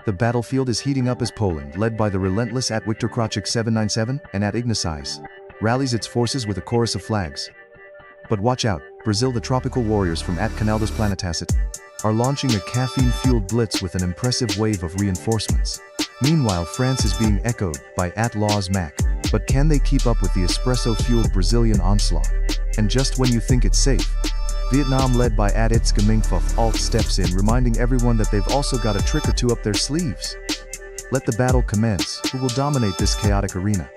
The battlefield is heating up as Poland, led by the relentless Wiktor Krachik 797 and Ignaciz, rallies its forces with a chorus of flags. But watch out, Brazil, the tropical warriors from Canaldos Planetacid, are launching a caffeine-fueled blitz with an impressive wave of reinforcements. Meanwhile, France is being echoed by Lois Mac. But can they keep up with the espresso-fueled Brazilian onslaught? And just when you think it's safe, Vietnam, led by Itzka Mingphuff Alt, steps in, reminding everyone that they've also got a trick or two up their sleeves. Let the battle commence. Who will dominate this chaotic arena?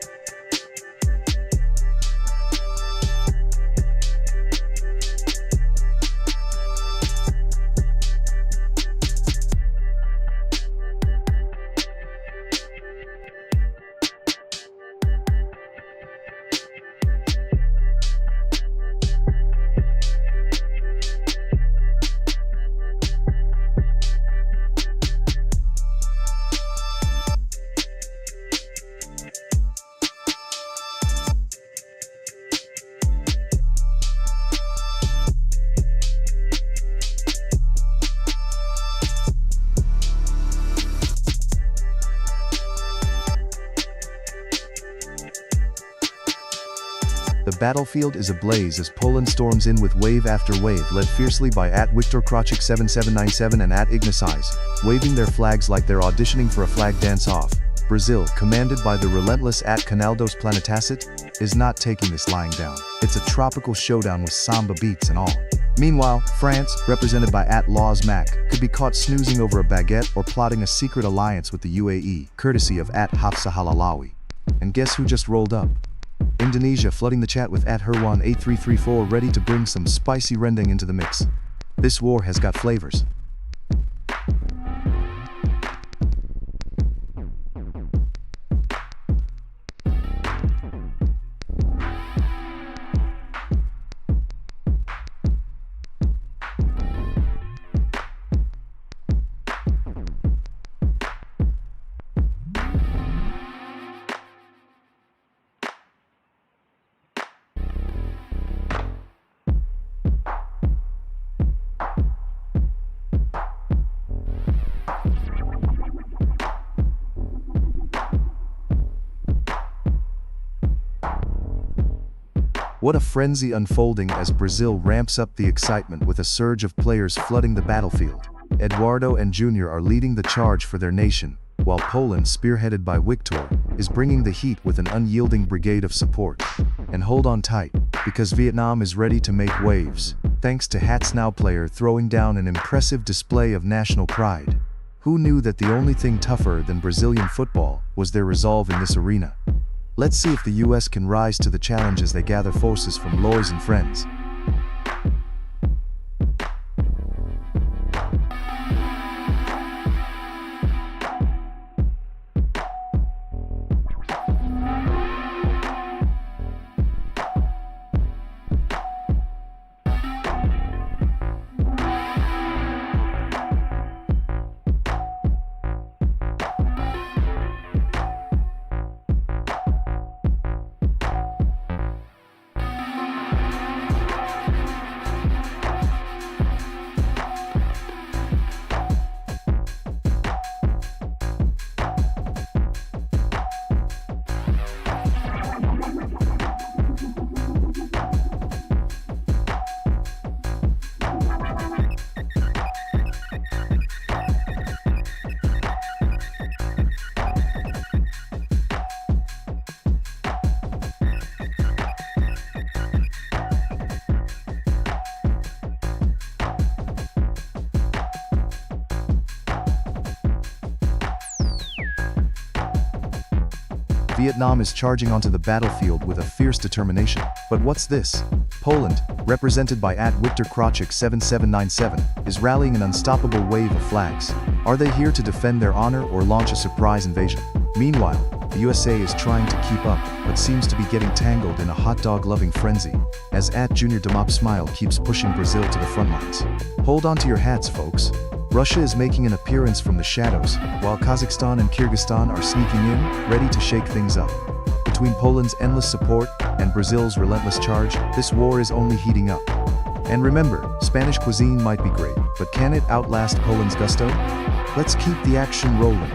The battlefield is ablaze as Poland storms in with wave after wave led fiercely by @WiktorKrawczyk7797 and @Ignasize, waving their flags like they're auditioning for a flag dance-off. Brazil, commanded by the relentless @Canaldos Planetacit, is not taking this lying down. It's a tropical showdown with samba beats and all. Meanwhile, France, represented by @LawsMac, could be caught snoozing over a baguette or plotting a secret alliance with the UAE, courtesy of @Hafsahalalawi. And guess who just rolled up? Indonesia, flooding the chat with @Herwan8334, ready to bring some spicy rendang into the mix. This war has got flavors. What a frenzy unfolding as Brazil ramps up the excitement with a surge of players flooding the battlefield. Eduardo and Junior are leading the charge for their nation, while Poland, spearheaded by Wiktor, is bringing the heat with an unyielding brigade of support. And hold on tight, because Vietnam is ready to make waves, thanks to Hatsnow player throwing down an impressive display of national pride. Who knew that the only thing tougher than Brazilian football was their resolve in this arena? Let's see if the US can rise to the challenge as they gather forces from Lois and friends. Vietnam is charging onto the battlefield with a fierce determination. But what's this? Poland, represented by @WiktorKrawczyk7797, is rallying an unstoppable wave of flags. Are they here to defend their honor or launch a surprise invasion? Meanwhile, the USA is trying to keep up, but seems to be getting tangled in a hot dog-loving frenzy, as @JuniorDemopSmile keeps pushing Brazil to the front lines. Hold on to your hats, folks. Russia is making an appearance from the shadows, while Kazakhstan and Kyrgyzstan are sneaking in, ready to shake things up. Between Poland's endless support and Brazil's relentless charge, this war is only heating up. And remember, Spanish cuisine might be great, but can it outlast Poland's gusto? Let's keep the action rolling.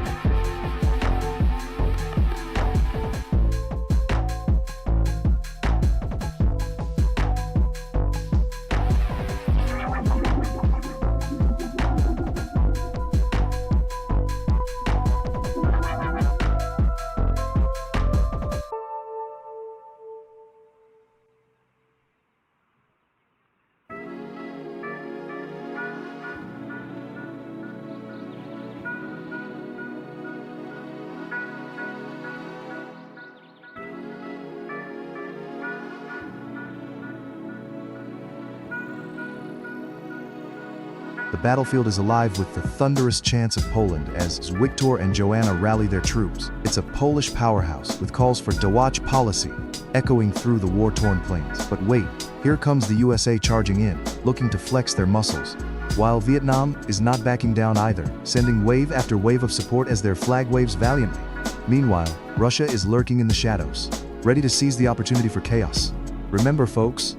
The battlefield is alive with the thunderous chants of Poland as Wiktor and Joanna rally their troops. It's a Polish powerhouse with calls for Dawaj policy echoing through the war-torn plains. But wait, here comes the USA charging in, looking to flex their muscles. While Vietnam is not backing down either, sending wave after wave of support as their flag waves valiantly. Meanwhile, Russia is lurking in the shadows, ready to seize the opportunity for chaos. Remember, folks,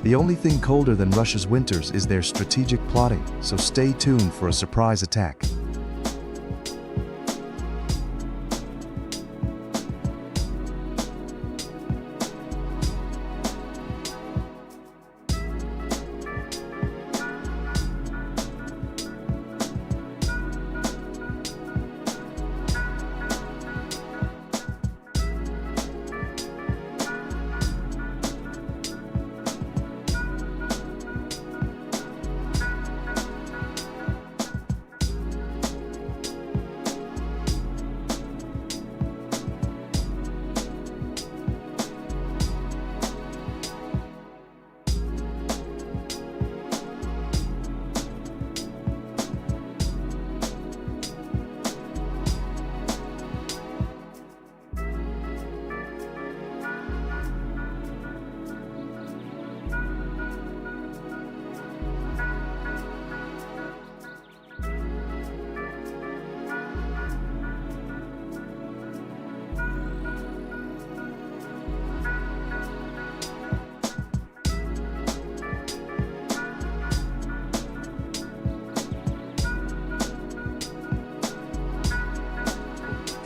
the only thing colder than Russia's winters is their strategic plotting, so stay tuned for a surprise attack.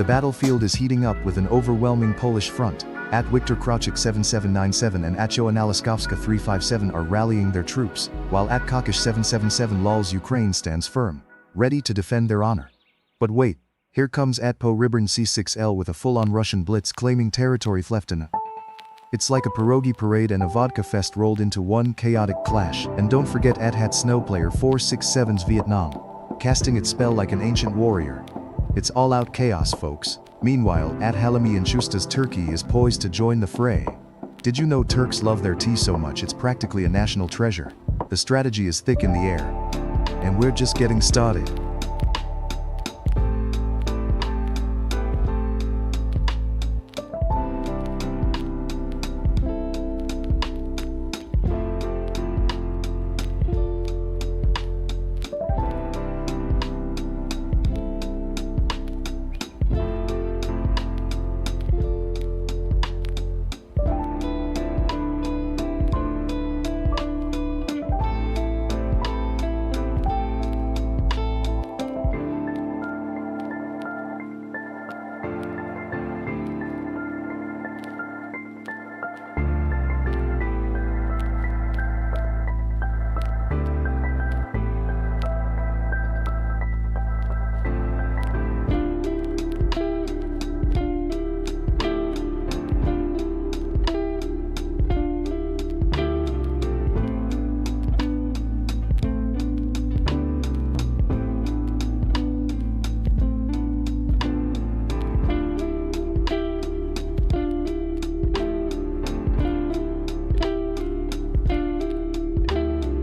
battlefield is heating up with an overwhelming Polish front. At Wiktor Krawczyk 7797 and at Joanna Laskowska 357 are rallying their troops, while at Kokish 777 lols Ukraine stands firm, ready to defend their honor. But wait, here comes at Po Ribern C6L with a full-on Russian blitz claiming territory Fleftina. It's like a pierogi parade and a vodka fest rolled into one chaotic clash. And don't forget at Hat Snowplayer 467's Vietnam, casting its spell like an ancient warrior. It's all-out chaos, folks. Meanwhile, at Halimi and Shusta's Turkey is poised to join the fray. Did you know Turks love their tea so much it's practically a national treasure? The strategy is thick in the air. And we're just getting started.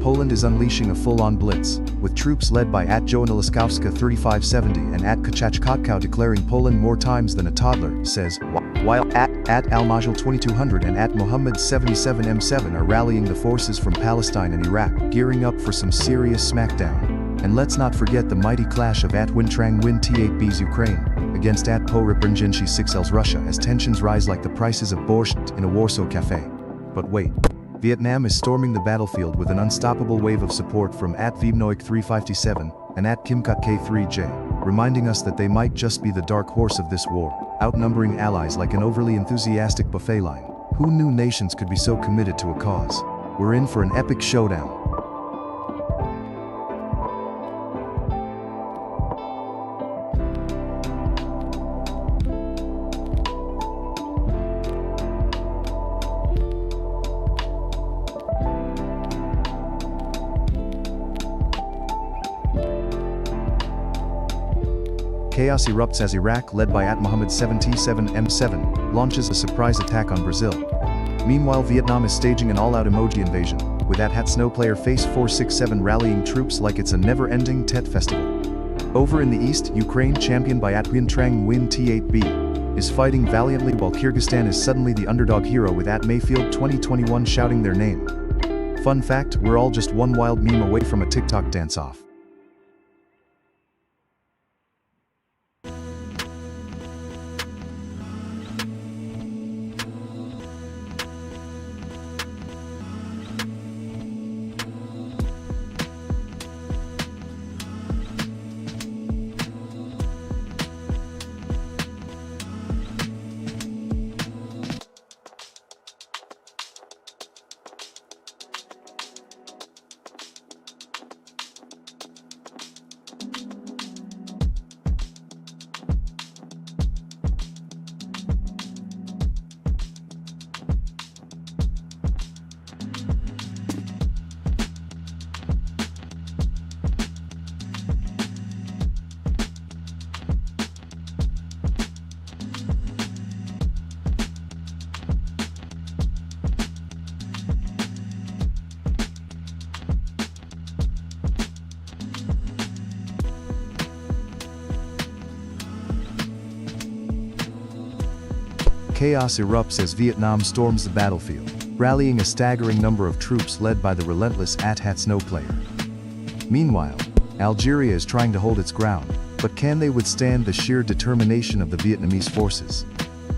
Poland is unleashing a full-on blitz, with troops led by at Joanna Laskowska 3570 and at Kachachkotkau declaring Poland more times than a toddler, says, while at Almajal 2200 and at Mohammed 77M7 are rallying the forces from Palestine and Iraq, gearing up for some serious smackdown. And let's not forget the mighty clash of at Wintrang Win T8B's Ukraine against at Porybrynjinshi 6L's Russia as tensions rise like the prices of borscht in a Warsaw cafe. But wait. Vietnam is storming the battlefield with an unstoppable wave of support from at Vimnoik 357 and at Kimkut K3J, reminding us that they might just be the dark horse of this war, outnumbering allies like an overly enthusiastic buffet line. Who knew nations could be so committed to a cause? We're in for an epic showdown. Chaos erupts as Iraq, led by at Mohammed 77M7, launches a surprise attack on Brazil. Meanwhile, Vietnam is staging an all-out emoji invasion, with at Hat Snowplayer Face 467 rallying troops like it's a never-ending Tet festival. Over in the east, Ukraine, championed by at Wintrang Win T8B, is fighting valiantly while Kyrgyzstan is suddenly the underdog hero with at Mayfield 2021 shouting their name. Fun fact, we're all just one wild meme away from a TikTok dance-off. Chaos erupts as Vietnam storms the battlefield, rallying a staggering number of troops led by the relentless at Hat Snowplayer. Meanwhile, Algeria is trying to hold its ground, but can they withstand the sheer determination of the Vietnamese forces?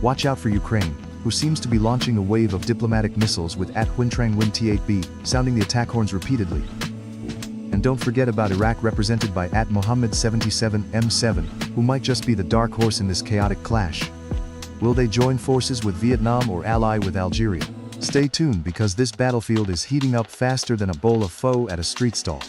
Watch out for Ukraine, who seems to be launching a wave of diplomatic missiles with at Wintrang Win T8B, sounding the attack horns repeatedly. And don't forget about Iraq, represented by at Mohammed 77M7, who might just be the dark horse in this chaotic clash. Will they join forces with Vietnam or ally with Algeria? Stay tuned because this battlefield is heating up faster than a bowl of pho at a street stall.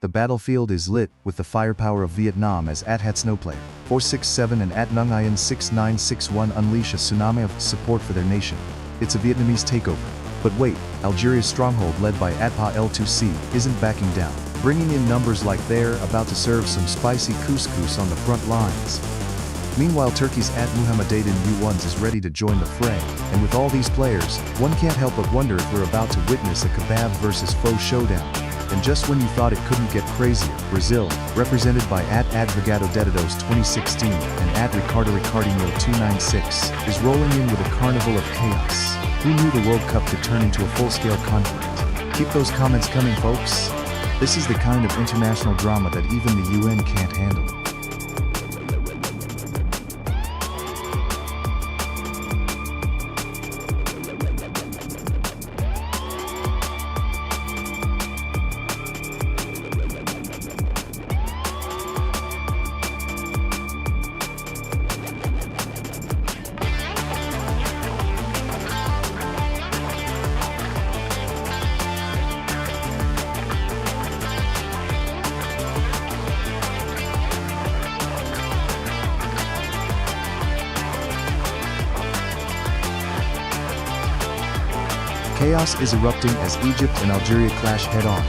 The battlefield is lit with the firepower of Vietnam as @HatSnowPlayer 467 and @NungIan6961 unleash a tsunami of support for their nation. It's a Vietnamese takeover. But wait, Algeria's stronghold led by @PA-L2C isn't backing down, bringing in numbers like they're about to serve some spicy couscous on the front lines. Meanwhile, Turkey's @Muhammadadin U1s is ready to join the fray, and with all these players, one can't help but wonder if we're about to witness a kebab versus pho showdown. And just when you thought it couldn't get crazier, Brazil, represented by @AdvogadoDedados 2016 and @RicardoRicardinho296, is rolling in with a carnival of chaos. Who knew the World Cup could turn into a full-scale conflict? Keep those comments coming, folks. This is the kind of international drama that even the UN can't handle. Chaos is erupting as Egypt and Algeria clash head-on,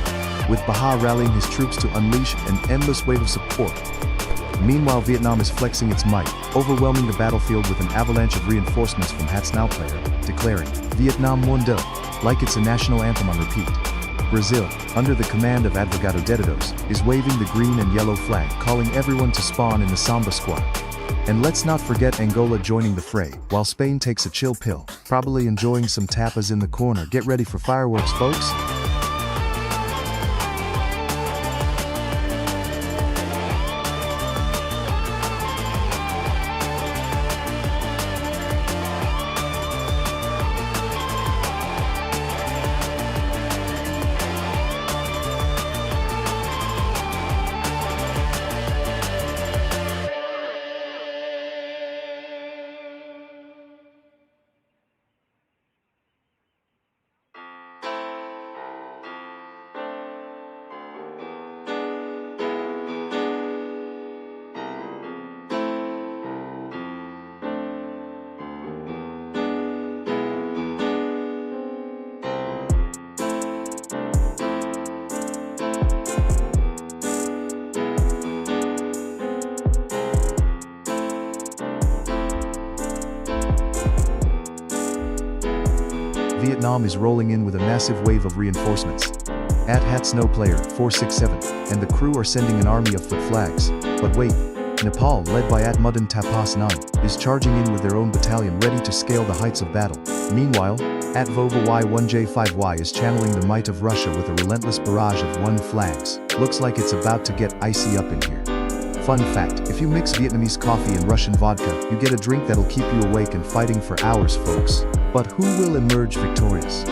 with Baha rallying his troops to unleash an endless wave of support. Meanwhile, Vietnam is flexing its might, overwhelming the battlefield with an avalanche of reinforcements from @HatSnowPlayer, declaring, Vietnam Mundo, like it's a national anthem on repeat. Brazil, under the command of @AdvogadoDedados, is waving the green and yellow flag, calling everyone to spawn in the Samba squad. And let's not forget Angola joining the fray, while Spain takes a chill pill, probably enjoying some tapas in the corner. Get ready for fireworks, folks. Vietnam is rolling in with a massive wave of reinforcements. @HatSnowPlayer 467 and the crew are sending an army of foot flags. But wait, Nepal, led by @Mudin Tapas 9, is charging in with their own battalion ready to scale the heights of battle. Meanwhile, @Vova Y1J5Y is channeling the might of Russia with a relentless barrage of one flags. Looks like it's about to get icy up in here. Fun fact, if you mix Vietnamese coffee and Russian vodka, you get a drink that'll keep you awake and fighting for hours, folks. But who will emerge victorious?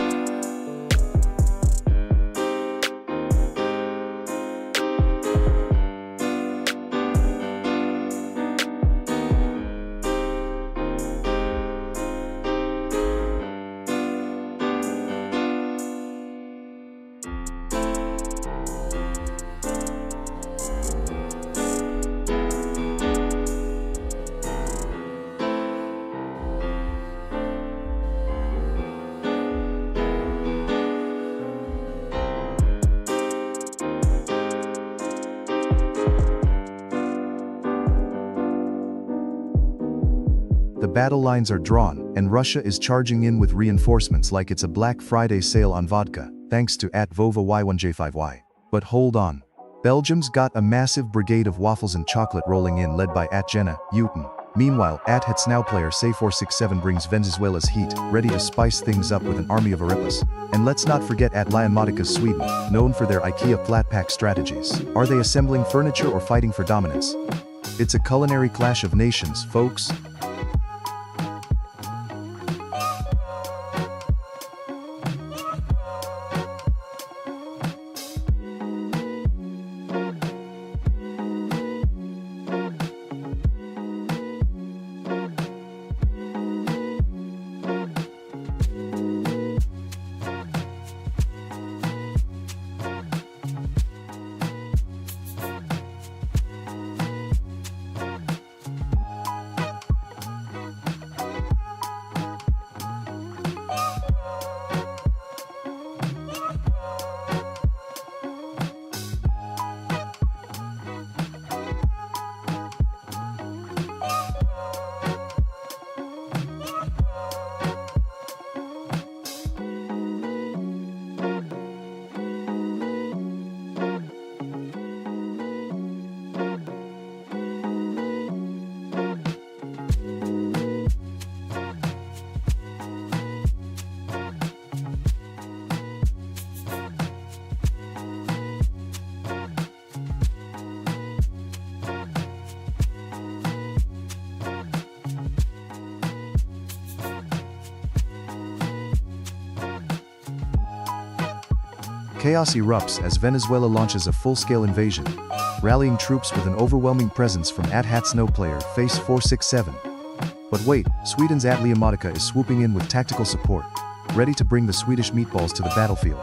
battle lines are drawn, and Russia is charging in with reinforcements like it's a Black Friday sale on vodka, thanks to @Vova Y1J5Y. But hold on. Belgium's got a massive brigade of waffles and chocolate rolling in led by @Jenna Uten. Meanwhile, @Hetsnow player Say467 brings Venezuela's heat, ready to spice things up with an army of arepas. And let's not forget @Lionmatica's Sweden, known for their IKEA flat pack strategies. Are they assembling furniture or fighting for dominance? It's a culinary clash of nations, folks. Chaos erupts as Venezuela launches a full-scale invasion, rallying troops with an overwhelming presence from @Hatsnow player Face467. But wait, Sweden's @Lionmatica is swooping in with tactical support, ready to bring the Swedish meatballs to the battlefield.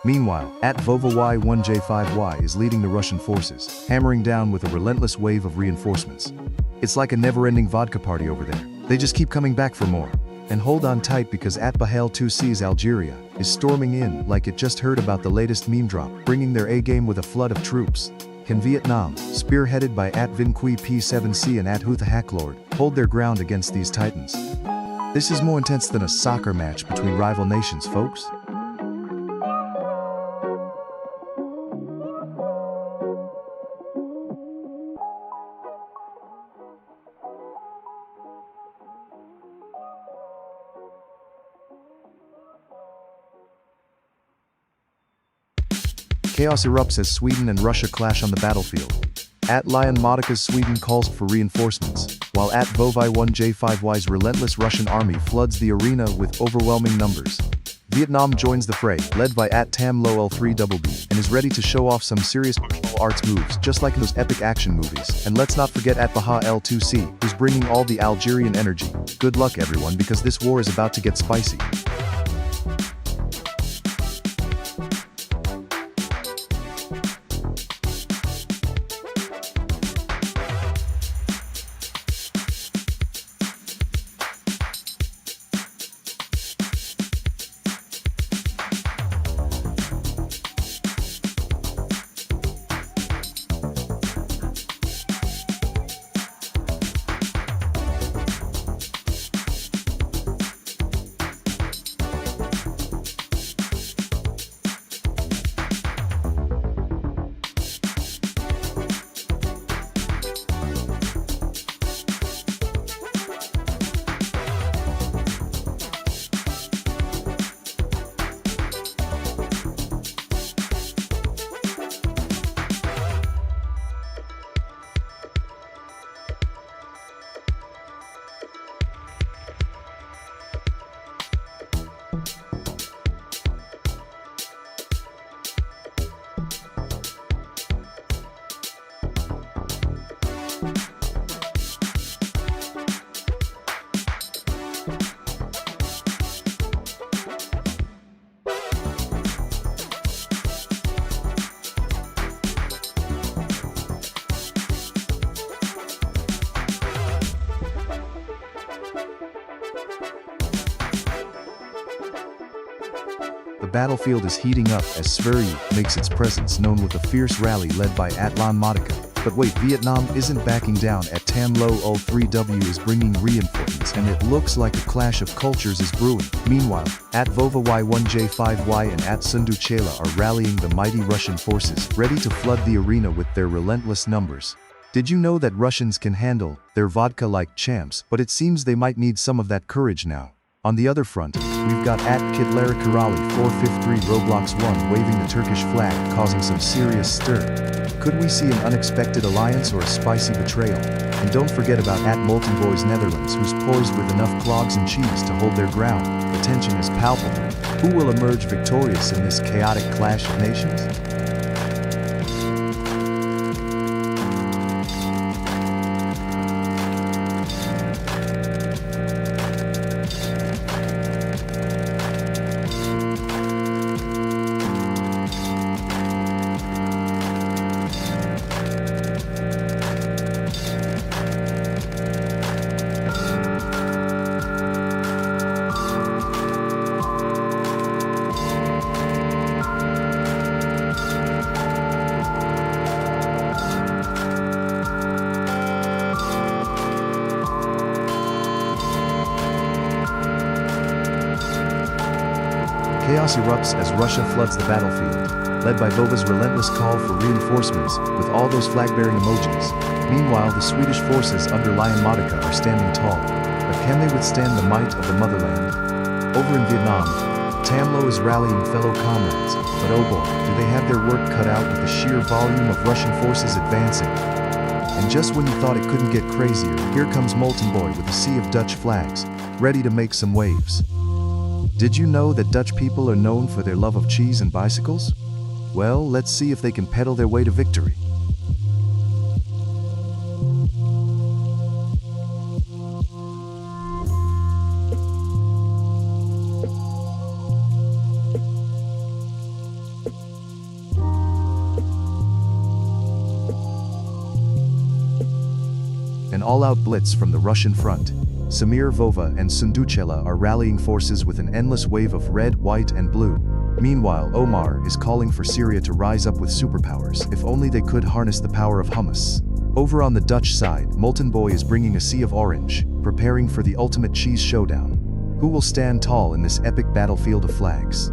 Meanwhile, @Vova Y1J5Y is leading the Russian forces, hammering down with a relentless wave of reinforcements. It's like a never-ending vodka party over there. They just keep coming back for more. And hold on tight because @Bahel2C's Algeria is storming in like it just heard about the latest meme drop, bringing their A-game with a flood of troops. Can Vietnam, spearheaded by @Vinqui P7C and @Hutha Hacklord, hold their ground against these titans? This is more intense than a soccer match between rival nations, folks. Chaos erupts as Sweden and Russia clash on the battlefield. @Lionmatica's Sweden calls for reinforcements, while @Vovi1J5Y's relentless Russian army floods the arena with overwhelming numbers. Vietnam joins the fray, led by @TamLoL3BB, and is ready to show off some serious martial arts moves, just like in those epic action movies. And let's not forget @Bahel2C, who's bringing all the Algerian energy. Good luck everyone, because this war is about to get spicy. The battlefield is heating up as Sverige makes its presence known with a fierce rally led by @Lionmatica. But wait, Vietnam isn't backing down at Tam Lo Ul 3W is bringing reinforcements and it looks like a clash of cultures is brewing. Meanwhile, at Vova Y1J5Y and at Sundu Chela are rallying the mighty Russian forces, ready to flood the arena with their relentless numbers. Did you know that Russians can handle their vodka like champs, but it seems they might need some of that courage now. On the other front, we've got at Kitlara Kirali 453 Roblox 1 waving the Turkish flag, causing some serious stir. Could we see an unexpected alliance or a spicy betrayal? And don't forget about at Molten Boys Netherlands, who's poised with enough clogs and cheese to hold their ground. The tension is palpable. Who will emerge victorious in this chaotic clash of nations? Chaos erupts as Russia floods the battlefield, led by Vova's relentless call for reinforcements, with all those flag-bearing emojis. Meanwhile, the Swedish forces under Lion Modica are standing tall, but can they withstand the might of the motherland? Over in Vietnam, Tam Lo is rallying fellow comrades, but oh boy, do they have their work cut out with the sheer volume of Russian forces advancing. And just when you thought it couldn't get crazier, here comes Molten Boy with a sea of Dutch flags, ready to make some waves. Did you know that Dutch people are known for their love of cheese and bicycles? Well, let's see if they can pedal their way to victory. An all-out blitz from the Russian front. Samir, Vova, and Sunduchela are rallying forces with an endless wave of red, white, and blue. Meanwhile, Omar is calling for Syria to rise up with superpowers, if only they could harness the power of hummus. Over on the Dutch side, Molten Boy is bringing a sea of orange, preparing for the ultimate cheese showdown. Who will stand tall in this epic battlefield of flags?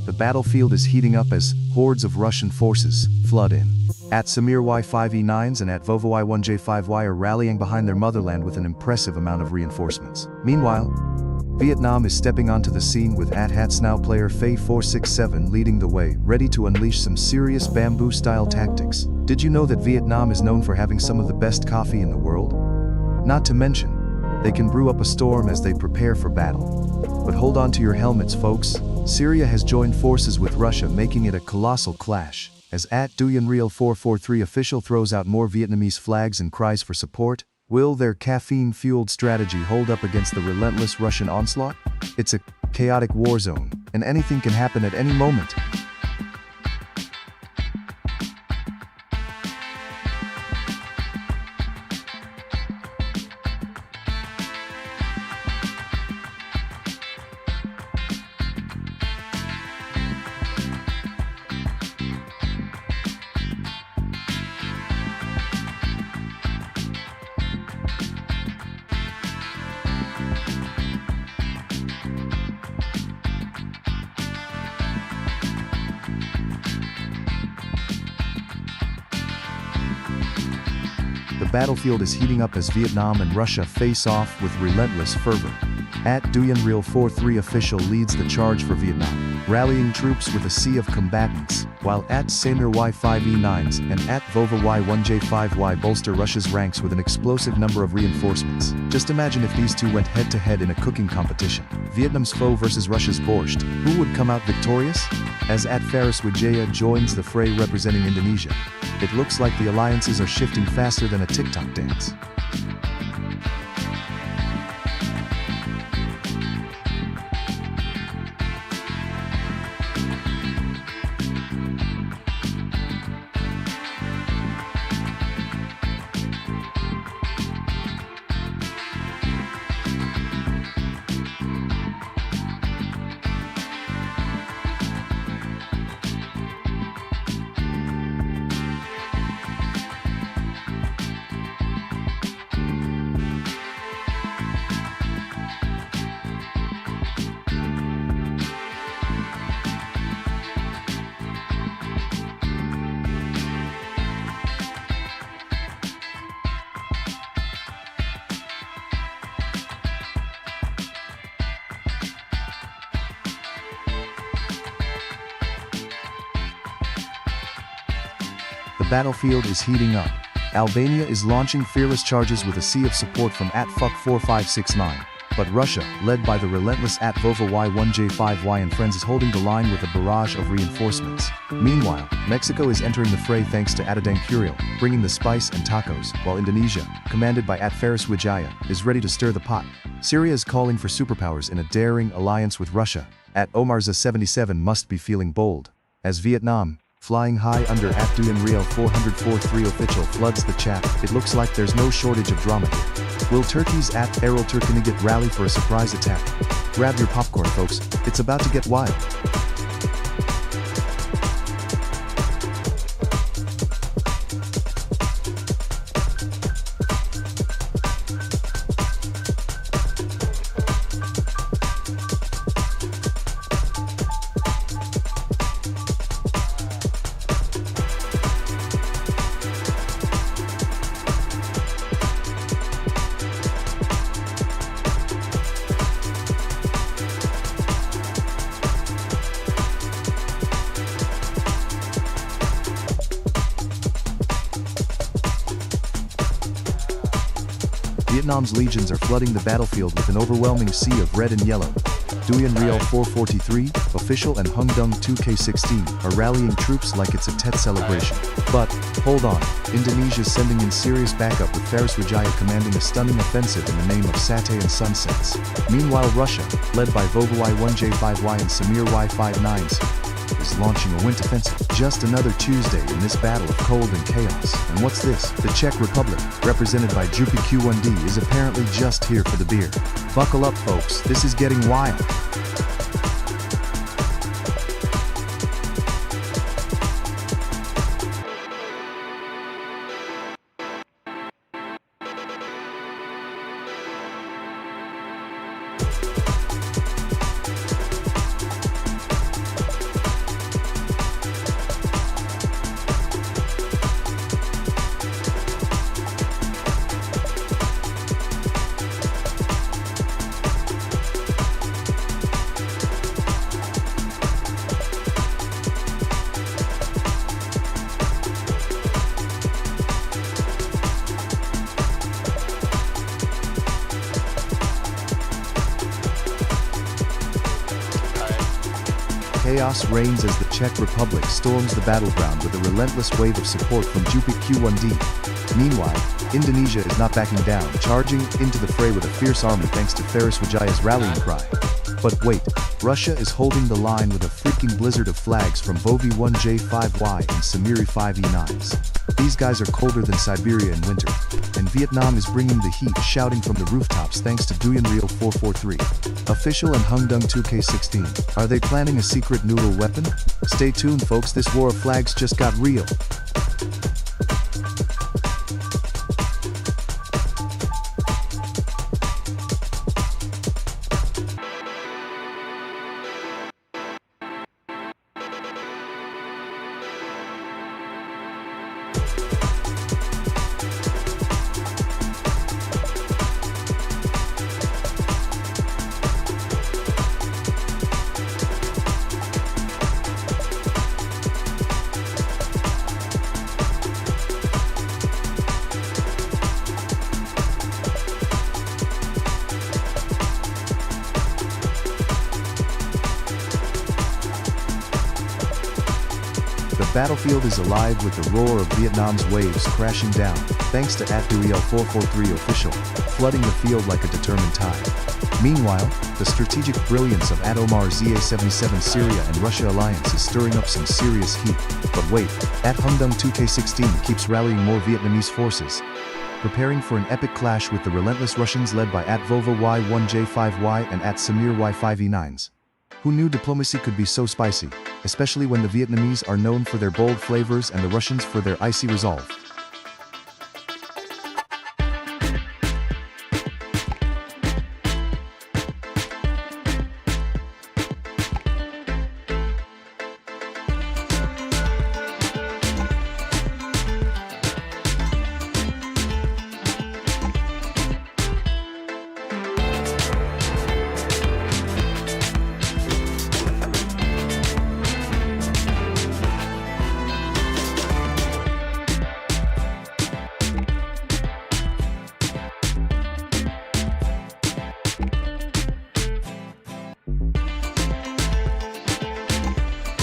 The battlefield is heating up as hordes of Russian forces flood in. At Samir Y5E9s and at Vova Y1J5Y are rallying behind their motherland with an impressive amount of reinforcements. Meanwhile, Vietnam is stepping onto the scene with at Hatsnow player Faye467 leading the way, ready to unleash some serious bamboo-style tactics. Did you know that Vietnam is known for having some of the best coffee in the world? Not to mention, they can brew up a storm as they prepare for battle. But hold on to your helmets, folks. Syria has joined forces with Russia, making it a colossal clash. As at DuyanReal443 official throws out more Vietnamese flags and cries for support, will their caffeine-fueled strategy hold up against the relentless Russian onslaught? It's a chaotic war zone, and anything can happen at any moment. The battlefield is heating up as Vietnam and Russia face off with relentless fervor. @DuyenReal43 official leads the charge for Vietnam, rallying troops with a sea of combatants, while @SamirY5E9s and @VovaY1J5Y bolster Russia's ranks with an explosive number of reinforcements. Just imagine if these two went head-to-head in a cooking competition. Vietnam's foe versus Russia's borscht. Who would come out victorious? As @FarisWidjaya joins the fray representing Indonesia, it looks like the alliances are shifting faster than a TikTok dance. The battlefield is heating up. Albania is launching fearless charges with a sea of support from @Fuck4569. But Russia, led by the relentless @VovaY1J5Y and friends, is holding the line with a barrage of reinforcements. Meanwhile, Mexico is entering the fray thanks to Atadang Curiel, bringing the spice and tacos, while Indonesia, commanded by @FarisWidjaya, is ready to stir the pot. Syria is calling for superpowers in a daring alliance with Russia. @OmarZa77 must be feeling bold. As Vietnam, flying high under @DuyenReal443 official floods the chat, it looks like there's no shortage of drama here. Will Turkey's @ErolTurkaniget rally for a surprise attack? Grab your popcorn, folks, it's about to get wild. Vietnam's legions are flooding the battlefield with an overwhelming sea of red and yellow. DuyenReal443, official and Hung Dung 2K16 are rallying troops like it's a Tet celebration. But, hold on, Indonesia's sending in serious backup with FarisWidjaya commanding a stunning offensive in the name of satay and sunsets. Meanwhile Russia, led by VovaY1J5Y and SamirY59s, is launching a winter offensive. Just another Tuesday in this battle of cold and chaos. And what's this? The Czech Republic, represented by Jupi Q1D, is apparently just here for the beer. Buckle up, folks, this is getting wild. Chaos reigns as the Czech Republic storms the battleground with a relentless wave of support from Jupi Q1D. Meanwhile, Indonesia is not backing down, charging into the fray with a fierce army thanks to FarisWidjaya's rallying cry. But wait, Russia is holding the line with a freaking blizzard of flags from VovaY1J5Y and SamirY5E9s. These guys are colder than Siberia in winter. And Vietnam is bringing the heat, shouting from the rooftops thanks to DuyenReal443. Official and Hung Dung 2K16. Are they planning a secret noodle weapon? Stay tuned, folks, this war of flags just got real. The battlefield is alive with the roar of Vietnam's waves crashing down, thanks to @DuEL443 official, flooding the field like a determined tide. Meanwhile, the strategic brilliance of Omar ZA-77 Syria and Russia alliance is stirring up some serious heat. But wait, @Hungdung2K16 keeps rallying more Vietnamese forces, preparing for an epic clash with the relentless Russians led by @Vova Y1J5Y and @Samir Y5E9s. Who knew diplomacy could be so spicy, especially when the Vietnamese are known for their bold flavors and the Russians for their icy resolve?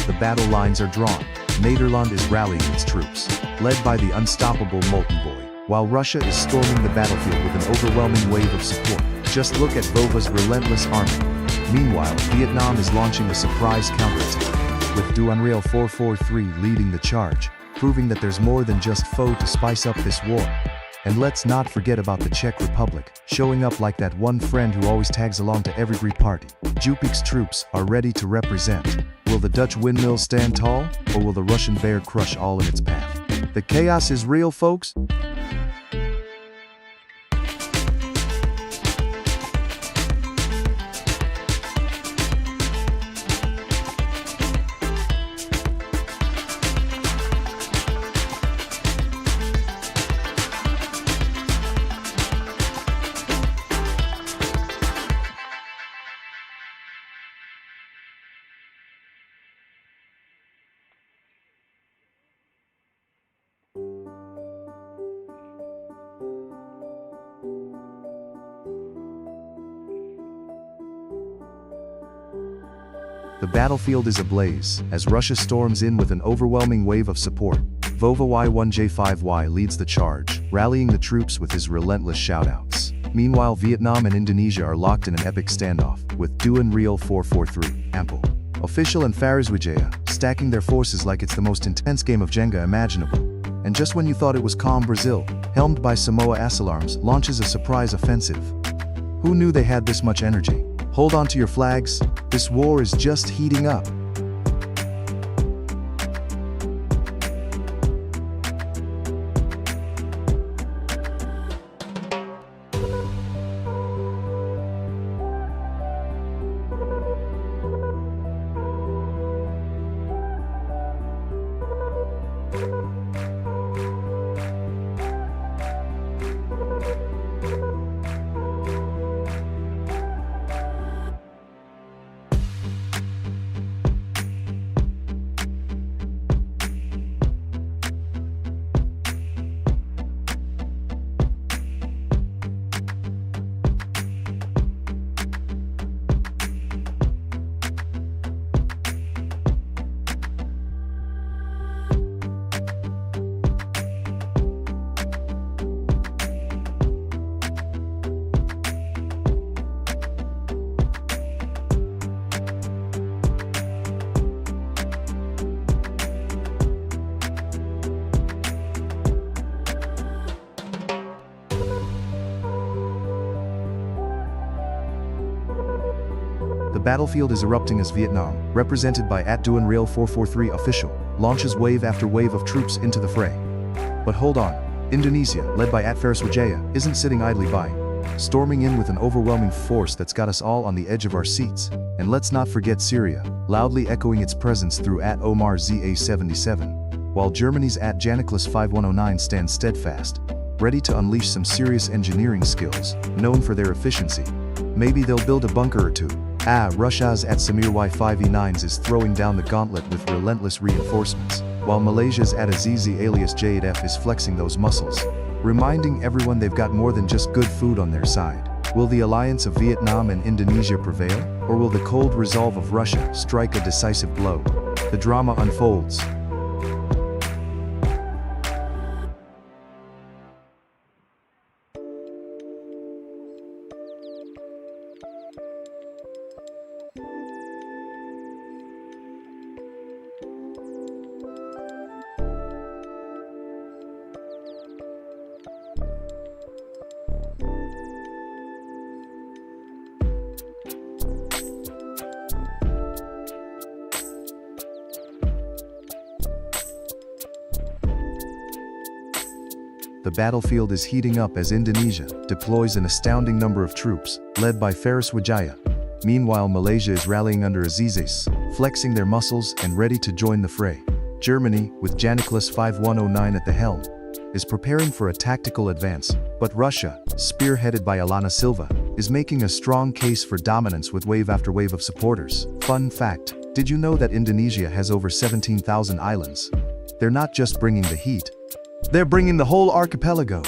The battle lines are drawn. Nederland is rallying its troops, led by the unstoppable Molten Boy, while Russia is storming the battlefield with an overwhelming wave of support. Just look at Vova's relentless army. Meanwhile, Vietnam is launching a surprise counterattack, with DuEL443 leading the charge, proving that there's more than just foe to spice up this war. And let's not forget about the Czech Republic, showing up like that one friend who always tags along to every Greek party. Jupik's troops are ready to represent. Will the Dutch windmill stand tall, or will the Russian bear crush all in its path? The chaos is real, folks. The battlefield is ablaze, as Russia storms in with an overwhelming wave of support. Vova Y1J5Y leads the charge, rallying the troops with his relentless shoutouts. Meanwhile, Vietnam and Indonesia are locked in an epic standoff, with DuEL443, Ample, Official and Fariswijaya, stacking their forces like it's the most intense game of Jenga imaginable. And just when you thought it was calm, Brazil, helmed by Samoa Asalarms, launches a surprise offensive. Who knew they had this much energy? Hold on to your flags, this war is just heating up. The battlefield is erupting as Vietnam, represented by @DuEL443 official, launches wave after wave of troops into the fray. But hold on, Indonesia, led by @Fariswijaya, isn't sitting idly by, storming in with an overwhelming force that's got us all on the edge of our seats. And let's not forget Syria, loudly echoing its presence through @Omar ZA-77, while Germany's @Janiklas5109 stands steadfast, ready to unleash some serious engineering skills, known for their efficiency. Maybe they'll build a bunker or two. Russia's @Samir Y5E9s is throwing down the gauntlet with relentless reinforcements, while Malaysia's @Azizi alias J8F is flexing those muscles, reminding everyone they've got more than just good food on their side. Will the alliance of Vietnam and Indonesia prevail, or will the cold resolve of Russia strike a decisive blow? The drama unfolds. the battlefield is heating up as Indonesia deploys an astounding number of troops, led by Faris Wijaya. Meanwhile, Malaysia is rallying under Azizes, flexing their muscles and ready to join the fray. Germany, with Janaklas 5109 at the helm, is preparing for a tactical advance, but Russia, spearheaded by Alana Silva, is making a strong case for dominance with wave after wave of supporters. Fun fact, did you know that Indonesia has over 17,000 islands? They're not just bringing the heat, they're bringing the whole archipelago.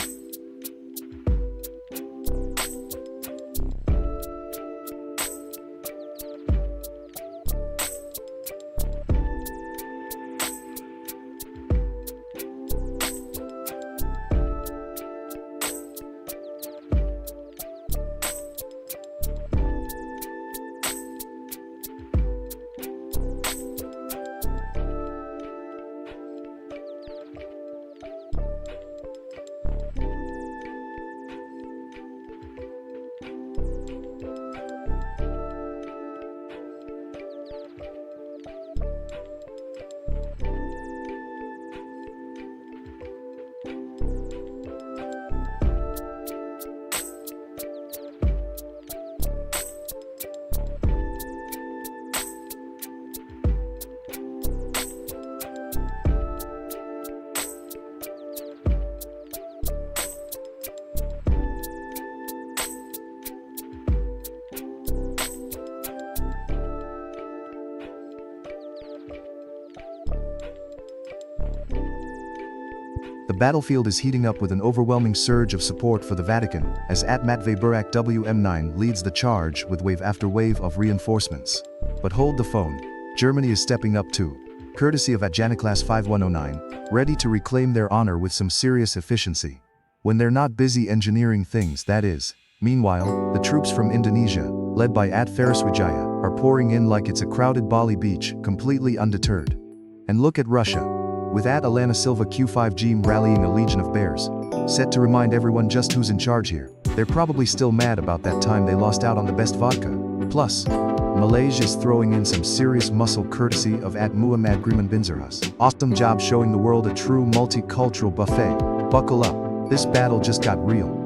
The battlefield is heating up with an overwhelming surge of support for the Vatican, as Matvei Burak WM9 leads the charge with wave after wave of reinforcements. But hold the phone, Germany is stepping up too, courtesy of Janaklas 5109, ready to reclaim their honor with some serious efficiency. When they're not busy engineering things, that is. Meanwhile, the troops from Indonesia, led by Faris Wijaya, are pouring in like it's a crowded Bali beach, completely undeterred. And look at Russia, with Alana Silva Q5G rallying a legion of bears, set to remind everyone just who's in charge here. They're probably still mad about that time they lost out on the best vodka. Plus, Malaysia's throwing in some serious muscle courtesy of Muhammad Griman Binzarhas. Awesome job showing the world a true multicultural buffet. Buckle up, this battle just got real.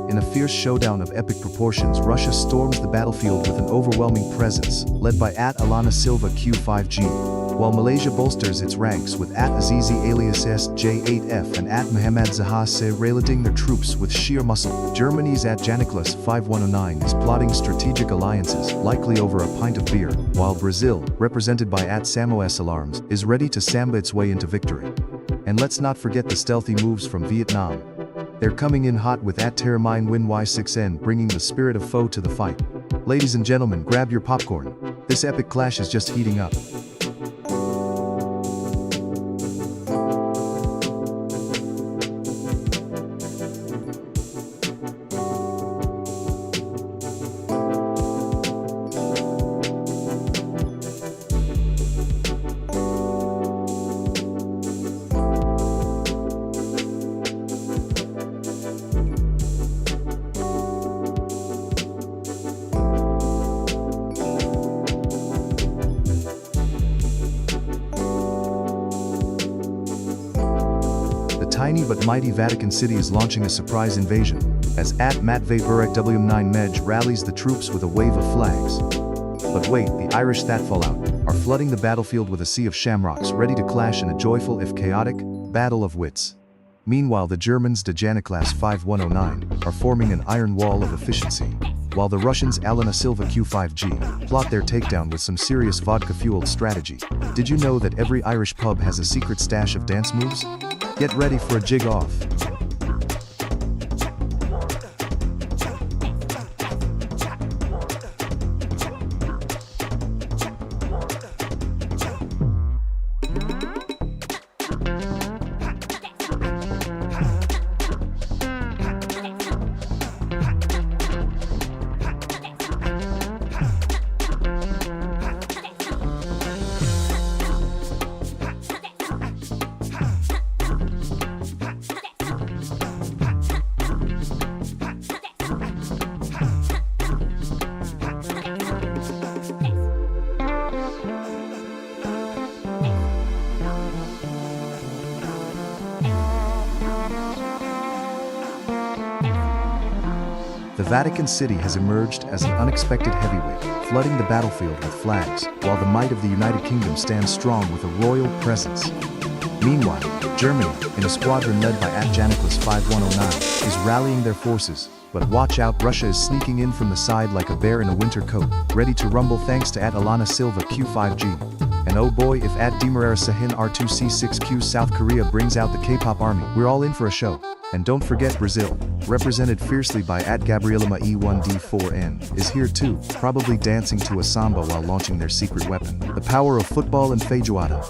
In a fierce showdown of epic proportions, Russia storms the battlefield with an overwhelming presence, led by Alana Silva Q5G, while Malaysia bolsters its ranks with Azizi alias SJ8F and Muhammad Zaha Se rallying their troops with sheer muscle. Germany's Janaklas 5109 is plotting strategic alliances, likely over a pint of beer, while Brazil, represented by Samoas Alarms, is ready to samba its way into victory. And let's not forget the stealthy moves from Vietnam. They're coming in hot with Terramine Win Y6N bringing the spirit of foe to the fight. Ladies and gentlemen, grab your popcorn. This epic clash is just heating up. The tiny but mighty Vatican City is launching a surprise invasion, as Matvei Burak WM9 Mej rallies the troops with a wave of flags. But wait, the Irish that fallout are flooding the battlefield with a sea of shamrocks ready to clash in a joyful if chaotic battle of wits. Meanwhile, the Germans Janaklas 5109 are forming an iron wall of efficiency, while the Russians Alana Silva Q5G plot their takedown with some serious vodka-fueled strategy. Did you know that every Irish pub has a secret stash of dance moves? Get ready for a jig off. The Vatican City has emerged as an unexpected heavyweight, flooding the battlefield with flags, while the might of the United Kingdom stands strong with a royal presence. Meanwhile, Germany, in a squadron led by Janiclus 5109, is rallying their forces. But watch out, Russia is sneaking in from the side like a bear in a winter coat, ready to rumble thanks to Alana Silva Q5G. And oh boy, if Demerara Sahin R2C6Q South Korea brings out the K-pop army, we're all in for a show. And don't forget Brazil, represented fiercely by Gabrielema E1D4N, is here too, probably dancing to a samba while launching their secret weapon. The power of football and feijoada.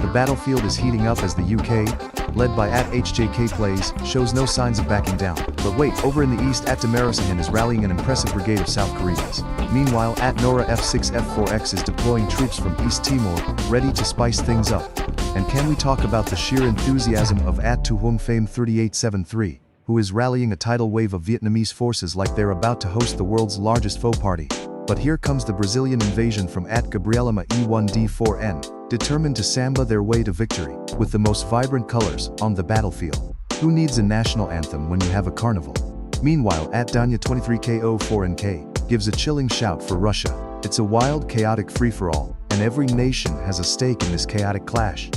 The battlefield is heating up as the UK, led by @HJK Plays, shows no signs of backing down. But wait, over in the east Demerara is rallying an impressive brigade of South Koreans. Meanwhile Nora F6F4X is deploying troops from East Timor, ready to spice things up. And can we talk about the sheer enthusiasm of Tu Hung Fame 3873, who is rallying a tidal wave of Vietnamese forces like they're about to host the world's largest faux party. But here comes the Brazilian invasion from Gabrielema E1D4N, determined to samba their way to victory, with the most vibrant colors on the battlefield. Who needs a national anthem when you have a carnival? Meanwhile Danya23KO4NK gives a chilling shout for Russia. It's a wild, chaotic free-for-all, and every nation has a stake in this chaotic clash.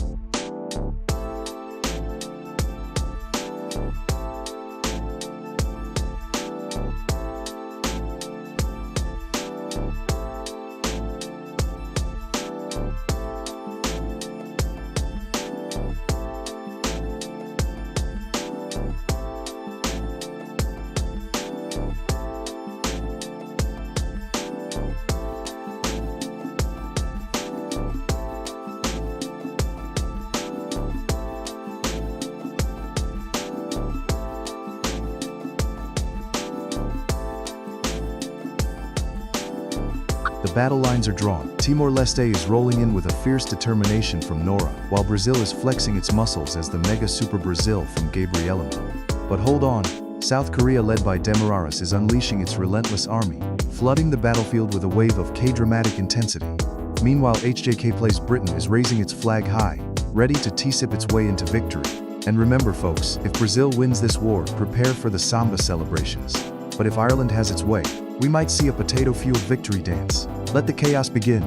The battle lines are drawn. Timor-Leste is rolling in with a fierce determination from Nora, while Brazil is flexing its muscles as the Mega Super Brazil from Gabrielema. But hold on, South Korea led by Demerara is unleashing its relentless army, flooding the battlefield with a wave of K-dramatic intensity. Meanwhile HJK Plays Britain is raising its flag high, ready to t-sip its way into victory. And remember folks, if Brazil wins this war, prepare for the samba celebrations. But if Ireland has its way, we might see a potato-fueled victory dance. Let the chaos begin.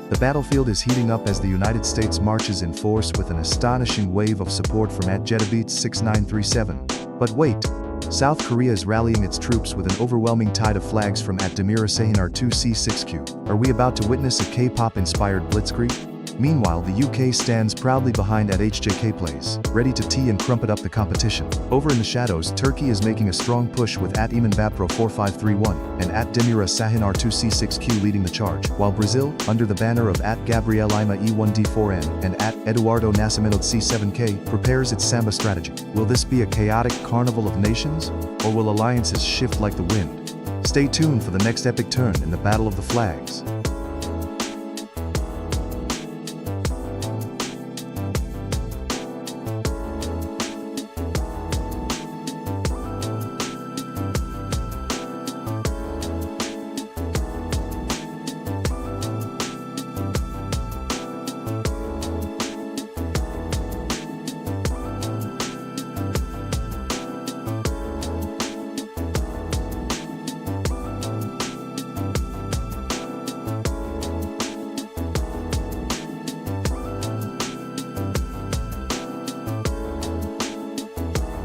The battlefield is heating up as the United States marches in force with an astonishing wave of support from @JetaBeats6937. But wait, South Korea is rallying its troops with an overwhelming tide of flags from at Demira Sahin R2C6Q. Are we about to witness a K-pop-inspired blitzkrieg? Meanwhile, the UK stands proudly behind at HJK Plays, ready to tee and crumpet up the competition. Over in the shadows, Turkey is making a strong push with at Iman Bapro 4531 and at Demira Sahin R2C6Q leading the charge, while Brazil, under the banner of at Gabriel Lima E1D4N and at Eduardo Nascimento C7K, prepares its samba strategy. Will this be a chaotic carnival of nations, or will alliances shift like the wind? Stay tuned for the next epic turn in the Battle of the Flags.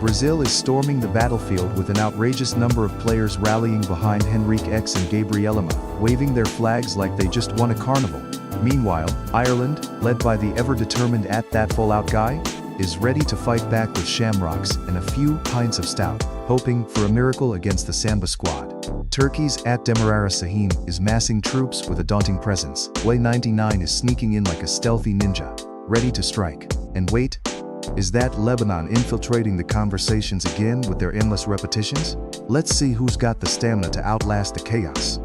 Brazil is storming the battlefield with an outrageous number of players rallying behind Henrique X and Gabrielema, waving their flags like they just won a carnival. Meanwhile, Ireland, led by the ever-determined at that full-out guy, is ready to fight back with shamrocks and a few pints of stout, hoping for a miracle against the Samba squad. Turkey's at Demirara Sahin is massing troops with a daunting presence. Way 99 is sneaking in like a stealthy ninja, ready to strike. And wait, is that Lebanon infiltrating the conversations again with their endless repetitions? Let's see who's got the stamina to outlast the chaos.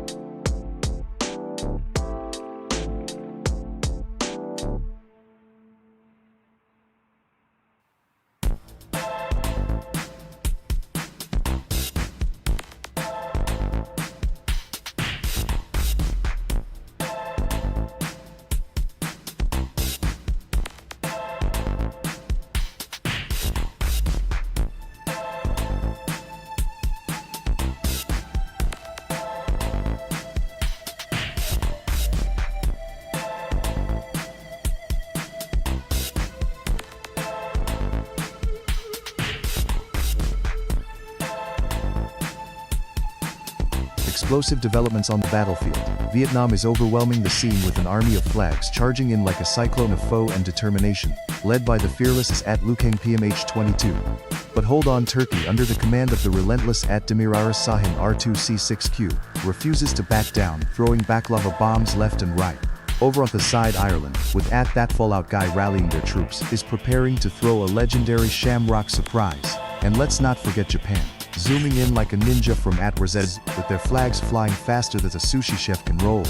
Explosive developments on the battlefield. Vietnam is overwhelming the scene with an army of flags charging in like a cyclone of foe and determination, led by the fearless at Lukang PMH-22. But hold on, Turkey, under the command of the relentless at Demirara Sahin R2C6Q, refuses to back down, throwing baklava bombs left and right. Over on the side, Ireland, with at that fallout guy rallying their troops, is preparing to throw a legendary shamrock surprise. And let's not forget Japan, zooming in like a ninja from at Rosette, with their flags flying faster than a sushi chef can roll.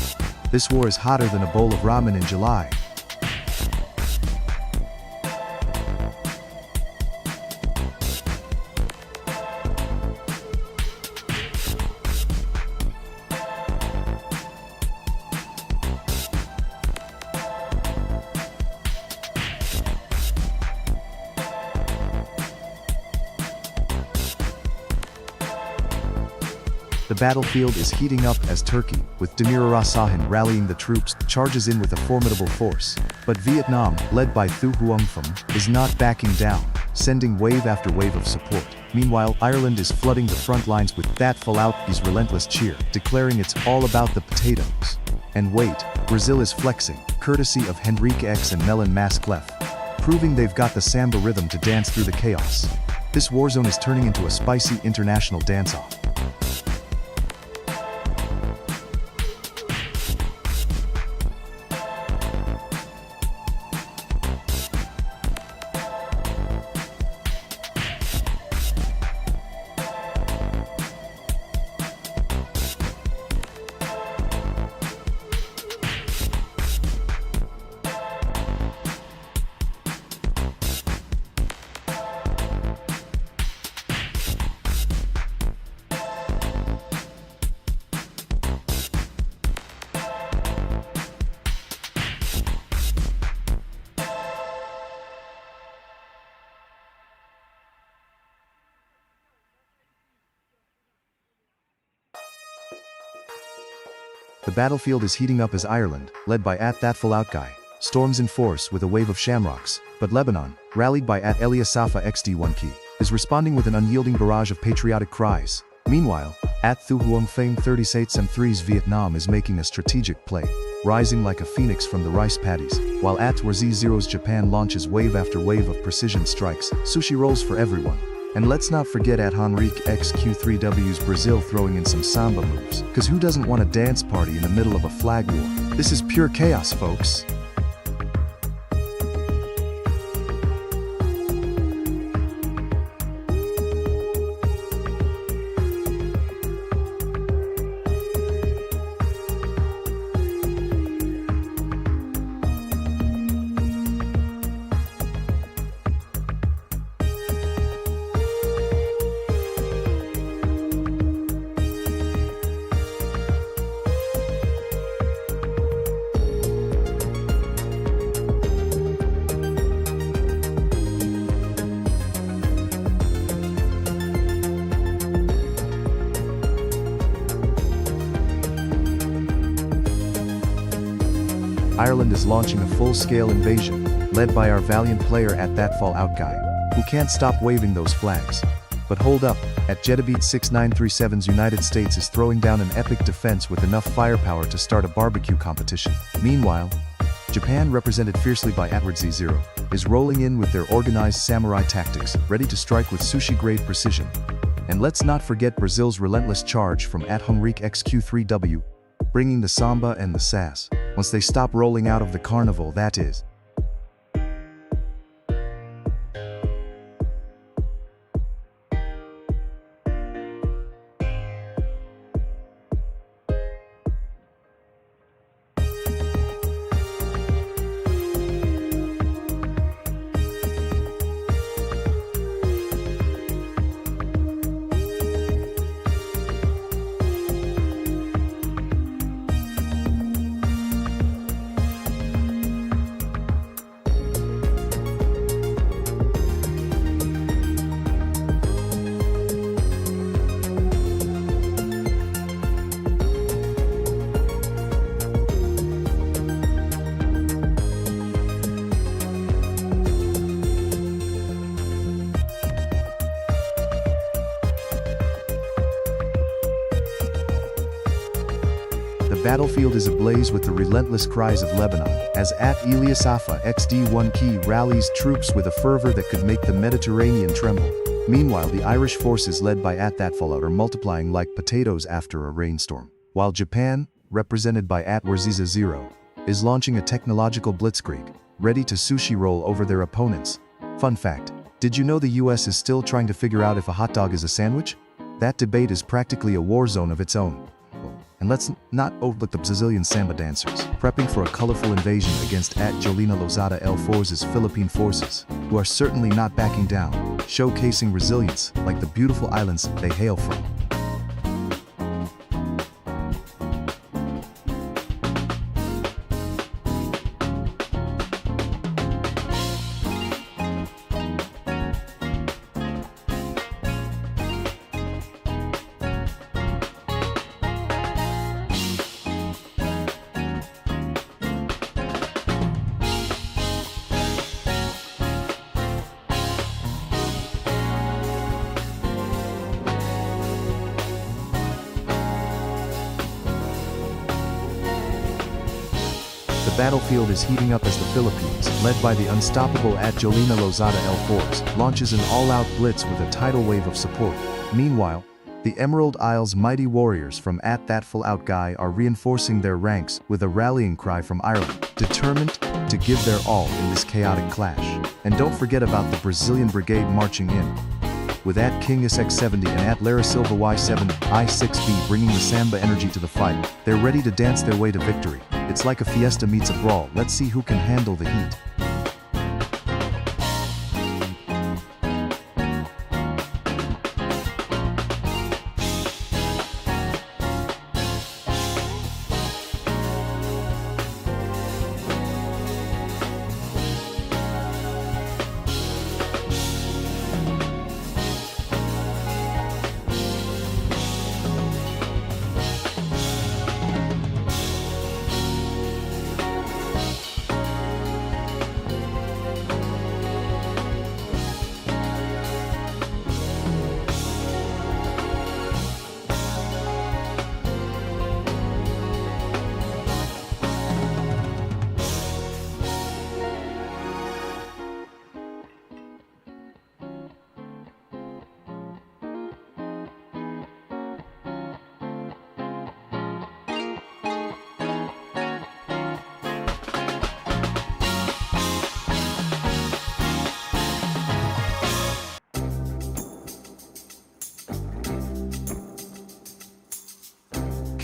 This war is hotter than a bowl of ramen in July. The battlefield is heating up as Turkey, with Demirara Sahin rallying the troops, charges in with a formidable force. But Vietnam, led by Thu Huong Pham, is not backing down, sending wave after wave of support. Meanwhile, Ireland is flooding the front lines with that Fallout's relentless cheer, declaring it's all about the potatoes. And wait, Brazil is flexing, courtesy of Henrique X and Melon Mas Clef, proving they've got the samba rhythm to dance through the chaos. This war zone is turning into a spicy international dance-off. The battlefield is heating up as Ireland, led by at that fallout guy, storms in force with a wave of shamrocks, but Lebanon, rallied by at Eliasafa XD1 Key, is responding with an unyielding barrage of patriotic cries. Meanwhile, at Thu Huong Pham 38-3's Vietnam is making a strategic play, rising like a phoenix from the rice paddies, while at Z0's Japan launches wave after wave of precision strikes, sushi rolls for everyone. And let's not forget at Henrique XQ3W's Brazil throwing in some samba moves, cause who doesn't want a dance party in the middle of a flag war? This is pure chaos, folks. Ireland is launching a full-scale invasion, led by our valiant player at that Fallout guy, who can't stop waving those flags. But hold up, at Jetabeat 6937's United States is throwing down an epic defense with enough firepower to start a barbecue competition. Meanwhile, Japan, represented fiercely by Z0, is rolling in with their organized samurai tactics, ready to strike with sushi-grade precision. And let's not forget Brazil's relentless charge from at Henrique XQ3W, bringing the samba and the sass, once they stop rolling out of the carnival, that is. The battlefield is ablaze with the relentless cries of Lebanon, as at Eliasafa XD1 Key rallies troops with a fervor that could make the Mediterranean tremble. Meanwhile, the Irish forces led by at that Fallout are multiplying like potatoes after a rainstorm, while Japan, represented by at Z0, is launching a technological blitzkrieg, ready to sushi roll over their opponents. Fun fact, did you know the US is still trying to figure out if a hot dog is a sandwich? That debate is practically a war zone of its own. And let's not overlook the Brazilian samba dancers, prepping for a colorful invasion against at Jolina Lozada L4's Philippine forces, who are certainly not backing down, showcasing resilience like the beautiful islands they hail from. The battlefield is heating up as the Philippines, led by the unstoppable at Jolina Lozada L4s, launches an all-out blitz with a tidal wave of support. Meanwhile, the Emerald Isle's mighty warriors from at that Fallout guy are reinforcing their ranks with a rallying cry from Ireland, determined to give their all in this chaotic clash. And don't forget about the Brazilian brigade marching in, with at Kingus X70 and at Lara Silva Y7 I6B bringing the samba energy to the fight. They're ready to dance their way to victory. It's like a fiesta meets a brawl. Let's see who can handle the heat.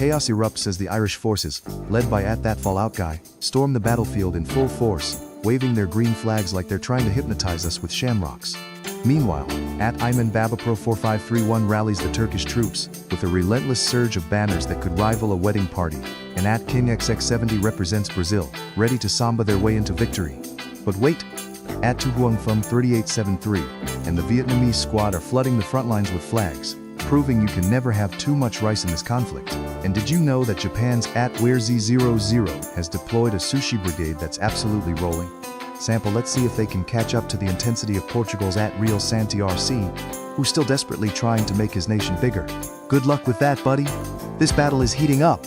chaos erupts as the Irish forces, led by That Fallout Guy, storm the battlefield in full force, waving their green flags like they're trying to hypnotize us with shamrocks. Meanwhile, Ayman Babapro 4531 rallies the Turkish troops, with a relentless surge of banners that could rival a wedding party, and King XX70 represents Brazil, ready to samba their way into victory. But wait! Tu Huang Phum 3873 and the Vietnamese squad are flooding the front lines with flags, proving you can never have too much rice in this conflict. And did you know that Japan's Z00 has deployed a sushi brigade that's absolutely rolling? Sample, let's see if they can catch up to the intensity of Portugal's Real Santi RC, who's still desperately trying to make his nation bigger. Good luck with that, buddy. This battle is heating up.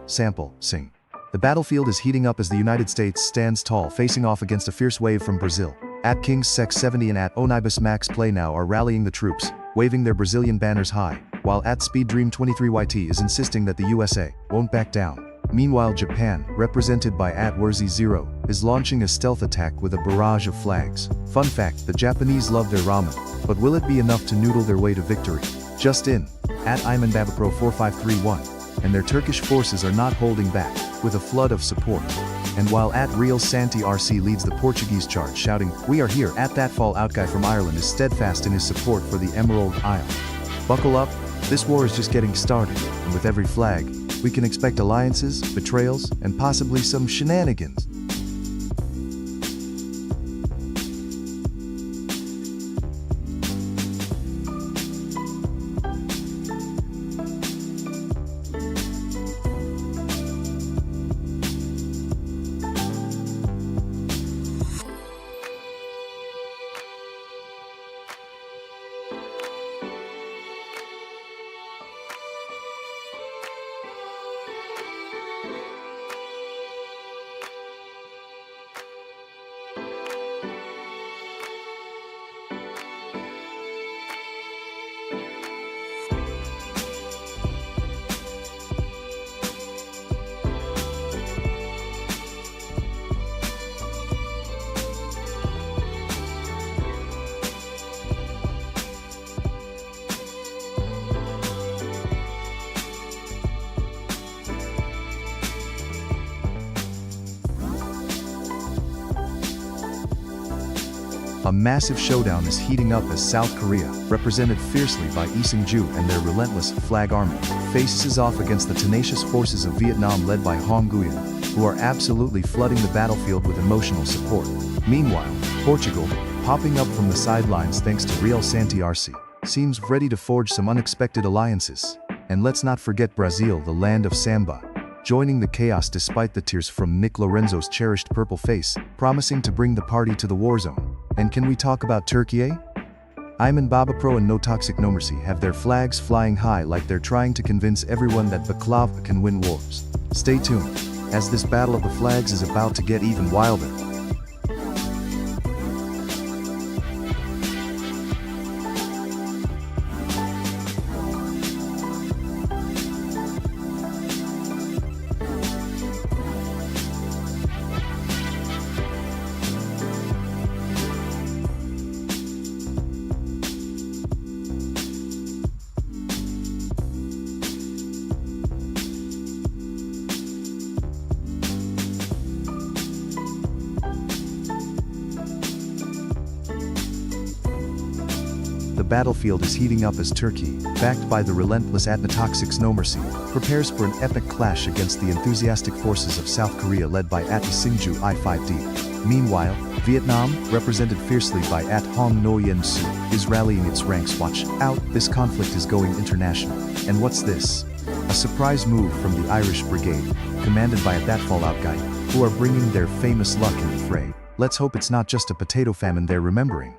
Sample, sing. The battlefield is heating up as the United States stands tall, facing off against a fierce wave from Brazil. King's Sex 70 and Onibus Max Play Now are rallying the troops, waving their Brazilian banners high, while Speed Dream 23YT is insisting that the USA won't back down. Meanwhile, Japan, represented by Wurzy0, is launching a stealth attack with a barrage of flags. Fun fact, the Japanese love their ramen, but will it be enough to noodle their way to victory? Just in, Ayman Babapro 4531. And their Turkish forces are not holding back, with a flood of support. And while Real Santi RC leads the Portuguese charge shouting, "We are here," That Fallout Guy from Ireland is steadfast in his support for the Emerald Isle. Buckle up, this war is just getting started, and with every flag, we can expect alliances, betrayals, and possibly some shenanigans. A massive showdown is heating up as South Korea, represented fiercely by Lee Seung-ju and their relentless Flag Army, faces off against the tenacious forces of Vietnam led by Hong Nguyen, who are absolutely flooding the battlefield with emotional support. Meanwhile, Portugal, popping up from the sidelines thanks to Real Santi RC, seems ready to forge some unexpected alliances. And let's not forget Brazil, the land of samba, joining the chaos despite the tears from Nick Lorenzo's cherished purple face, promising to bring the party to the war zone. And can we talk about Turkey? Ayman Babapro and No Toxic No Mercy have their flags flying high like they're trying to convince everyone that baklava can win wars. Stay tuned, as this battle of the flags is about to get even wilder. battlefield is heating up as Turkey, backed by the relentless Atnotoxics No Mercy, prepares for an epic clash against the enthusiastic forces of South Korea led by Singju I-5D. Meanwhile, Vietnam, represented fiercely by Hong No Yen Su, is rallying its ranks. Watch out, this conflict is going international. And what's this? A surprise move from the Irish Brigade, commanded by that Fallout guy, who are bringing their famous luck in the fray. Let's hope it's not just a potato famine they're remembering.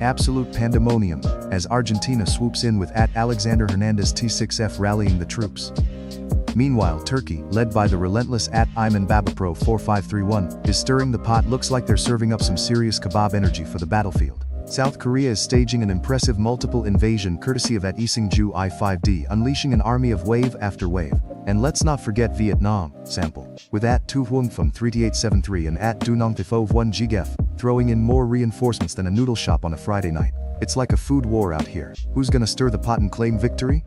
Absolute pandemonium, as Argentina swoops in with Alexander Hernandez T6F rallying the troops. Meanwhile, Turkey, led by the relentless Ayman Babapro 4531, is stirring the pot. Looks like they're serving up some serious kebab energy for the battlefield. South Korea is staging an impressive multiple invasion courtesy of Singju I-5D, unleashing an army of wave after wave. And let's not forget Vietnam, sample, with Tu Huong from 3873 and Dunong Tifo 1 Gigef, throwing in more reinforcements than a noodle shop on a Friday night. It's like a food war out here. Who's gonna stir the pot and claim victory?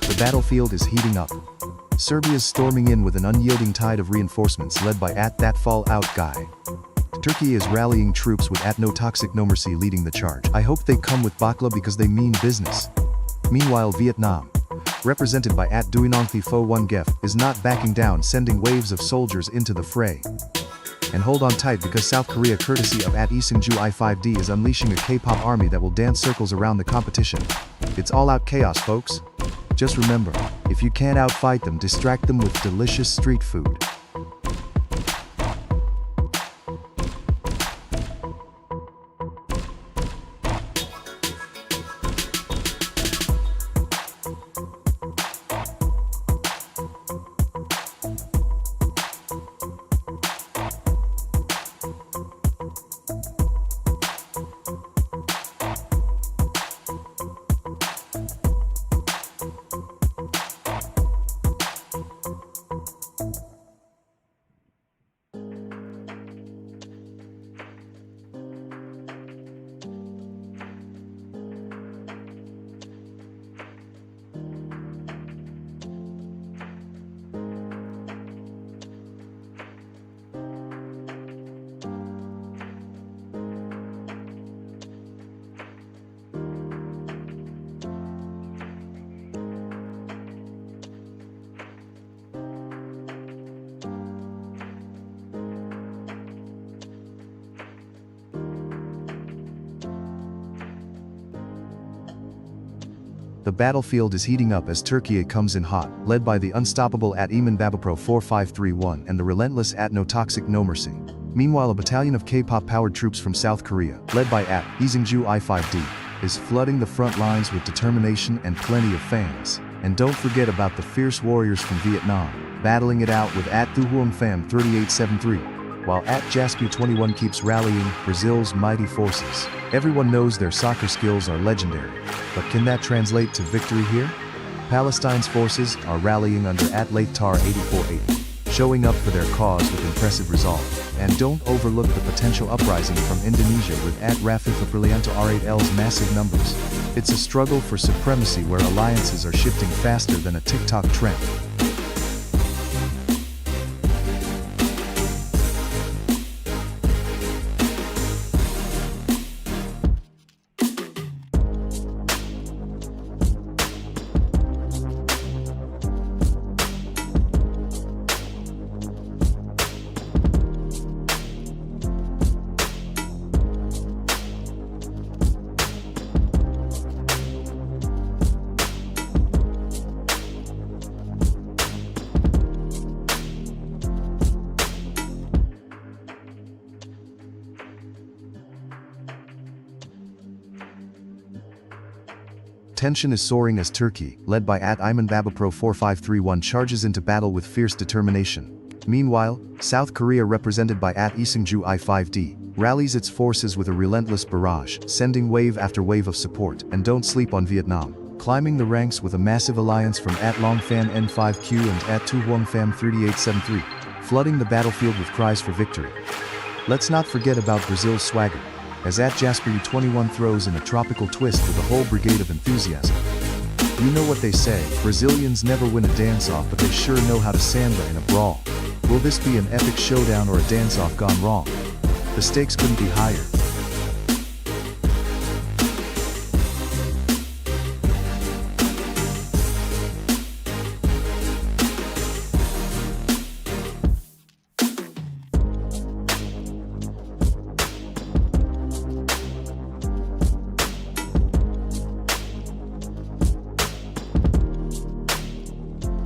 The battlefield is heating up. Serbia's storming in with an unyielding tide of reinforcements led by that Fallout guy. Turkey is rallying troops with Atnotoxic No Mercy leading the charge. I hope they come with bakla because they mean business. Meanwhile, Vietnam, represented by Duinongthi Pho 1 Gef, is not backing down, sending waves of soldiers into the fray. And hold on tight because South Korea, courtesy of Singju I-5D, is unleashing a K-pop army that will dance circles around the competition. It's all out chaos, folks. Just remember, if you can't outfight them, distract them with delicious street food. The battlefield is heating up as Turkey comes in hot, led by the unstoppable Eman Babapro 4531 and the relentless No Toxic No Mercy. Meanwhile, a battalion of K-pop-powered troops from South Korea, led by Isingju I5D, is flooding the front lines with determination and plenty of fans. And don't forget about the fierce warriors from Vietnam, battling it out with Thu Huong Pham 3873, while Jaspu21 keeps rallying Brazil's mighty forces. Everyone knows their soccer skills are legendary, but can that translate to victory here? Palestine's forces are rallying under Laythar 8480, showing up for their cause with impressive resolve. And don't overlook the potential uprising from Indonesia with Rafif Brillianto R8L's massive numbers. It's a struggle for supremacy where alliances are shifting faster than a TikTok trend. Tension is soaring as Turkey, led by Eman Babapro 4531, charges into battle with fierce determination. Meanwhile, South Korea, represented by Isingju I5D, rallies its forces with a relentless barrage, sending wave after wave of support. And don't sleep on Vietnam, climbing the ranks with a massive alliance from Long Phan N5Q and Thu Huong Pham 3873, flooding the battlefield with cries for victory. Let's not forget about Brazil's swagger, as Jaspu21 throws in a tropical twist with a whole brigade of enthusiasm. You know what they say, Brazilians never win a dance-off, but they sure know how to samba in a brawl. Will this be an epic showdown or a dance-off gone wrong? The stakes couldn't be higher.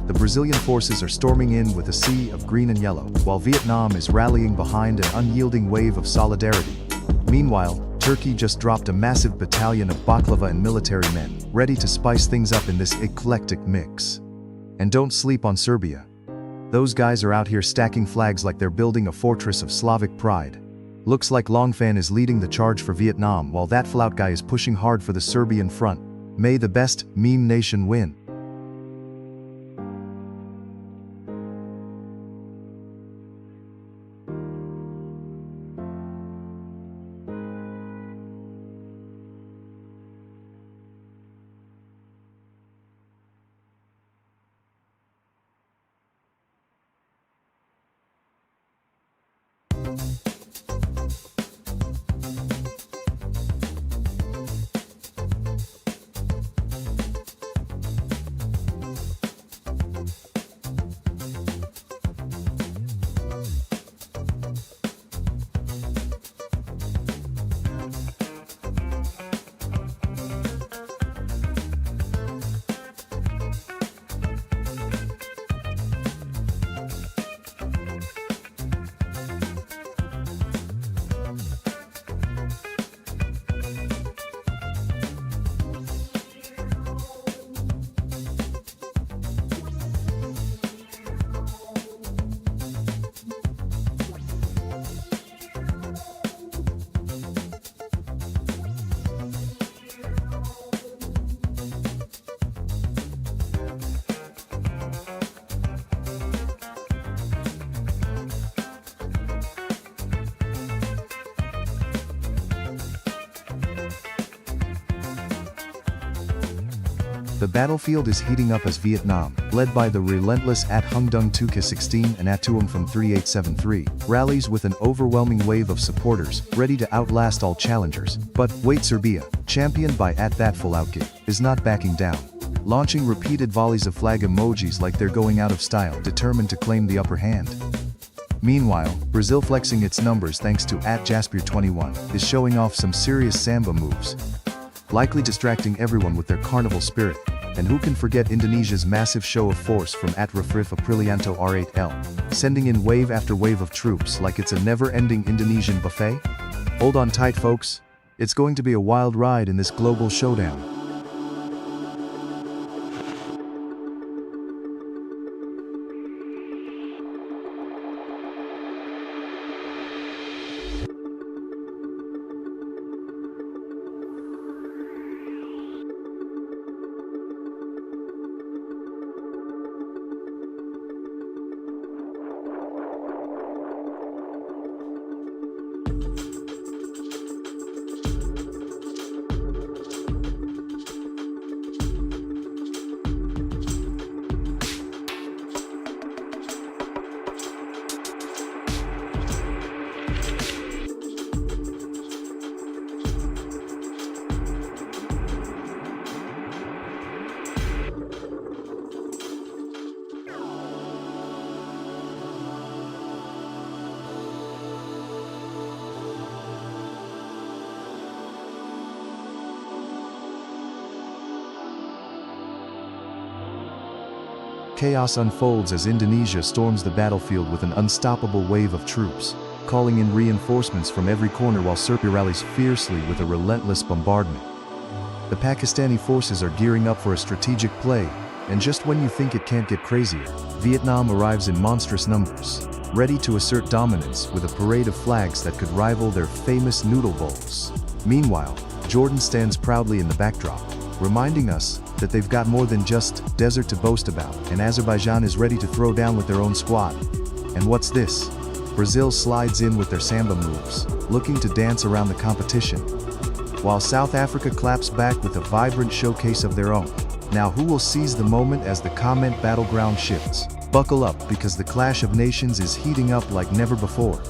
The Brazilian forces are storming in with a sea of green and yellow, while Vietnam is rallying behind an unyielding wave of solidarity. Meanwhile, Turkey just dropped a massive battalion of baklava and military men, ready to spice things up in this eclectic mix. And don't sleep on Serbia. Those guys are out here stacking flags like they're building a fortress of Slavic pride. Looks like Long Phan is leading the charge for Vietnam, while that flout guy is pushing hard for the Serbian front. May the best meme nation win. The battlefield is heating up as Vietnam, led by the relentless Hung Dung Tuca 16 and Thuong from 3873, rallies with an overwhelming wave of supporters, ready to outlast all challengers. But wait, Serbia, championed by That Full Outgit, is not backing down, launching repeated volleys of flag emojis like they're going out of style, determined to claim the upper hand. Meanwhile, Brazil, flexing its numbers thanks to @Jasper21, is showing off some serious samba moves, likely distracting everyone with their carnival spirit. And who can forget Indonesia's massive show of force from Rafrif Aprilianto R8L, sending in wave after wave of troops like it's a never-ending Indonesian buffet? Hold on tight, folks. It's going to be a wild ride in this global showdown. Chaos unfolds as Indonesia storms the battlefield with an unstoppable wave of troops, calling in reinforcements from every corner while Serbia rallies fiercely with a relentless bombardment. The Pakistani forces are gearing up for a strategic play, and just when you think it can't get crazier, Vietnam arrives in monstrous numbers, ready to assert dominance with a parade of flags that could rival their famous noodle bowls. Meanwhile, Jordan stands proudly in the backdrop, reminding us that they've got more than just desert to boast about, and Azerbaijan is ready to throw down with their own squad. And what's this? Brazil slides in with their samba moves, looking to dance around the competition, while South Africa claps back with a vibrant showcase of their own. Now who will seize the moment as the comment battleground shifts? Buckle up, because the clash of nations is heating up like never before.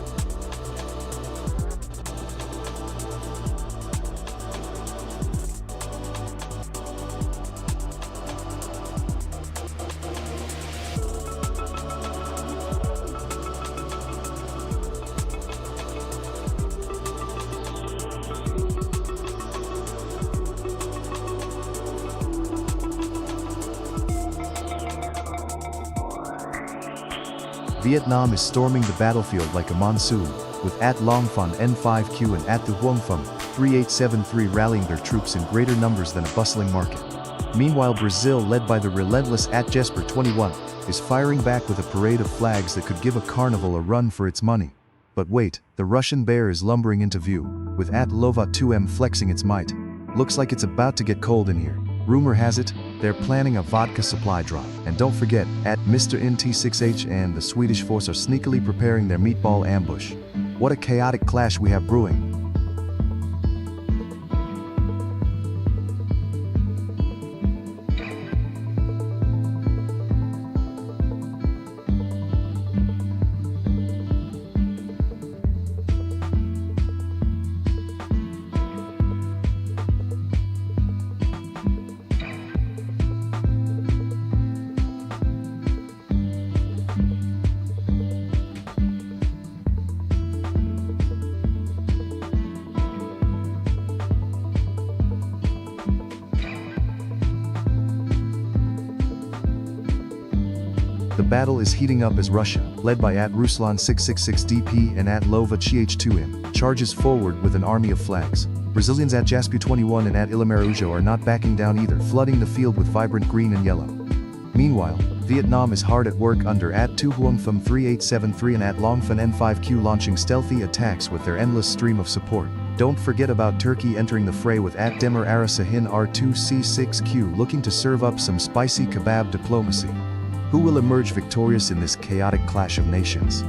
Vietnam is storming the battlefield like a monsoon, with Long Phan N5Q and the Huong Pham 3873 rallying their troops in greater numbers than a bustling market. Meanwhile, Brazil, led by the relentless Jesper 21, is firing back with a parade of flags that could give a carnival a run for its money. But wait, the Russian bear is lumbering into view, with Lova 2M flexing its might. Looks like it's about to get cold in here. Rumor has it, they're planning a vodka supply drop. And don't forget, Mr. NT6H and the Swedish force are sneakily preparing their meatball ambush. What a chaotic clash we have brewing. The battle is heating up as Russia, led by Ruslan 666DP and Lova CH2M, charges forward with an army of flags. Brazilians Jaspu 21 and Ilhamaraújo are not backing down either, flooding the field with vibrant green and yellow. Meanwhile, Vietnam is hard at work under Tu Huong Pham 3873 and Long Phan N5Q launching stealthy attacks with their endless stream of support. Don't forget about Turkey entering the fray with Demir Arasahin R2C6Q looking to serve up some spicy kebab diplomacy. Who will emerge victorious in this chaotic clash of nations?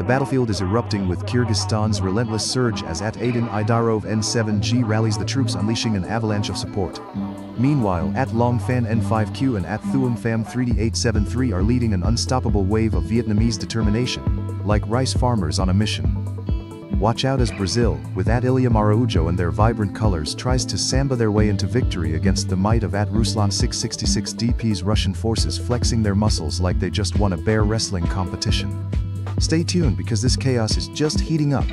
battlefield is erupting with Kyrgyzstan's relentless surge as at Aydin Idarov N7G rallies the troops, unleashing an avalanche of support. Meanwhile, at Longfan N5Q and at Thuong Pham 3D873 are leading an unstoppable wave of Vietnamese determination, like rice farmers on a mission. Watch out as Brazil, with at Ilya Maraujo and their vibrant colors, tries to samba their way into victory against the might of at Ruslan 666 DP's Russian forces, flexing their muscles like they just won a bear wrestling competition. Stay tuned because this chaos is just heating up.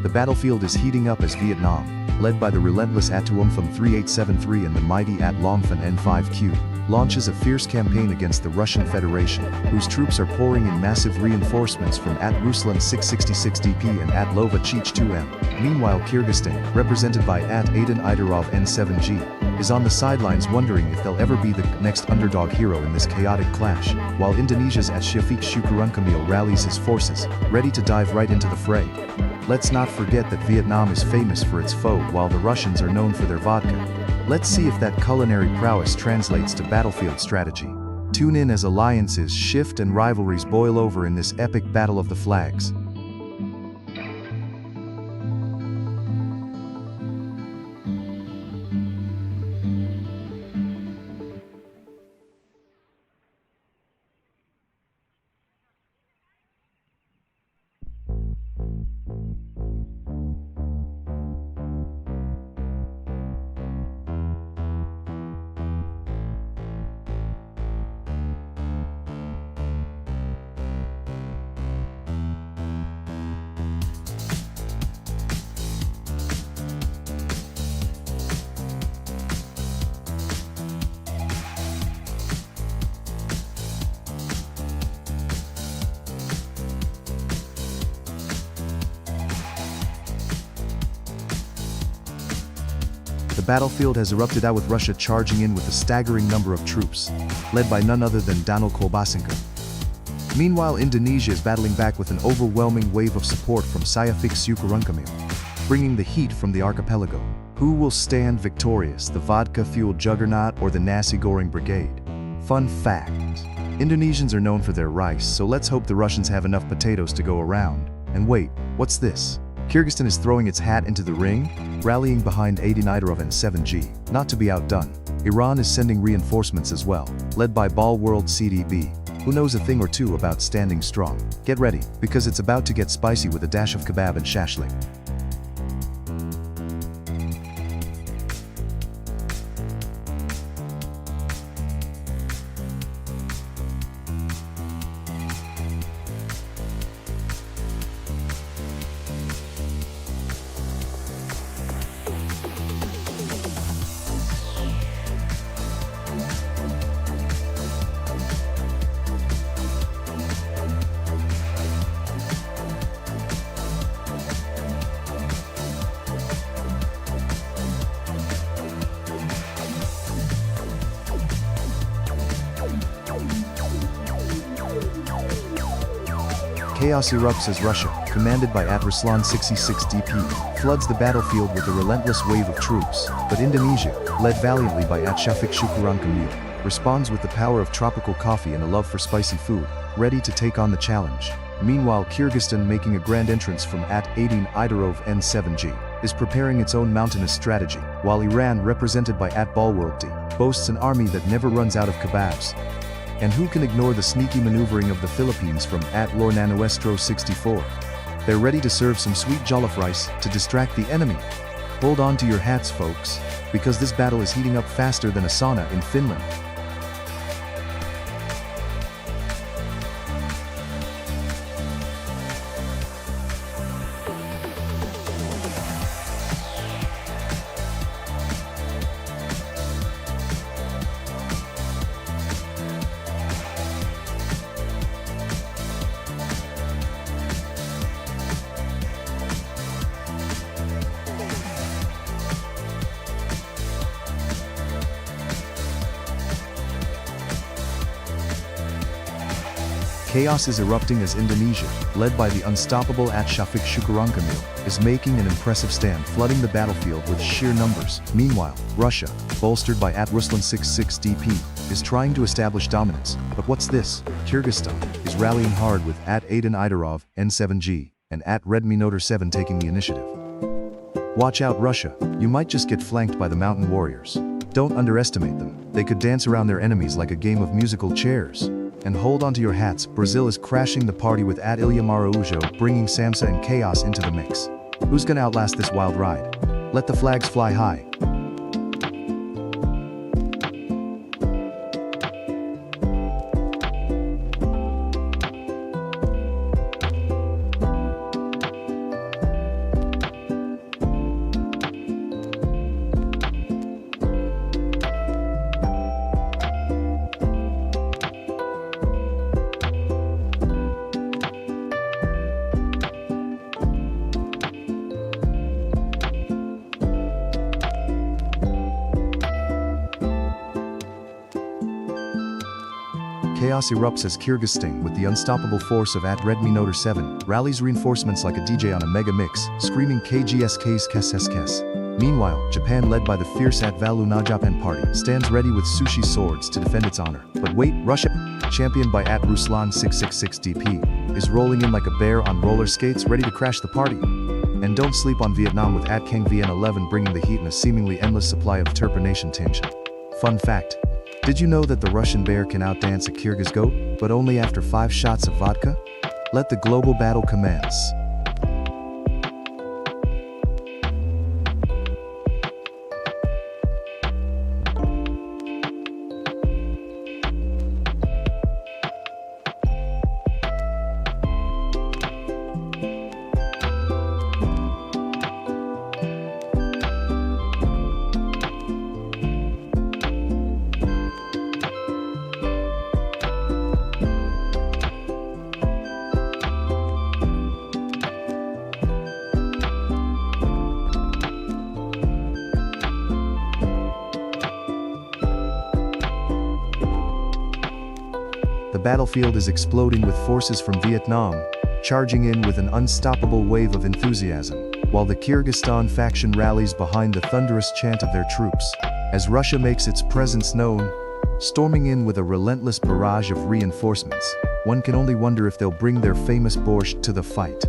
The battlefield is heating up as Vietnam, led by the relentless at Thuong Pham 3873 and the mighty at Longfan N5Q, launches a fierce campaign against the Russian Federation, whose troops are pouring in massive reinforcements from at Ruslan 666 DP and at Lova Chich 2M. Meanwhile, Kyrgyzstan, represented by at Aydin Idarov N7G, is on the sidelines wondering if they'll ever be the next underdog hero in this chaotic clash, while Indonesia's at Shafiq Syukurunkamil rallies his forces, ready to dive right into the fray. Let's not forget that Vietnam is famous for its pho while the Russians are known for their vodka. Let's see if that culinary prowess translates to battlefield strategy. Tune in as alliances shift and rivalries boil over in this epic battle of the flags. The battlefield has erupted out with Russia charging in with a staggering number of troops, led by none other than Danil Kolbasenko. Meanwhile, Indonesia is battling back with an overwhelming wave of support from Shafiq Syukurunkamil, bringing the heat from the archipelago. Who will stand victorious, the vodka-fueled juggernaut or the nasi goreng brigade? Fun fact, Indonesians are known for their rice, so let's hope the Russians have enough potatoes to go around. And wait, what's this? Kyrgyzstan is throwing its hat into the ring, rallying behind Aydin Idarov and 7G. Not to be outdone, Iran is sending reinforcements as well, led by Ball World CDB, who knows a thing or two about standing strong. Get ready, because it's about to get spicy with a dash of kebab and shashlik. Chaos erupts as Russia, commanded by at Ruslan 66 DP, floods the battlefield with a relentless wave of troops, but Indonesia, led valiantly by at Shafiq Syukurunkamil, responds with the power of tropical coffee and a love for spicy food, ready to take on the challenge. Meanwhile, Kyrgyzstan, making a grand entrance from at Aydin Idarov N7G, is preparing its own mountainous strategy, while Iran, represented by at Balworld D, boasts an army that never runs out of kebabs. And who can ignore the sneaky maneuvering of the Philippines from at Lornanuestro 64? They're ready to serve some sweet jollof rice to distract the enemy. Hold on to your hats, folks, because this battle is heating up faster than a sauna in Finland. Chaos is erupting as Indonesia, led by the unstoppable Shafiq Shukrankamil, is making an impressive stand, flooding the battlefield with sheer numbers. Meanwhile, Russia, bolstered by Ruslan66DP, is trying to establish dominance. But what's this? Kyrgyzstan is rallying hard with Aiden Idarov, N7G, and Redmi-Notor7 taking the initiative. Watch out, Russia, you might just get flanked by the mountain warriors. Don't underestimate them, they could dance around their enemies like a game of musical chairs. And hold onto your hats, Brazil is crashing the party with Ilya Maraujo, bringing Samsa and Chaos into the mix. Who's gonna outlast this wild ride? Let the flags fly high. Chaos erupts as Kyrgyzstan, with the unstoppable force of Redmi-Notor7, rallies reinforcements like a DJ on a mega mix, screaming KGSK's Kes. Meanwhile, Japan, led by the fierce Valu Najapan party, stands ready with sushi swords to defend its honor. But wait, Russia, championed by Ruslan666DP, is rolling in like a bear on roller skates, ready to crash the party. And don't sleep on Vietnam, with Kang VN11 bringing the heat in a seemingly endless supply of Turpanation tension. Fun fact. Did you know that the Russian bear can outdance a Kyrgyz goat, but only after 5 shots of vodka? Let the global battle commence. The battlefield is exploding with forces from Vietnam, charging in with an unstoppable wave of enthusiasm, while the Kyrgyzstan faction rallies behind the thunderous chant of their troops. As Russia makes its presence known, storming in with a relentless barrage of reinforcements, one can only wonder if they'll bring their famous borscht to the fight.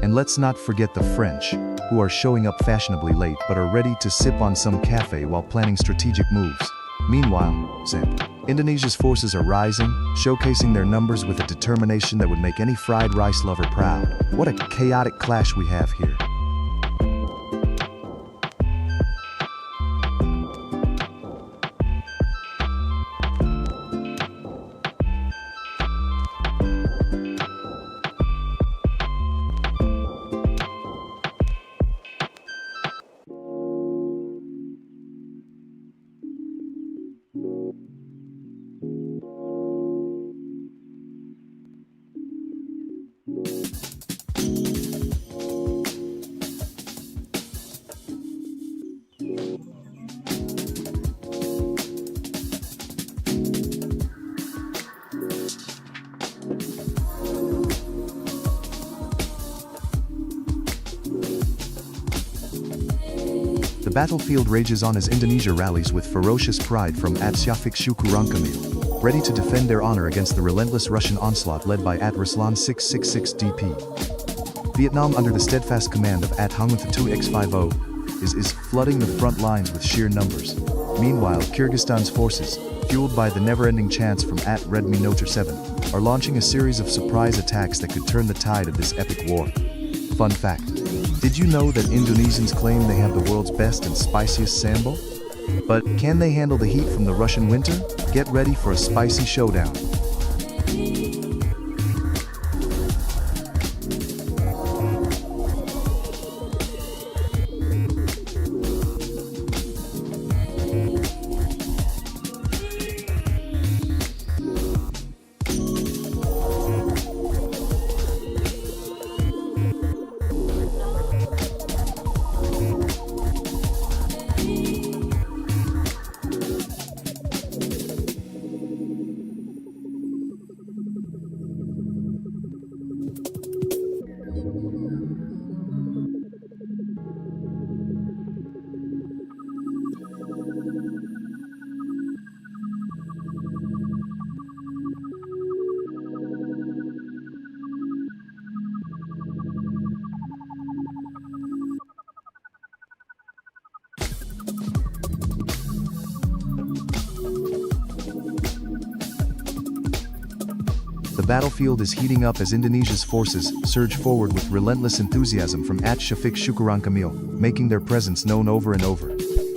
And let's not forget the French, who are showing up fashionably late but are ready to sip on some cafe while planning strategic moves. Meanwhile, Indonesia's forces are rising, showcasing their numbers with a determination that would make any fried rice lover proud. What a chaotic clash we have here. The battlefield rages on as Indonesia rallies with ferocious pride from Shafiq Shukrankamil, ready to defend their honor against the relentless Russian onslaught led by Ruslan666DP. Vietnam, under the steadfast command of Hangwenthu2X50, is flooding the front lines with sheer numbers. Meanwhile, Kyrgyzstan's forces, fueled by the never-ending chants from Redmi-Notor7, are launching a series of surprise attacks that could turn the tide of this epic war. Fun fact. Did you know that Indonesians claim they have the world's best and spiciest sambal? But can they handle the heat from the Russian winter? Get ready for a spicy showdown. The battlefield is heating up as Indonesia's forces surge forward with relentless enthusiasm from Shafiq Syukuran Kamil, making their presence known over and over.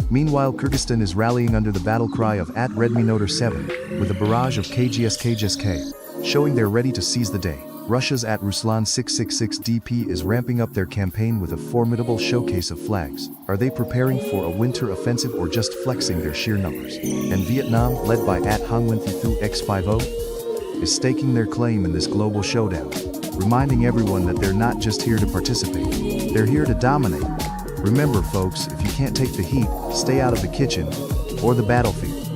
Meanwhile, Kyrgyzstan is rallying under the battle cry of Redmi Notor 7, with a barrage of KGS, showing they're ready to seize the day. Russia's Ruslan 666 DP is ramping up their campaign with a formidable showcase of flags. Are they preparing for a winter offensive or just flexing their sheer numbers? And Vietnam, led by Hongwintithu X50, is staking their claim in this global showdown, reminding everyone that they're not just here to participate, they're here to dominate. Remember folks, if you can't take the heat, stay out of the kitchen or the battlefield.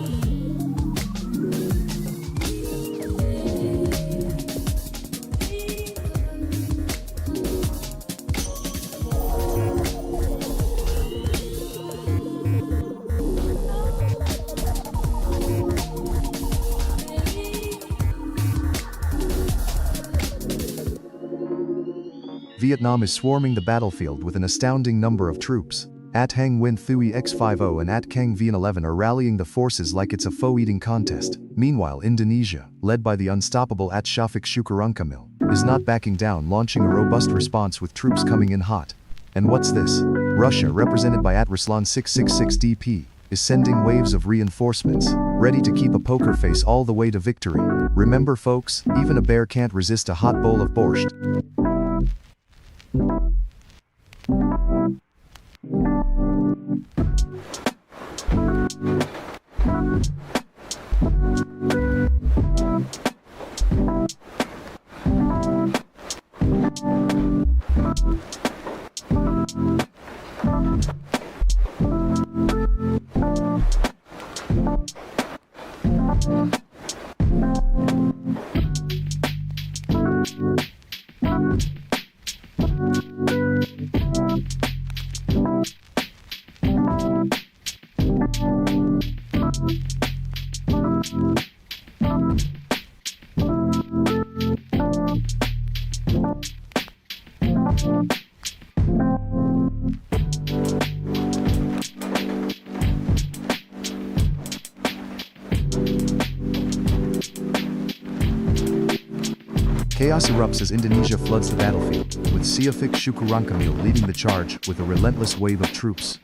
Vietnam is swarming the battlefield with an astounding number of troops. Hang Nguyen Thuy X50 and Kang Vien 11 are rallying the forces like it's a foe-eating contest. Meanwhile, Indonesia, led by the unstoppable Shafiq Syukuran Kamil, is not backing down, launching a robust response with troops coming in hot. And what's this? Russia, represented by Ruslan 666 DP, is sending waves of reinforcements, ready to keep a poker face all the way to victory. Remember folks, even a bear can't resist a hot bowl of borscht. Chaos erupts as Indonesia floods the battlefield, with Shafiq Syukuran Kamil leading the charge with a relentless wave of troops.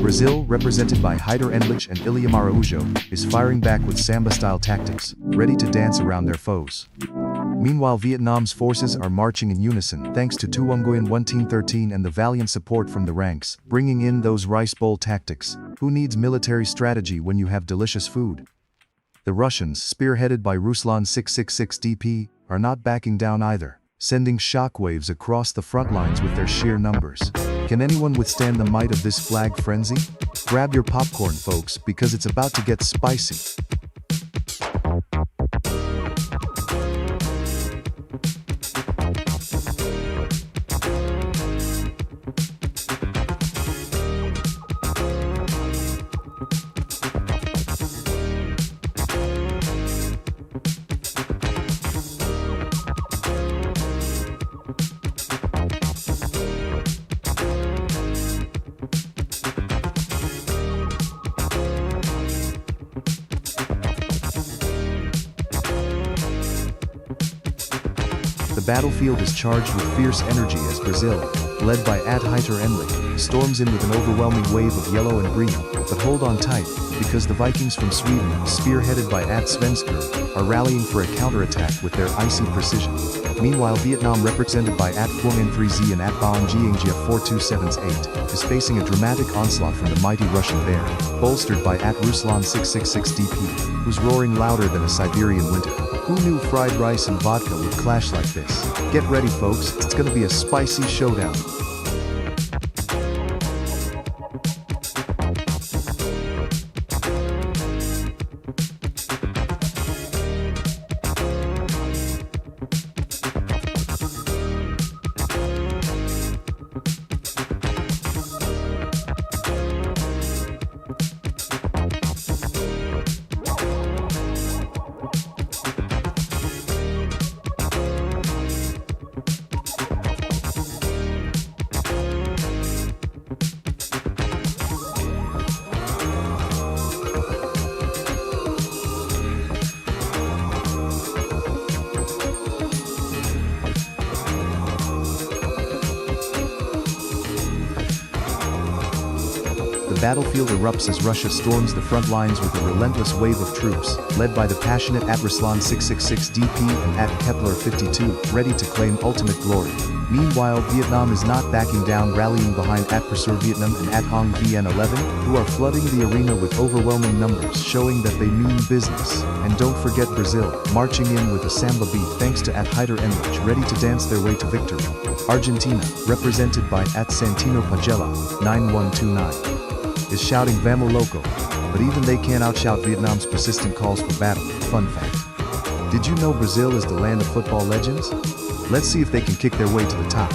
Brazil, represented by Haider Endlich and Ilyam Araujo, is firing back with Samba-style tactics, ready to dance around their foes. Meanwhile, Vietnam's forces are marching in unison thanks to Tuong Nguyen 1313 and the valiant support from the ranks, bringing in those rice bowl tactics. Who needs military strategy when you have delicious food? The Russians, spearheaded by Ruslan 666 DP, are not backing down either, sending shockwaves across the front lines with their sheer numbers. Can anyone withstand the might of this flag frenzy? Grab your popcorn, folks, because it's about to get spicy. The battlefield is charged with fierce energy as Brazil, led by Heiter Enlich, storms in with an overwhelming wave of yellow and green, but hold on tight, because the Vikings from Sweden, spearheaded by Svensker, are rallying for a counterattack with their icy precision. Meanwhile, Vietnam, represented by Phuong N3Z and Baong Giangia 4278, is facing a dramatic onslaught from the mighty Russian bear, bolstered by Ruslan 666 DP, who's roaring louder than a Siberian winter. Who knew fried rice and vodka would clash like this? Get ready, folks, it's gonna be a spicy showdown. The battlefield erupts as Russia storms the front lines with a relentless wave of troops, led by the passionate Ruslan 666 DP and Kepler 52, ready to claim ultimate glory. Meanwhile, Vietnam is not backing down, rallying behind Persur Vietnam and Hong Vn 11, who are flooding the arena with overwhelming numbers, showing that they mean business. And don't forget Brazil, marching in with a samba beat thanks to Heiter Enlich, ready to dance their way to victory. Argentina, represented by Santino Pagella, 9129. is shouting Vamos Loco, but even they can't outshout Vietnam's persistent calls for battle. Fun fact. Did you know Brazil is the land of football legends? Let's see if they can kick their way to the top.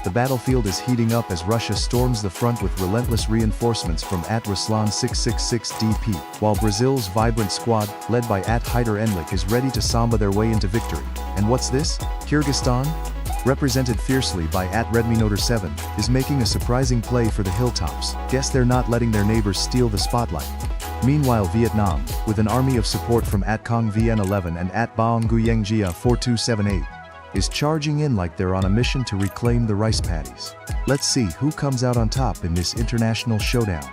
The battlefield is heating up as Russia storms the front with relentless reinforcements from Ruslan 666 DP, while Brazil's vibrant squad, led by Heiter Enlich, is ready to samba their way into victory. And what's this? Kyrgyzstan, represented fiercely by Redmi 7, is making a surprising play for the hilltops. Guess they're not letting their neighbors steal the spotlight. Meanwhile, Vietnam, with an army of support from Kong Vn 11 and Baong Giangia 4278, is charging in like they're on a mission to reclaim the rice paddies. Let's see who comes out on top in this international showdown.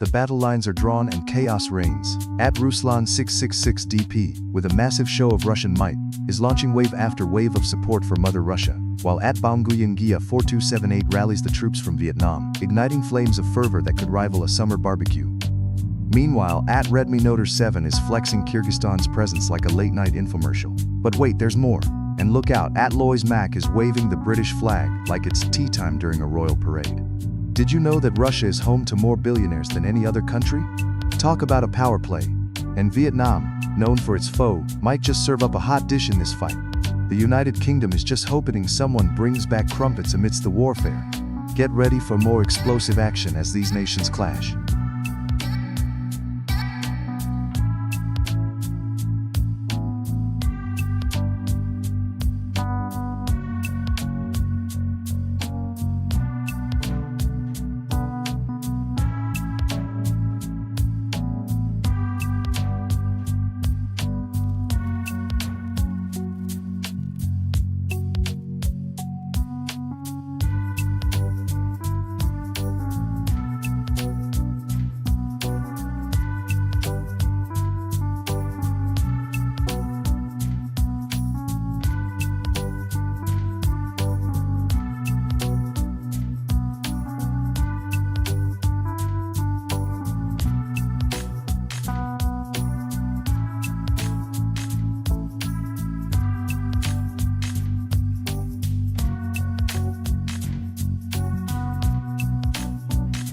The battle lines are drawn and chaos reigns. Ruslan 666 DP, with a massive show of Russian might, is launching wave after wave of support for Mother Russia, while Baong Giangia 4278 rallies the troops from Vietnam, igniting flames of fervor that could rival a summer barbecue. Meanwhile, Redmi 7 is flexing Kyrgyzstan's presence like a late-night infomercial. But wait, there's more. And look out, Lois Mac is waving the British flag like it's tea time during a royal parade. Did you know that Russia is home to more billionaires than any other country? Talk about a power play. And Vietnam, known for its pho, might just serve up a hot dish in this fight. The United Kingdom is just hoping someone brings back crumpets amidst the warfare. Get ready for more explosive action as these nations clash.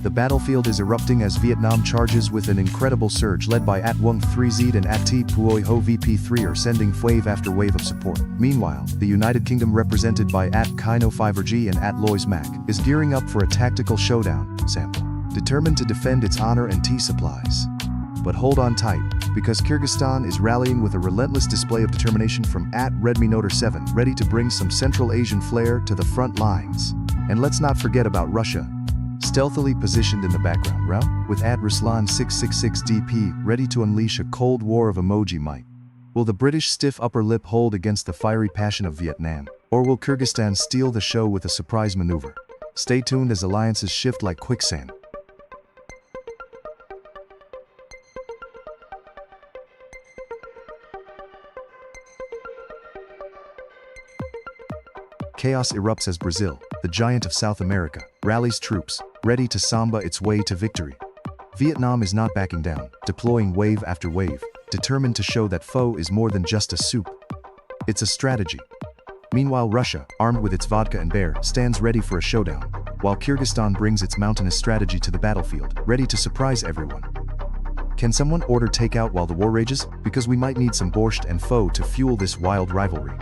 The battlefield is erupting as Vietnam charges with an incredible surge led by At Wong 3Z and At T Puoi Ho VP3 are sending wave after wave of support. Meanwhile, the United Kingdom represented by At Kino 5G and At Lois Mac is gearing up for a tactical showdown, sample, determined to defend its honor and tea supplies. But hold on tight, because Kyrgyzstan is rallying with a relentless display of determination from At Redmi Note 7, ready to bring some Central Asian flair to the front lines. And let's not forget about Russia, stealthily positioned in the background, with At Ruslan 666 DP ready to unleash a cold war of emoji might. Will the British stiff upper lip hold against the fiery passion of Vietnam, or will Kyrgyzstan steal the show with a surprise maneuver? Stay tuned as alliances shift like quicksand. Chaos erupts as Brazil, the giant of South America, rallies troops, ready to samba its way to victory. Vietnam is not backing down, deploying wave after wave, determined to show that foe is more than just a soup. It's a strategy. Meanwhile, Russia, armed with its vodka and bear, stands ready for a showdown, while Kyrgyzstan brings its mountainous strategy to the battlefield, ready to surprise everyone. Can someone order takeout while the war rages? Because we might need some borscht and pho to fuel this wild rivalry.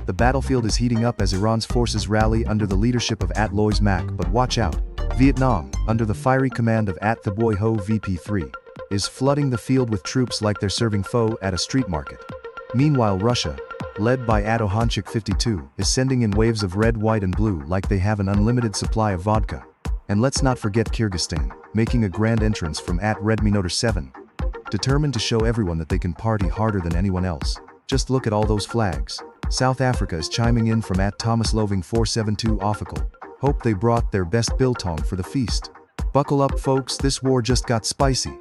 The battlefield is heating up as Iran's forces rally under the leadership of At Lois Mac, but watch out. Vietnam, under the fiery command of At The Boy Ho VP3, is flooding the field with troops like they're serving pho at a street market. Meanwhile, Russia, led by At Ohanchik 52, is sending in waves of red, white and blue like they have an unlimited supply of vodka. And let's not forget Kyrgyzstan, making a grand entrance from At Redmi Note 7, determined to show everyone that they can party harder than anyone else. Just look at all those flags. South Africa is chiming in from At Thomas Loving 472 Official. Hope they brought their best biltong for the feast. Buckle up, folks, this war just got spicy.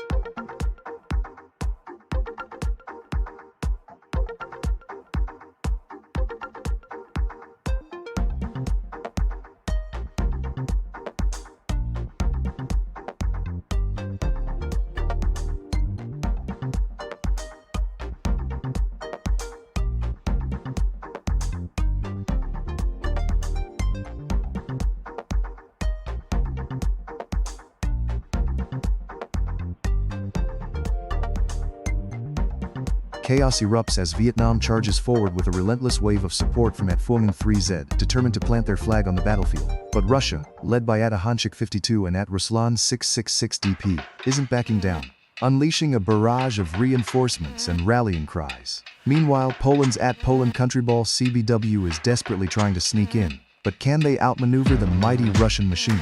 Chaos erupts as Vietnam charges forward with a relentless wave of support from At Phuong 3Z, determined to plant their flag on the battlefield. But Russia, led by At Ohanchik 52 and At Ruslan 666 DP, isn't backing down, unleashing a barrage of reinforcements and rallying cries. Meanwhile, Poland's At Poland Countryball CBW is desperately trying to sneak in, but can they outmaneuver the mighty Russian machine?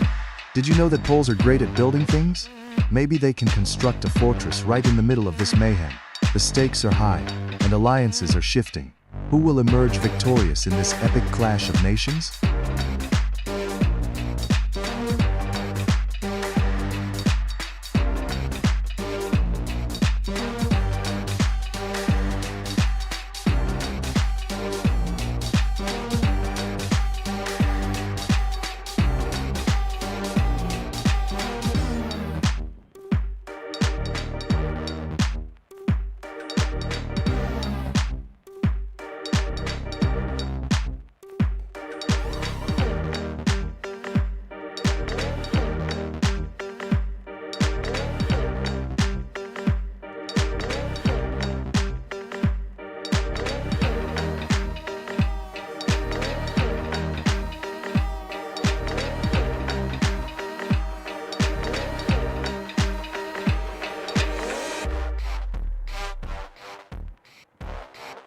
Did you know that Poles are great at building things? Maybe they can construct a fortress right in the middle of this mayhem. The stakes are high, and alliances are shifting. Who will emerge victorious in this epic clash of nations?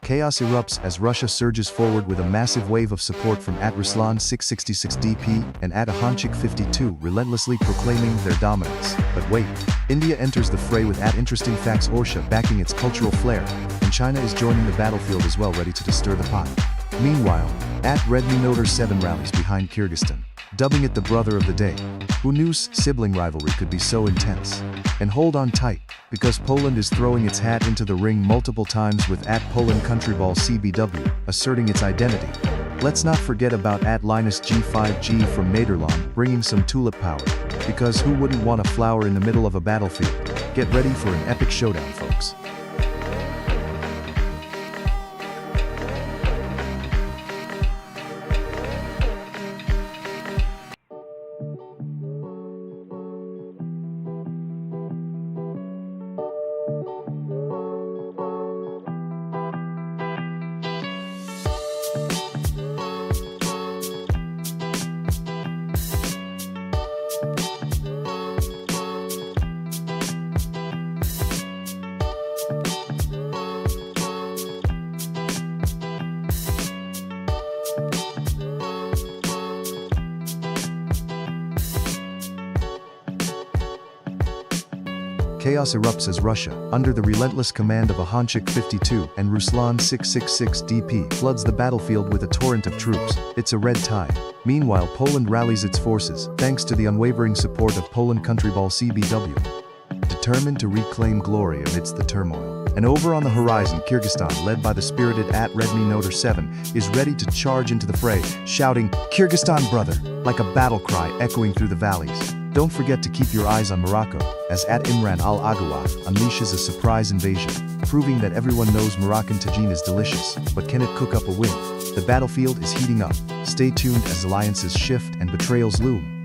Chaos erupts as Russia surges forward with a massive wave of support from @Ruslan 666 DP and @Ahanchik 52 relentlessly proclaiming their dominance. But wait, India enters the fray with @Interesting Facts Orsha backing its cultural flair, and China is joining the battlefield as well, ready to stir the pot. Meanwhile, @Redmi Noter 7 rallies behind Kyrgyzstan, dubbing it the brother of the day. Who knew sibling rivalry could be so intense? And hold on tight, because Poland is throwing its hat into the ring multiple times with @Poland Countryball CBW, asserting its identity. Let's not forget about @Linus G5G from Nederland bringing some tulip power, because who wouldn't want a flower in the middle of a battlefield? Get ready for an epic showdown, folks. Chaos erupts as Russia, under the relentless command of Ahanchik 52 and Ruslan 666 DP, floods the battlefield with a torrent of troops. It's a red tide. Meanwhile, Poland rallies its forces, thanks to the unwavering support of Poland Countryball CBW, determined to reclaim glory amidst the turmoil. And over on the horizon, Kyrgyzstan, led by the spirited @Redmi Noter 7, is ready to charge into the fray, shouting, "Kyrgyzstan brother," like a battle cry echoing through the valleys. Don't forget to keep your eyes on Morocco, as @Imran Al-Agawa unleashes a surprise invasion, proving that everyone knows Moroccan tagine is delicious, but can it cook up a win? The battlefield is heating up. Stay tuned as alliances shift and betrayals loom.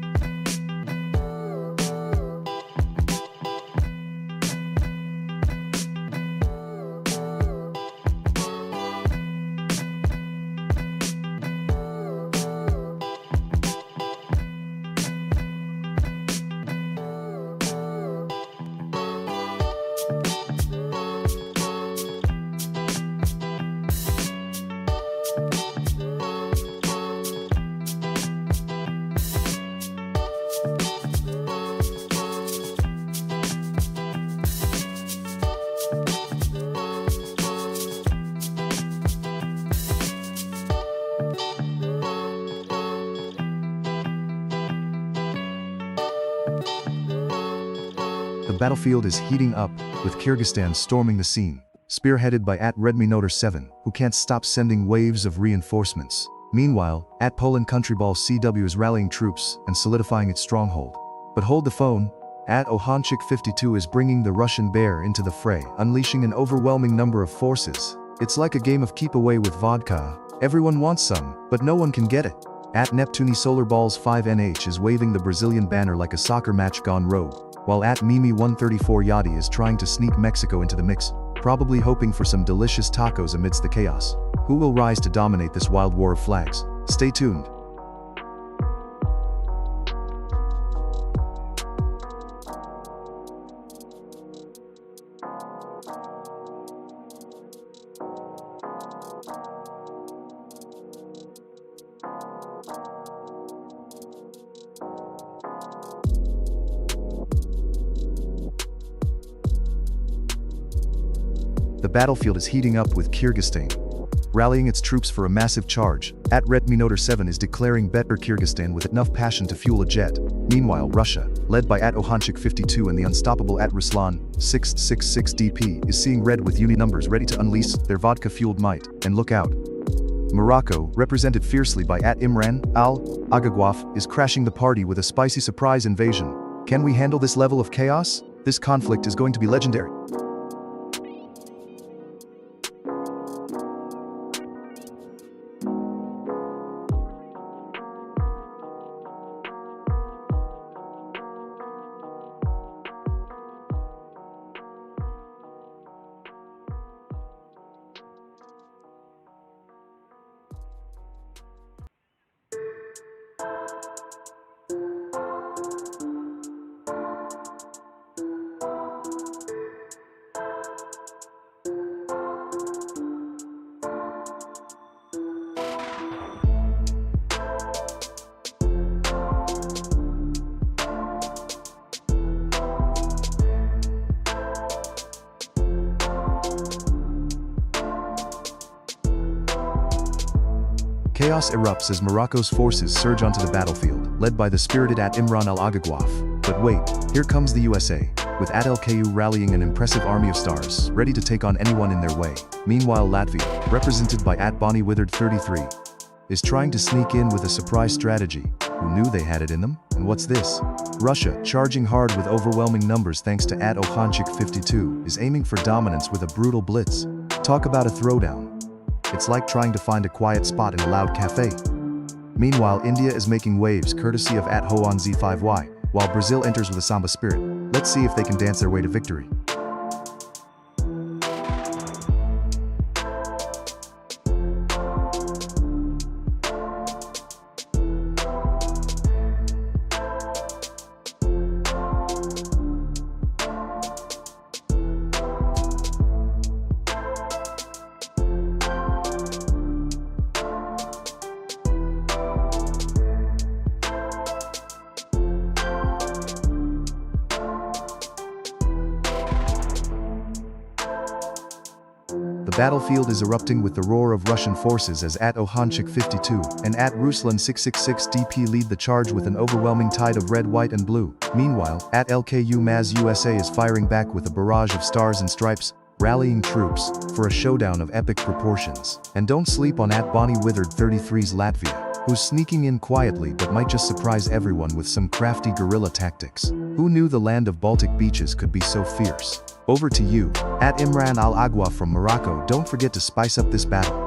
The battlefield is heating up, with Kyrgyzstan storming the scene, spearheaded by @Redmi Noter 7, who can't stop sending waves of reinforcements. Meanwhile, @Poland Countryball CW is rallying troops and solidifying its stronghold. But hold the phone, @Ohanchik 52 is bringing the Russian bear into the fray, unleashing an overwhelming number of forces. It's like a game of keep away with vodka. Everyone wants some, but no one can get it. @Neptuni Solar Balls 5NH is waving the Brazilian banner like a soccer match gone rogue, while @Mimi 134 Yachty is trying to sneak Mexico into the mix, probably hoping for some delicious tacos amidst the chaos. Who will rise to dominate this wild war of flags? Stay tuned. The battlefield is heating up with Kyrgyzstan rallying its troops for a massive charge. Red Minotaur 7 is declaring better Kyrgyzstan with enough passion to fuel a jet. Meanwhile, Russia, led by Ohanchik 52 and the unstoppable Ruslan 666 DP, is seeing red with uni numbers ready to unleash their vodka-fueled might. And look out. Morocco, represented fiercely by Imran al-Agagwaf, is crashing the party with a spicy surprise invasion. Can we handle this level of chaos? This conflict is going to be legendary. Chaos erupts as Morocco's forces surge onto the battlefield, led by the spirited Imran al-Agagwaf. But wait, here comes the USA, with LKU rallying an impressive army of stars, ready to take on anyone in their way. Meanwhile, Latvia, represented by Bonnie Withered 33, is trying to sneak in with a surprise strategy. Who knew they had it in them? And what's this? Russia, charging hard with overwhelming numbers thanks to Ohanchik 52, is aiming for dominance with a brutal blitz. Talk about a throwdown. It's like trying to find a quiet spot in a loud cafe. Meanwhile, India is making waves courtesy of Hoan Z5Y, while Brazil enters with a samba spirit. Let's see if they can dance their way to victory. The battlefield is erupting with the roar of Russian forces as Ohanchik 52 and Ruslan 666 DP lead the charge with an overwhelming tide of red, white and blue. Meanwhile, LKU Maz USA is firing back with a barrage of stars and stripes, rallying troops for a showdown of epic proportions. And don't sleep on Bonnie Withered 33's Latvia, who's sneaking in quietly but might just surprise everyone with some crafty guerrilla tactics. Who knew the land of Baltic beaches could be so fierce? Over to you, Imran al-Agwa from Morocco. Don't forget to spice up this battle.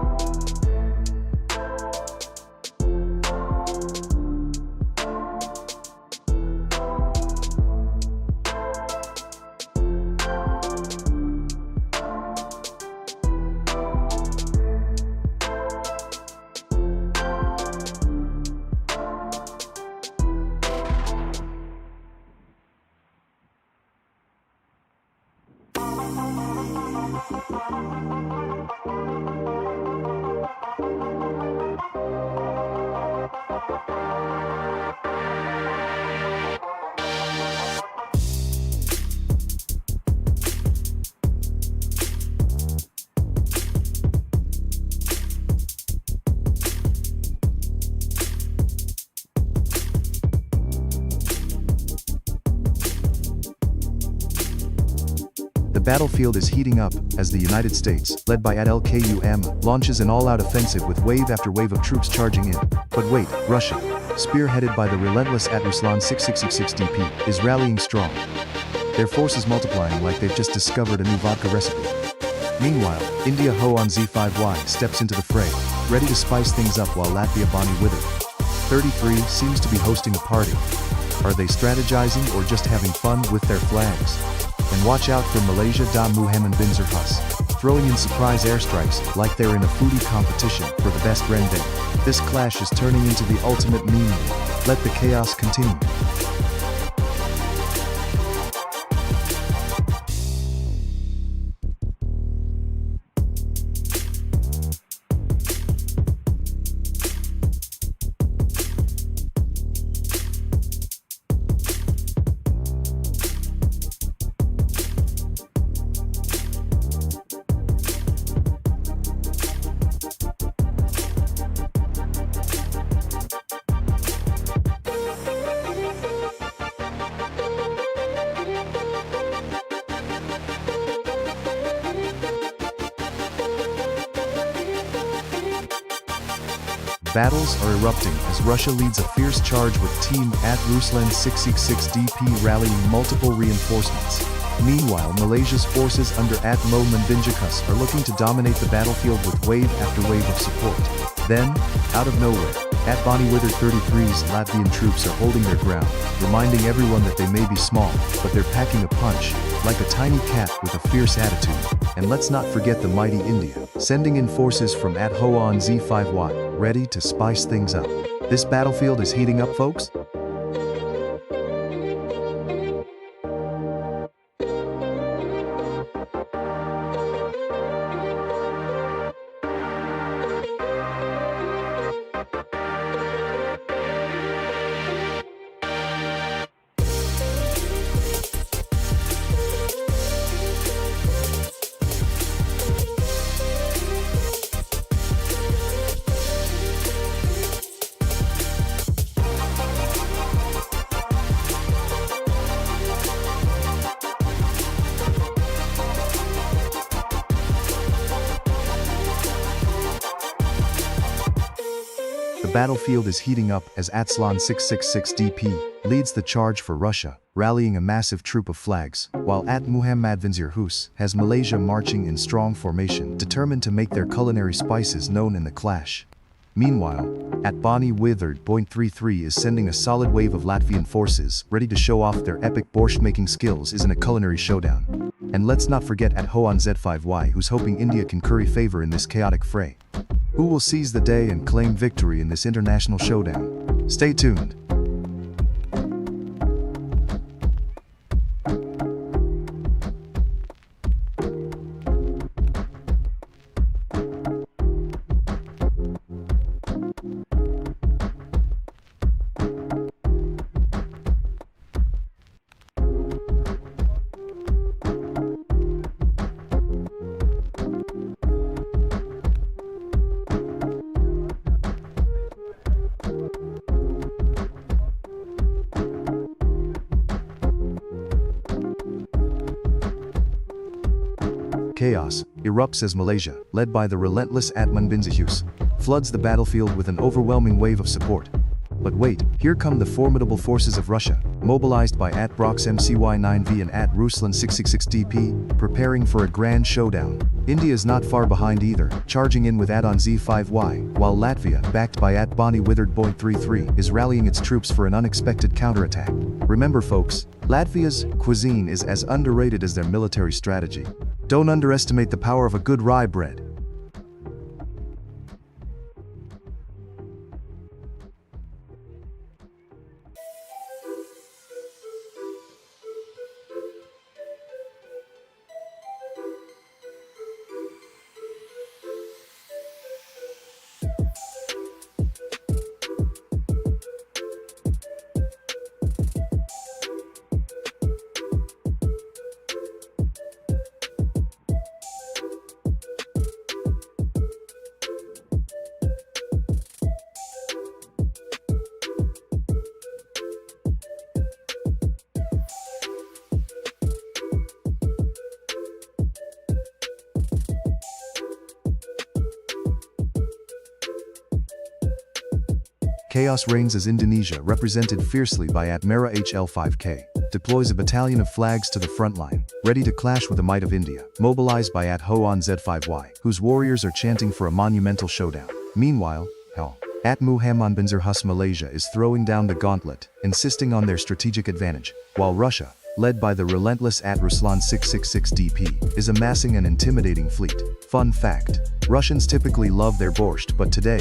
The battlefield is heating up as the United States, led by LKUM, launches an all-out offensive with wave after wave of troops charging in. But wait, Russia, spearheaded by the relentless Ruslan 666 DP, is rallying strong. Their forces multiplying like they've just discovered a new vodka recipe. Meanwhile, India Hoan Z5Y steps into the fray, ready to spice things up while Latvia Bonnie Withered 33 seems to be hosting a party. Are they strategizing or just having fun with their flags? And watch out for Malaysia Muhammad bin Zerhus, throwing in surprise airstrikes like they're in a foodie competition for the best rendang. This clash is turning into the ultimate meme. Let the chaos continue. Battles are erupting as Russia leads a fierce charge with Team at Ruslan 666 DP rallying multiple reinforcements. Meanwhile, Malaysia's forces under Admiral Manbinjakus are looking to dominate the battlefield with wave after wave of support. Then, out of nowhere, at Bonnie Withered 33's Latvian troops are holding their ground, reminding everyone that they may be small, but they're packing a punch, like a tiny cat with a fierce attitude. And let's not forget the mighty India, sending in forces from at Hoan Z5Y, ready to spice things up. This battlefield is heating up, folks. The battlefield is heating up as Atslan 666 DP leads the charge for Russia, rallying a massive troop of flags, while at Muhammadvanzir Hus has Malaysia marching in strong formation, determined to make their culinary spices known in the clash. Meanwhile, at Bonnie Withered .33 is sending a solid wave of Latvian forces, ready to show off their epic borscht-making skills in a culinary showdown. And let's not forget at Hoan Z5Y, who's hoping India can curry favor in this chaotic fray. Who will seize the day and claim victory in this international showdown? Stay tuned. Chaos erupts as Malaysia, led by the relentless Adman Binzahus, floods the battlefield with an overwhelming wave of support. But wait, here come the formidable forces of Russia, mobilized by at Brox MCY9V and at Ruslan 666 DP, preparing for a grand showdown. India is not far behind either, charging in with add-on Z5Y, while Latvia, backed by at Bonnie Withered .33, is rallying its troops for an unexpected counterattack. Remember folks, Latvia's cuisine is as underrated as their military strategy. Don't underestimate the power of a good rye bread. Chaos reigns as Indonesia, represented fiercely by Atmera HL5K, deploys a battalion of flags to the front line, ready to clash with the might of India, mobilized by at Hoan Z5Y, whose warriors are chanting for a monumental showdown. Meanwhile, at Muhammadvanzir Hus Malaysia is throwing down the gauntlet, insisting on their strategic advantage, while Russia, led by the relentless at Ruslan 666 DP, is amassing an intimidating fleet. Fun fact, Russians typically love their borscht, but today,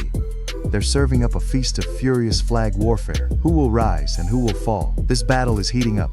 they're serving up a feast of furious flag warfare. Who will rise and who will fall? This battle is heating up.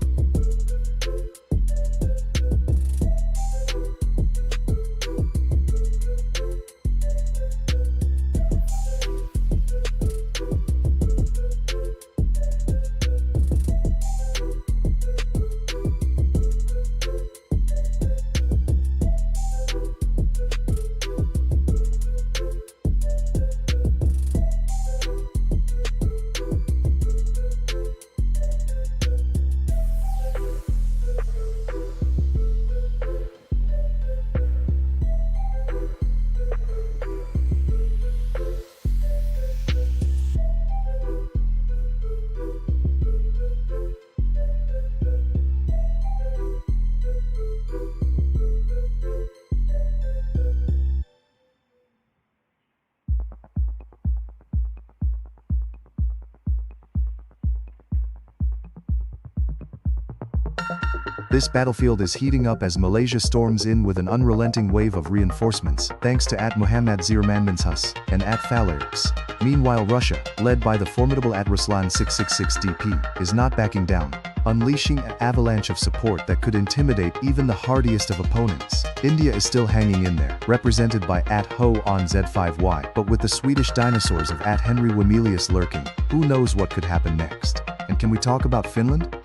This battlefield is heating up as Malaysia storms in with an unrelenting wave of reinforcements, thanks to Muhammad Zirmanmanshus and Falarks. Meanwhile Russia, led by the formidable Ruslan 666 DP, is not backing down, unleashing an avalanche of support that could intimidate even the hardiest of opponents. India is still hanging in there, represented by Ho on Z5Y, but with the Swedish dinosaurs of Henry Wemelius lurking, who knows what could happen next. And can we talk about Finland?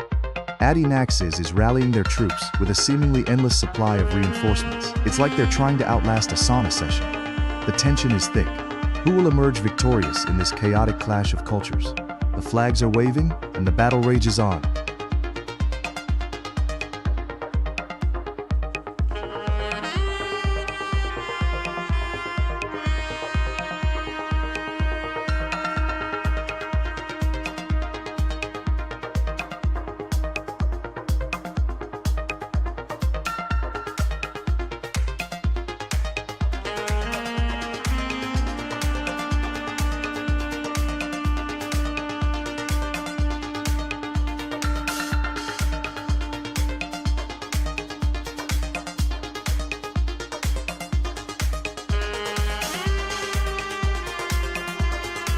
Naxis is rallying their troops with a seemingly endless supply of reinforcements. It's like they're trying to outlast a sauna session. The tension is thick. Who will emerge victorious in this chaotic clash of cultures? The flags are waving, and the battle rages on.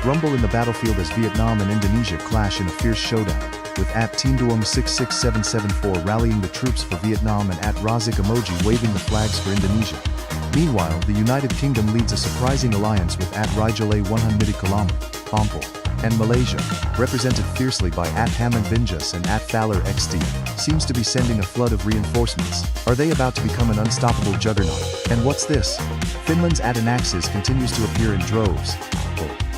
Rumble in the battlefield as Vietnam and Indonesia clash in a fierce showdown, with Tinduom 66774 rallying the troops for Vietnam and Razik Emoji waving the flags for Indonesia. Meanwhile, the United Kingdom leads a surprising alliance with Rajale 100 km, Pompol, and Malaysia, represented fiercely by Hamid Binjas and Falar XD, seems to be sending a flood of reinforcements. Are they about to become an unstoppable juggernaut? And what's this? Finland's Naxis continues to appear in droves,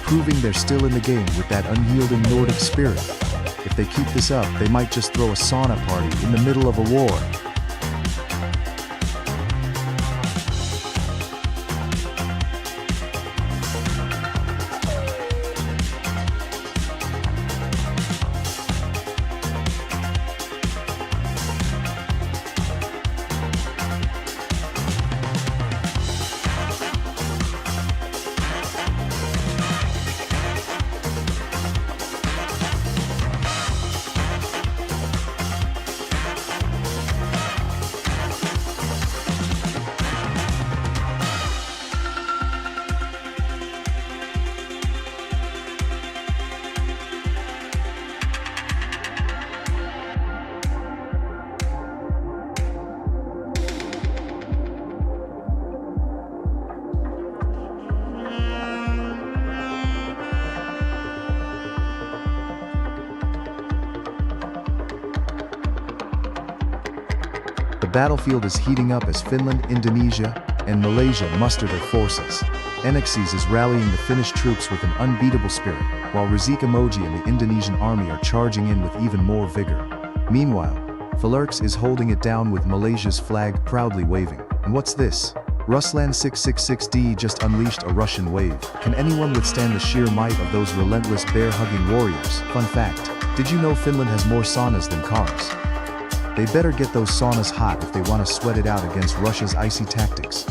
proving they're still in the game with that unyielding Nordic spirit. If they keep this up, they might just throw a sauna party in the middle of a war. The battlefield is heating up as Finland, Indonesia, and Malaysia muster their forces. Naxis is rallying the Finnish troops with an unbeatable spirit, while Razik Emoji and the Indonesian army are charging in with even more vigor. Meanwhile, Falarks is holding it down with Malaysia's flag proudly waving. And what's this? Ruslan 666D just unleashed a Russian wave. Can anyone withstand the sheer might of those relentless bear-hugging warriors? Fun fact, did you know Finland has more saunas than cars? They better get those saunas hot if they want to sweat it out against Russia's icy tactics.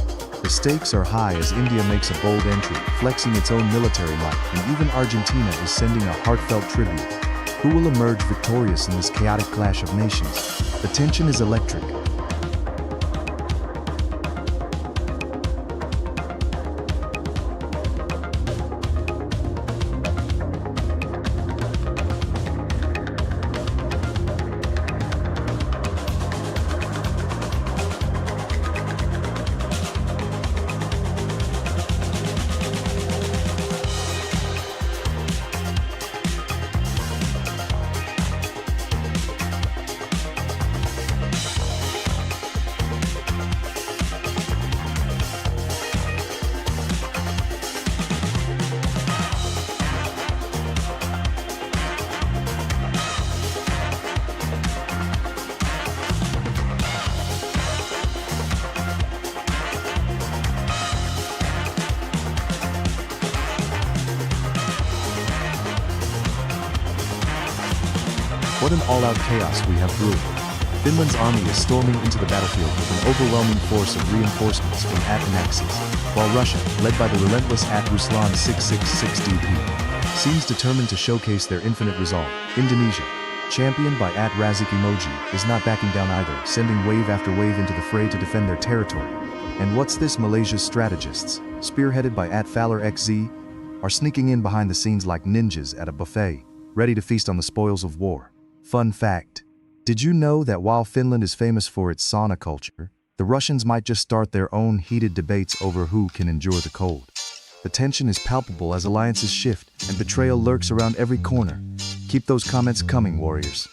The stakes are high as India makes a bold entry, flexing its own military might, and even Argentina is sending a heartfelt tribute. Who will emerge victorious in this chaotic clash of nations? The tension is electric. What an all-out chaos we have brewed. Finland's army is storming into the battlefield with an overwhelming force of reinforcements from Naxis, while Russia, led by the relentless Ruslan 666 DP, seems determined to showcase their infinite resolve. Indonesia, championed by @Razik Emoji, is not backing down either, sending wave after wave into the fray to defend their territory. And what's this? Malaysia's strategists, spearheaded by @FalerXZ, are sneaking in behind the scenes like ninjas at a buffet, ready to feast on the spoils of war. Fun fact: did you know that while Finland is famous for its sauna culture, the Russians might just start their own heated debates over who can endure the cold? The tension is palpable as alliances shift and betrayal lurks around every corner. Keep those comments coming, warriors.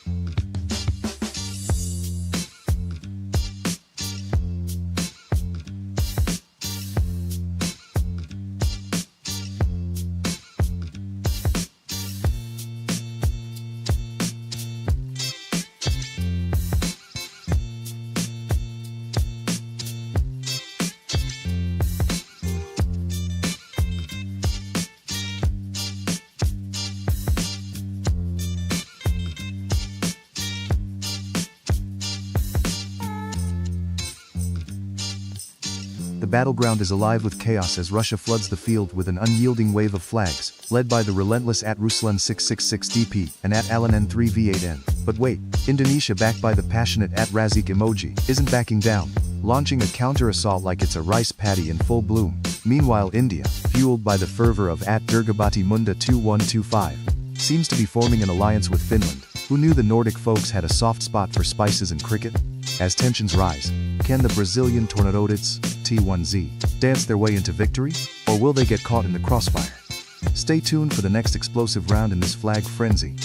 The battleground is alive with chaos as Russia floods the field with an unyielding wave of flags, led by the relentless @Ruslan666DP and @AlanN3V8N. But wait, Indonesia, backed by the passionate @Razik Emoji, isn't backing down, launching a counter-assault like it's a rice paddy in full bloom. Meanwhile, India, fueled by the fervor of @Durgabati Munda 2125, seems to be forming an alliance with Finland. Who knew the Nordic folks had a soft spot for spices and cricket? As tensions rise, can the Brazilian Tornadoids, T1Z, dance their way into victory? Or will they get caught in the crossfire? Stay tuned for the next explosive round in this flag frenzy.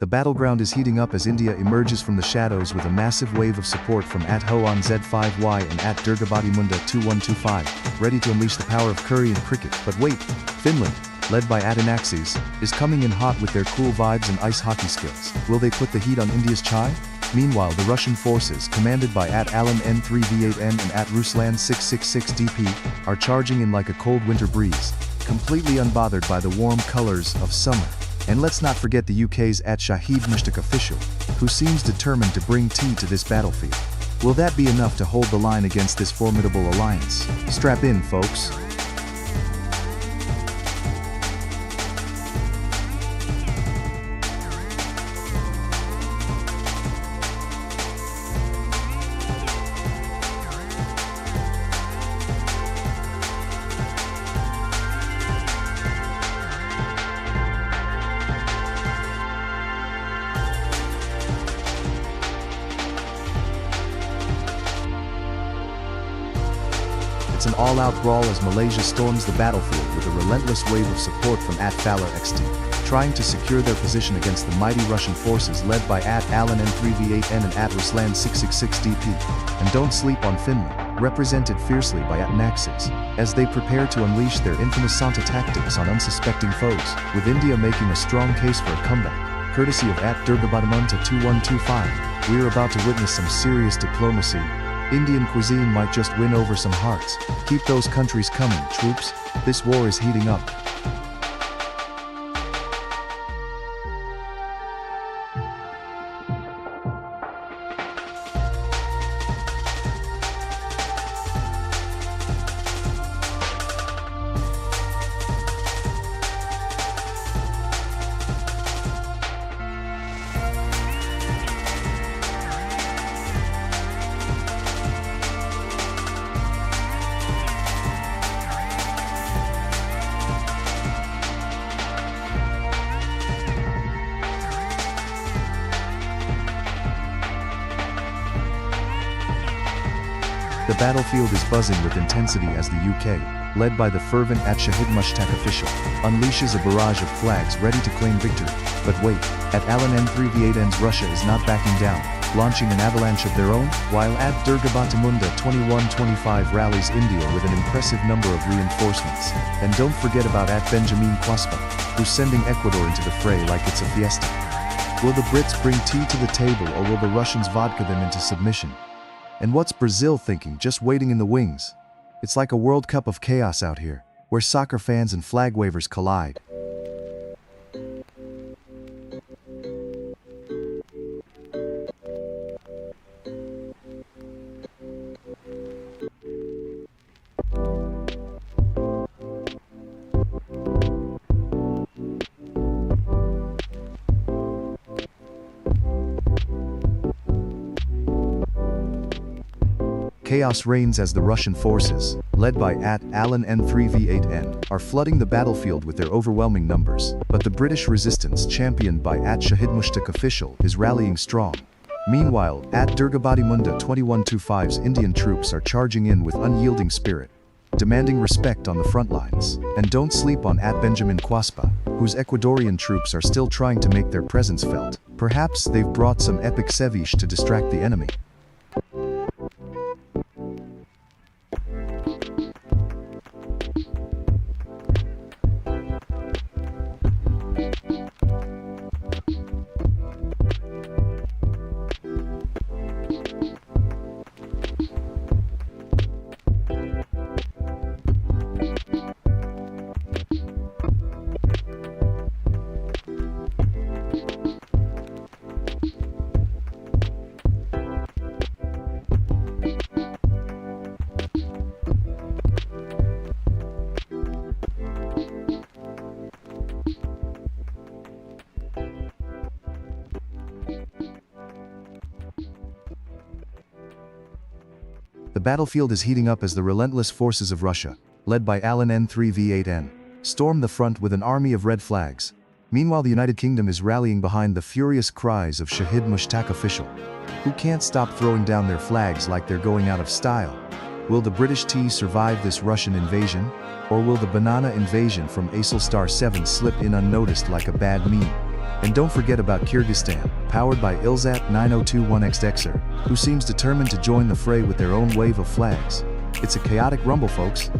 The battleground is heating up as India emerges from the shadows with a massive wave of support from @HoanZ5Y and @Durgabati Munda 2125, ready to unleash the power of curry and cricket. But wait, Finland, led by @Inaxis, is coming in hot with their cool vibes and ice hockey skills. Will they put the heat on India's chai? Meanwhile, the Russian forces, commanded by @AlanN3V8N and @Ruslan666DP, are charging in like a cold winter breeze, completely unbothered by the warm colors of summer. And let's not forget the UK's @Shahid Mushtaq official, who seems determined to bring tea to this battlefield. Will that be enough to hold the line against this formidable alliance? Strap in, folks. It's an all-out brawl as Malaysia storms the battlefield with a relentless wave of support from @FalerXT, trying to secure their position against the mighty Russian forces led by @AlanN3V8N and @Ruslan666DP. And don't sleep on Finland, represented fiercely by @Naxis, as they prepare to unleash their infamous Santa tactics on unsuspecting foes, with India making a strong case for a comeback. Courtesy of @Durgabati 2125, we're about to witness some serious diplomacy. Indian cuisine might just win over some hearts. Keep those countries coming, troops. This war is heating up. battlefield is buzzing with intensity as the UK, led by the fervent Shahid Mushtaq official, unleashes a barrage of flags ready to claim victory. But wait, at Alan N3V8N's Russia is not backing down, launching an avalanche of their own, while at Durgabatimunda 2125 rallies India with an impressive number of reinforcements. And don't forget about at Benjamin Quaspa, who's sending Ecuador into the fray like it's a fiesta. Will the Brits bring tea to the table, or will the Russians vodka them into submission? And what's Brazil thinking, just waiting in the wings? It's like a World Cup of chaos out here, where soccer fans and flag wavers collide. Chaos reigns as the Russian forces, led by at Alan N3V8N, are flooding the battlefield with their overwhelming numbers. But the British resistance, championed by at Shahid Mushtaq official, is rallying strong. Meanwhile, at Durgabatimunda 2125's Indian troops are charging in with unyielding spirit, demanding respect on the front lines. And don't sleep on at Benjamin Quaspa, whose Ecuadorian troops are still trying to make their presence felt. Perhaps they've brought some epic ceviche to distract the enemy. The battlefield is heating up as the relentless forces of Russia, led by Alan N3V8N, storm the front with an army of red flags. Meanwhile, the United Kingdom is rallying behind the furious cries of Shahid Mushtaq official, who can't stop throwing down their flags like they're going out of style. Will the British tea survive this Russian invasion? Or will the banana invasion from Asilstar 7 slip in unnoticed like a bad meme? And don't forget about Kyrgyzstan, powered by Ilzat 9021X, who seems determined to join the fray with their own wave of flags. It's a chaotic rumble, folks.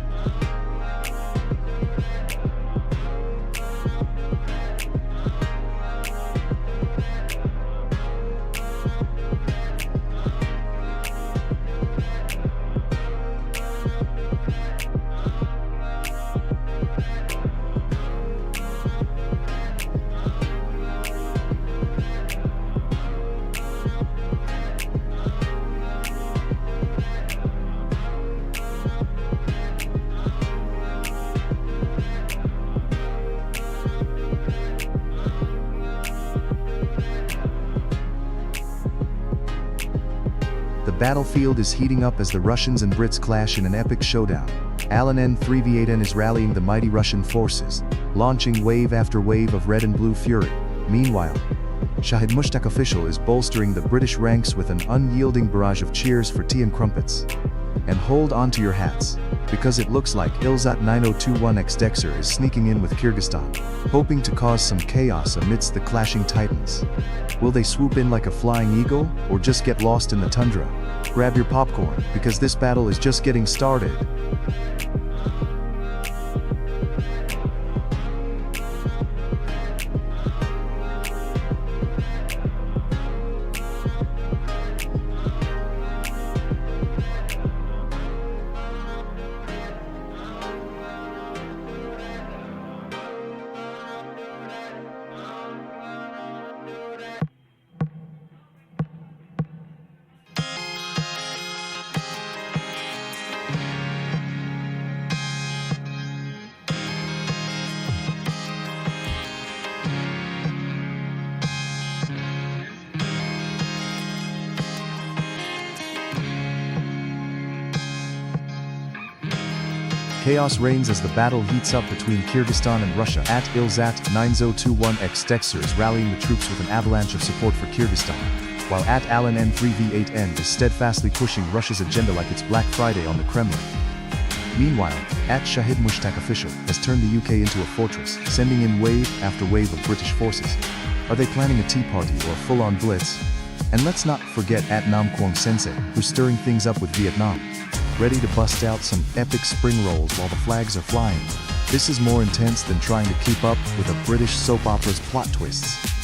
The battlefield is heating up as the Russians and Brits clash in an epic showdown. Alan N3V8N is rallying the mighty Russian forces, launching wave after wave of red and blue fury. Meanwhile, Shahid Mushtaq official is bolstering the British ranks with an unyielding barrage of cheers for tea and crumpets. And hold on to your hats, because it looks like Ilzat 9021X is sneaking in with Kyrgyzstan, hoping to cause some chaos amidst the clashing titans. Will they swoop in like a flying eagle, or just get lost in the tundra? Grab your popcorn, because this battle is just getting started. Chaos reigns as the battle heats up between Kyrgyzstan and Russia. At Ilzat 9021X is rallying the troops with an avalanche of support for Kyrgyzstan. while at Alan N3V8N is steadfastly pushing Russia's agenda like it's Black Friday on the Kremlin. Meanwhile, at Shahid Mushtaq official has turned the UK into a fortress, sending in wave after wave of British forces. Are they planning a tea party or a full-on blitz? And let's not forget at Nam Quang Sensei, who's stirring things up with Vietnam, ready to bust out some epic spring rolls while the flags are flying. This is more intense than trying to keep up with a British soap opera's plot twists.